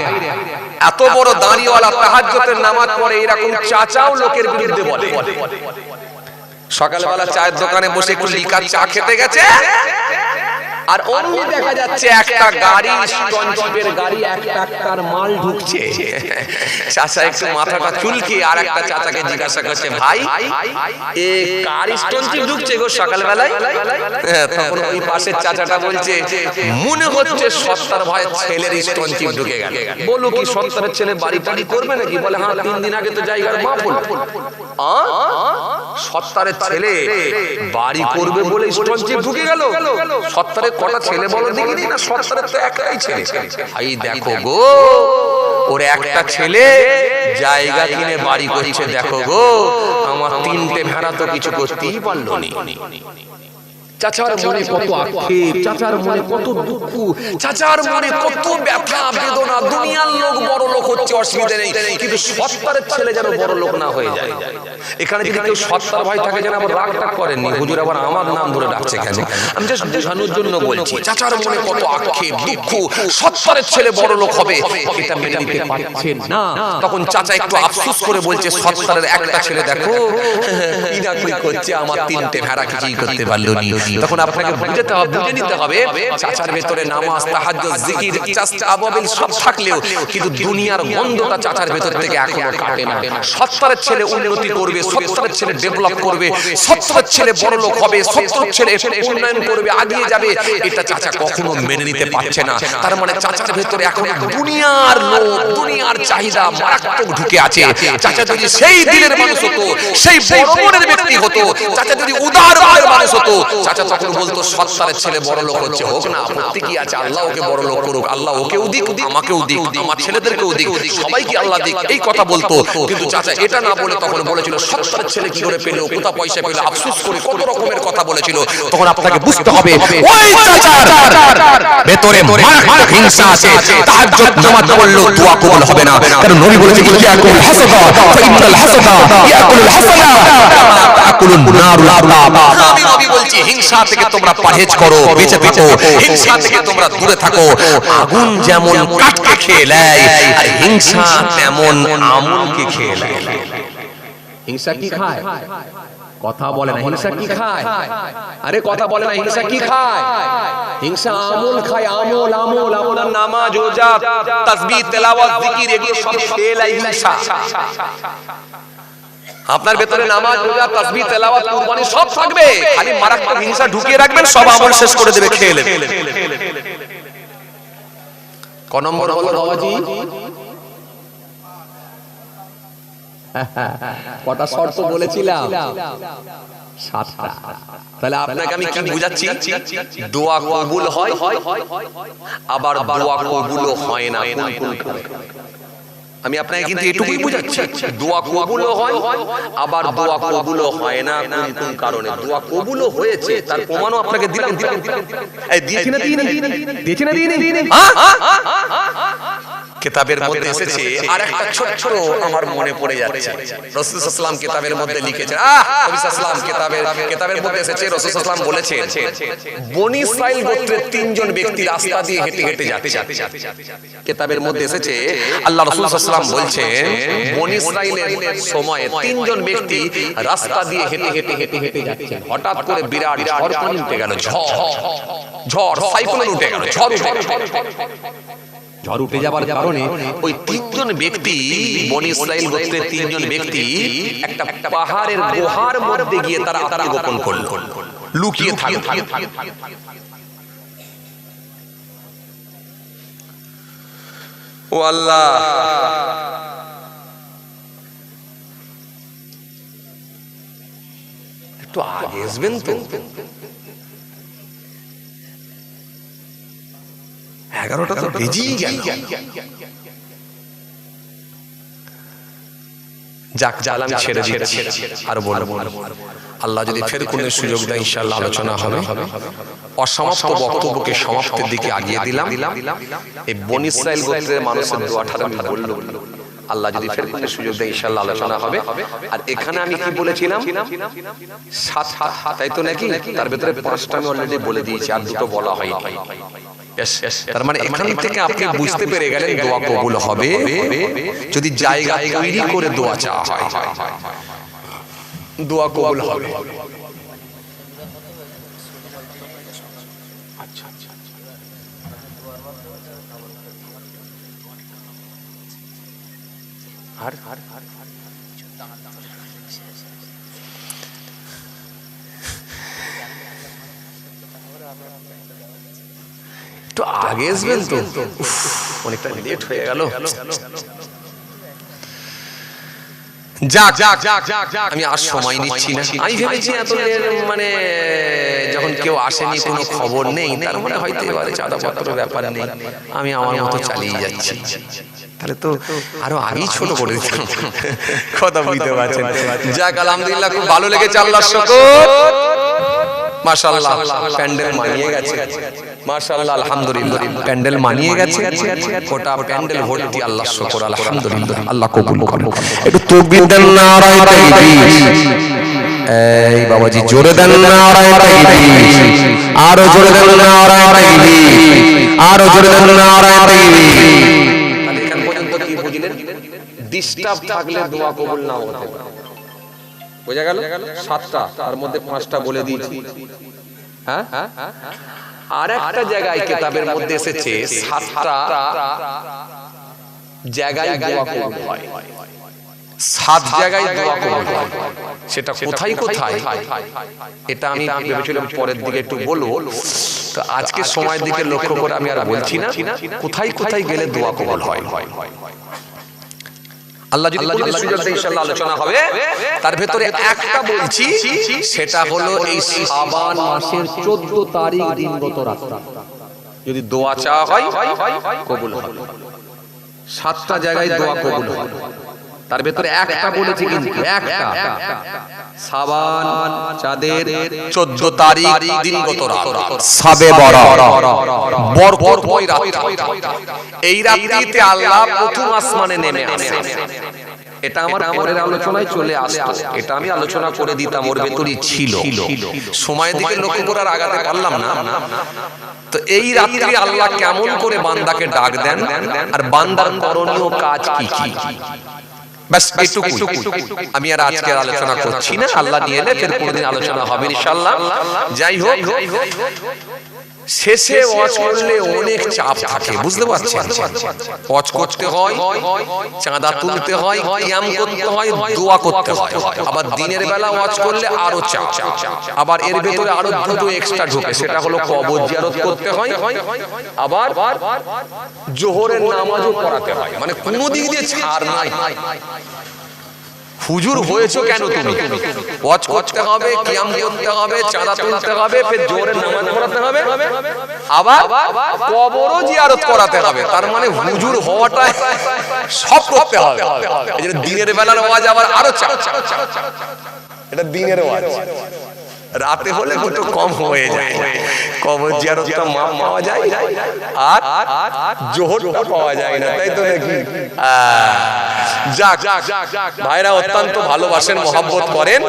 এত বড় দাঁড়িওয়ালা তাহাজ্জুদের নামাজ পড়ে এরকম চাচাও লোকের বিরুদ্ধে বলে। সকালবেলা চায়ের দোকানে বসে একটু লিকার চা খেতে গেছে, আর অমনি দেখা যাচ্ছে একটা গাড়ি, স্টনচিপের গাড়ি, একটার মাল ঢুকছে। চাচা একটু মাথাটা চুলকে আর একটা চাচাকে জিজ্ঞাসা করছে, ভাই এ কার স্টনচিপ ঢুকছে গো সকালবেলায়? তখন ওই পাশের চাচাটা বলছে, মনে হচ্ছে সত্তার ভাইয়ের ছেলের স্টনচিপ ঢুকে গেল। বলো কি সত্তারের ছেলে বাড়ি টাড়ি করবে নাকি? বলে হ্যাঁ, 3 দিন আগে তো জায়গার মাপ হলো। সত্তারের ছেলে বাড়ি করবে বলে স্টনচিপ ঢুকে গেল? সত্তারের কটা ছেলে বলো দেখিনি? না সত্তারের তো একটাই ছেলে। এই দেখো গো, ওর একটা ছেলে জায়গা কিনে বাড়ি করছে, দেখো গো আমার 3টে ভেড়া তো কিছু করতেই পারলো না। চাচার মনে কত আক্ষেপ, চাচার মনে কত দুঃখ, চাচার মনে কত ব্যথা বেদনা। দুনিয়ার লোক বড় লোক হচ্ছে, অসুবিধা নেই, কিন্তু সত্তারের ছেলে যেন বড় লোক না হয়ে যায়। এখানে যদি কেউ সত্তার ভাই থাকে যেন আবার রাগ টাগ করেননি, হুজুর আবার আমার নাম ধরে ডাকছে কেন? আমি জাস্ট বোঝানোর জন্য বলছি, চাচার মনে কত আক্ষেপ দুঃখ, সত্তারের ছেলে বড় লোক হবে, এটা মেনে নিতে পারছেন না। তখন চাচা একটু আফসোস করে বলছে, সত্তারের একটা ছেলে দেখো কি না কি করছে, আমার 3টে ভেড়া কিছুই করতে পারলো না। তখন আপনাকে বুঝে নিতে হবে, চাচার ভেতরে নামাজ, তাহাজ্জুদ, জিকির, চাচা আবাবিল সব থাকলেও কিন্তু দুনিয়ার গন্ধটা চাচার ভেতর থেকে এখনো কাটে না। সত্তারের ছেলে উন্নতি করবে, সত্তারের ছেলে ডেভেলপ করবে, সত্তারের ছেলে বড় লোক হবে, সত্তারের ছেলে উন্নয়ন করবে, আগিয়ে যাবে, এটা চাচা কখনো মেনে নিতে পারছে না। তার মানে চাচার ভেতরে এখনো দুনিয়ার লোভ, দুনিয়ার চাহিদা মারাত্মক ঢুকে আছে। চাচা যদি সেই দিলের মানুষ হতো, সেই বড় মনের ব্যক্তি হতো, চাচা যদি উদার মনের মানুষ হতো, চাচা তখন বলতো সত্তারের ছেলে বড় লোক হচ্ছে, হোক না, আপত্তি কি আছে? আল্লাহ ওকে বড় লোক করুক, আল্লাহ ওকেও দিক, আমাকেও দিক, আমার ছেলেদেরকেও দিক, সবাইকে আল্লাহ দিক, এই কথা বলতো। কিন্তু চাচা এটা না বলে তখন বলেছিল সত্তারের ছেলে কি করে পেলো, কোথা পয়সা পেলো, আফসোস করে কত রকমের কথা বলেছিল। তখন আপনাকে বুঝতে হবে ওই চাচার ভেতরে মারাত্মক হিংসা আছে। তাহাজ্জুদ নামাজ পড়লেও দোয়া কবুল হবে না, কারণ নবী বলেছেন ইয়াকুল হাসাদা ফাইনাল হাসাদা ইয়াকুল হাসানা তাকুলুন নারুল আরলাব। আমি নবী বলছি, হিংসা থেকে তোমরা পরহেজ করো, বেঁচে থাকো, হিংসা থেকে তোমরা দূরে থাকো। আগুন যেমন কাঠকে খেয়ে নেয়, আর হিংসা তেমন আমলকে খেয়ে নেয়। হিংসা কি খায়? কথা বলে না। হিংসা কি খায়? আরে কথা বলে না। হিংসা কি খায়? হিংসা আমল খায়, আমল আমল আমল। নামাজ, রোজা, তাসবিহ, তেলাওয়াত, জিকির এগুলো সব খেয়ে নেয় হিংসা। আপনার ভেতরে নামাজ, রোজা, তাসবিহ, তেলাওয়াত, কুরবানি সব থাকবে, খালি মারাত্মক হিংসা ঢুকিয়ে রাখবেন, সব আমল শেষ করে দেবে, খেয়ে নেবে। ক নম্বর হলো বাবাজি? কটা শর্ত বলেছিলাম? 7টা। তাহলে আপনাকে আমি কি বুঝাচ্ছি? দোয়া কবুল হয়, আবার দোয়া কবুল হয় না। আমি আপনাকে কিন্তু এটুকুই বুঝাচ্ছি, দোয়া কবুলও হয়, আবার দোয়া কবুলও হয় না। কোন কোন কারণে দোয়া কবুলও হয়েছে তার প্রমাণও আপনাকে দিলাম। এই দিয়েছি না? দিয়েছি না? কিতাবের মধ্যে এসেছে আর একটা ছোট ছোট আমার মনে পড়ে যাচ্ছে। রাসূল সাল্লাল্লাহু আলাইহি ওয়াসাল্লাম কিতাবের মধ্যে লিখেছেন, নবী সাল্লাল্লাহু আলাইহি ওয়াসাল্লাম কিতাবের মধ্যে এসেছে, রাসূল সাল্লাল্লাহু আলাইহি ওয়াসাল্লাম বলেছেন বনী ইসরাইল গোত্রের তিনজন ব্যক্তি রাস্তা দিয়ে হেঁটে হেঁটে যাচ্ছে। কিতাবের মধ্যে এসেছে আল্লাহ রাসূল সাল্লাল্লাহু আলাইহি ওয়াসাল্লাম বলছেন বনী ইসরাইলের সময়ে তিনজন ব্যক্তি রাস্তা দিয়ে হেঁটে হেঁটে হেঁটে হেঁটে যাচ্ছে। হঠাৎ করে বিরাট ঝড় পানি উঠে গেল, ঝড় সাইক্লোন উঠে গেল, ঝড় উঠে যাবার কারণে ওই তিনজন ব্যক্তি বনী ইসরাইল গোত্রের তিনজন ব্যক্তি একটা পাহাড়ের গুহার মধ্যে গিয়ে তারা আত্মগোপন করল, লুকিয়ে থাকল। ও আল্লাহ, একটু আগে আসবেন তো, 11টা তো বেজেই গেল। যাক জাল আমি ছেড়ে দিচ্ছি, আর বলবো আল্লাহ যদি ফের কোনো সুযোগ দেয় ইনশাআল্লাহ আলোচনা হবে। অসমাপ্ত বক্তব্যকে সমাপ্তির দিকে আগিয়ে দিলাম। এই বনী ইসরাইল গোত্রের মানুষের দোয়াটা আমি বললাম, আল্লাহ যদি ফের কোনো সুযোগ দেয় ইনশাআল্লাহ আলোচনা হবে। আর এখানে আমি কি বলেছিলাম 7টা, তাই তো নাকি? তার ভিতরে 5টা আমি অলরেডি বলে দিয়েছি, আর 2টো বলা হয়নি। তার মানে এখান থেকে আপনি বুঝতে পেরে গেলেন দোয়া কবুল হবে যদি জায়গা তৈরি করে দোয়া চাওয়া হয়, দোয়া কবুল হবে। একটু আগে আসবেন তো, অনেকটা লেট হয়ে গেল। আমি আর সময় নিচ্ছি না। আমি ভেবেছি এত মানে যখন কেউ আসেনি, কোনো খবর নেই, তার মানে হয়তো এবারে চাঁদাপত্র ব্যাপার নেই, আমি আমার মতো চালিয়ে যাচ্ছি। তাহলে তো আরো আগেই ছোট করে দিতাম, কথা বুঝতে পারছেন। যাক আলহামদুলিল্লাহ, খুব ভালো লেগেছে, আল্লাহর শুকর। মাশাআল্লাহ, প্যান্ডেল মানিয়ে গেছে, মাশাআল্লাহ আলহামদুলিল্লাহ, প্যান্ডেল মানিয়ে গেছে, গোটা প্যান্ডেল ভর্তি, আল্লাহর শুকর আলহামদুলিল্লাহ। আল্লাহ কবুল করুন। একটু তাকবীর দেন, নারায়ে তাকবীর। এই বাবাজি জোরে দেন নারায়ে তাকবীর, আরো জোরে দেন নারায়ে তাকবীর, আরো জোরে দেন নারায়ে তাকবীর। তাহলে এখান পর্যন্ত কি বুঝলেন? ডিস্টার্ব থাকলে দোয়া কবুল না হতে পারে, বোঝা গেল? 7টা, তার মধ্যে 5টা বলে দিয়েছি। হ্যাঁ, আর একটা জায়গায় কিতাবের মধ্যে এসেছে 7টা জায়গায় দোয়া কবুল হয়, 7 জায়গায় দোয়া কবুল হয়। সেটা কোথায় কোথায়, এটা আমি ভেবেছিলাম পরের দিকে একটু বলবো, তো আজকে সময়ের দিকে লক্ষ্য করে আমি আর বলছি না। কোথায় কোথায় গেলে দোয়া কবুল হয়, আল্লাহ যদি সুযোগ দেয় ইনশাআল্লাহ আলোচনা হবে। তার ভেতরে একটা বলছি, সেটা হলো এই শাবান মাসের 14 তারিখ দিনগত রাত যদি দোয়া চাওয়া হয় কবুল হবে। 7টা জায়গায় দোয়া কবুল হয়, তার ভেতরে একটা বলেছি, কিন্তু একটা শাবান চাঁদের 14 তারিখ দিনগত রাত, সাবে বরাত, বরকতময় রাত। এই রাত্রিতে আল্লাহ প্রথম আসমানে নেমে আসেন। এটা আমার পরের আলোচনায় চলে আসতো, এটা আমি আলোচনা করে দিতাম, ওর ভেতরই ছিল। সময় দিকে লক্ষ্য করার আগাতে পারলাম না। তো এই রাত্রি আল্লাহ কেমন করে বান্দাকে ডাক দেন, আর বান্দার করণীয় কাজ কি কি, বাস এইটুকু আমি আর আজকে আলোচনা করছি না। আল্লাহ নিয়ে এলে ফের কোনদিন আলোচনা হবে ইনশাআল্লাহ। যাই হোক, শেষে ওয়াজ করলে অনেক চাপ থাকে, বুঝতে পারছেন? ওয়াজ করতে হয়, চাঁদা তুলতে হয়, কিয়াম করতে হয়, দোয়া করতে হয়। আবার দিনের বেলা ওয়াজ করলে আরো চাপ, আবার এর ভিতরে আরো দুটো এক্সট্রা ঢোকে, সেটা হলো কবর জিয়ারত করতে হয়, আবার জোহরের নামাজও পড়াতে হয়। মানে কোনো দিক দিয়ে ছাড় নাই। হুজুর হয়েছো কেন তুমি? ওয়াজ করতে হবে, কিয়াম করতে হবে, চাঁদা তুলতে হবে, ফের জোহরের নামাজ পড়াতে হবে, আবার কবরও জিয়ারত করাতে হবে। তার মানে হুজুর হওয়াটা সব করতে হবে। এই যে দিনের বেলার ওয়াজ আবার আরো চাপ, এটা দিনের ওয়াজ। রাতে হলে একটু কম হয়ে যায়, কবর জিয়ারতটা মাপ পাওয়া যায় আর জোহরটা পাওয়া যায় না, তাই তো নাকি? যাক, ভাইরা অত্যন্ত ভালোবাসেন, মহব্বত করেন।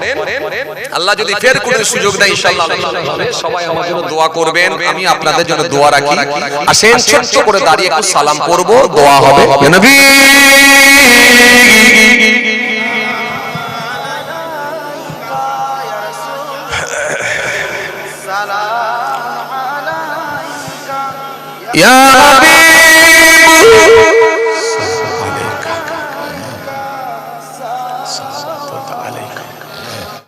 আল্লাহ যদি ফের কোনো সুযোগ দেয় ইনশাআল্লাহ সবাই আমার জন্য দোয়া করবেন, আমি আপনাদের জন্য দোয়া রাখি। আসেন ছোট্ট করে দাঁড়িয়ে একটু সালাম করব, দোয়া হবে। নবী ইয়া হাবিব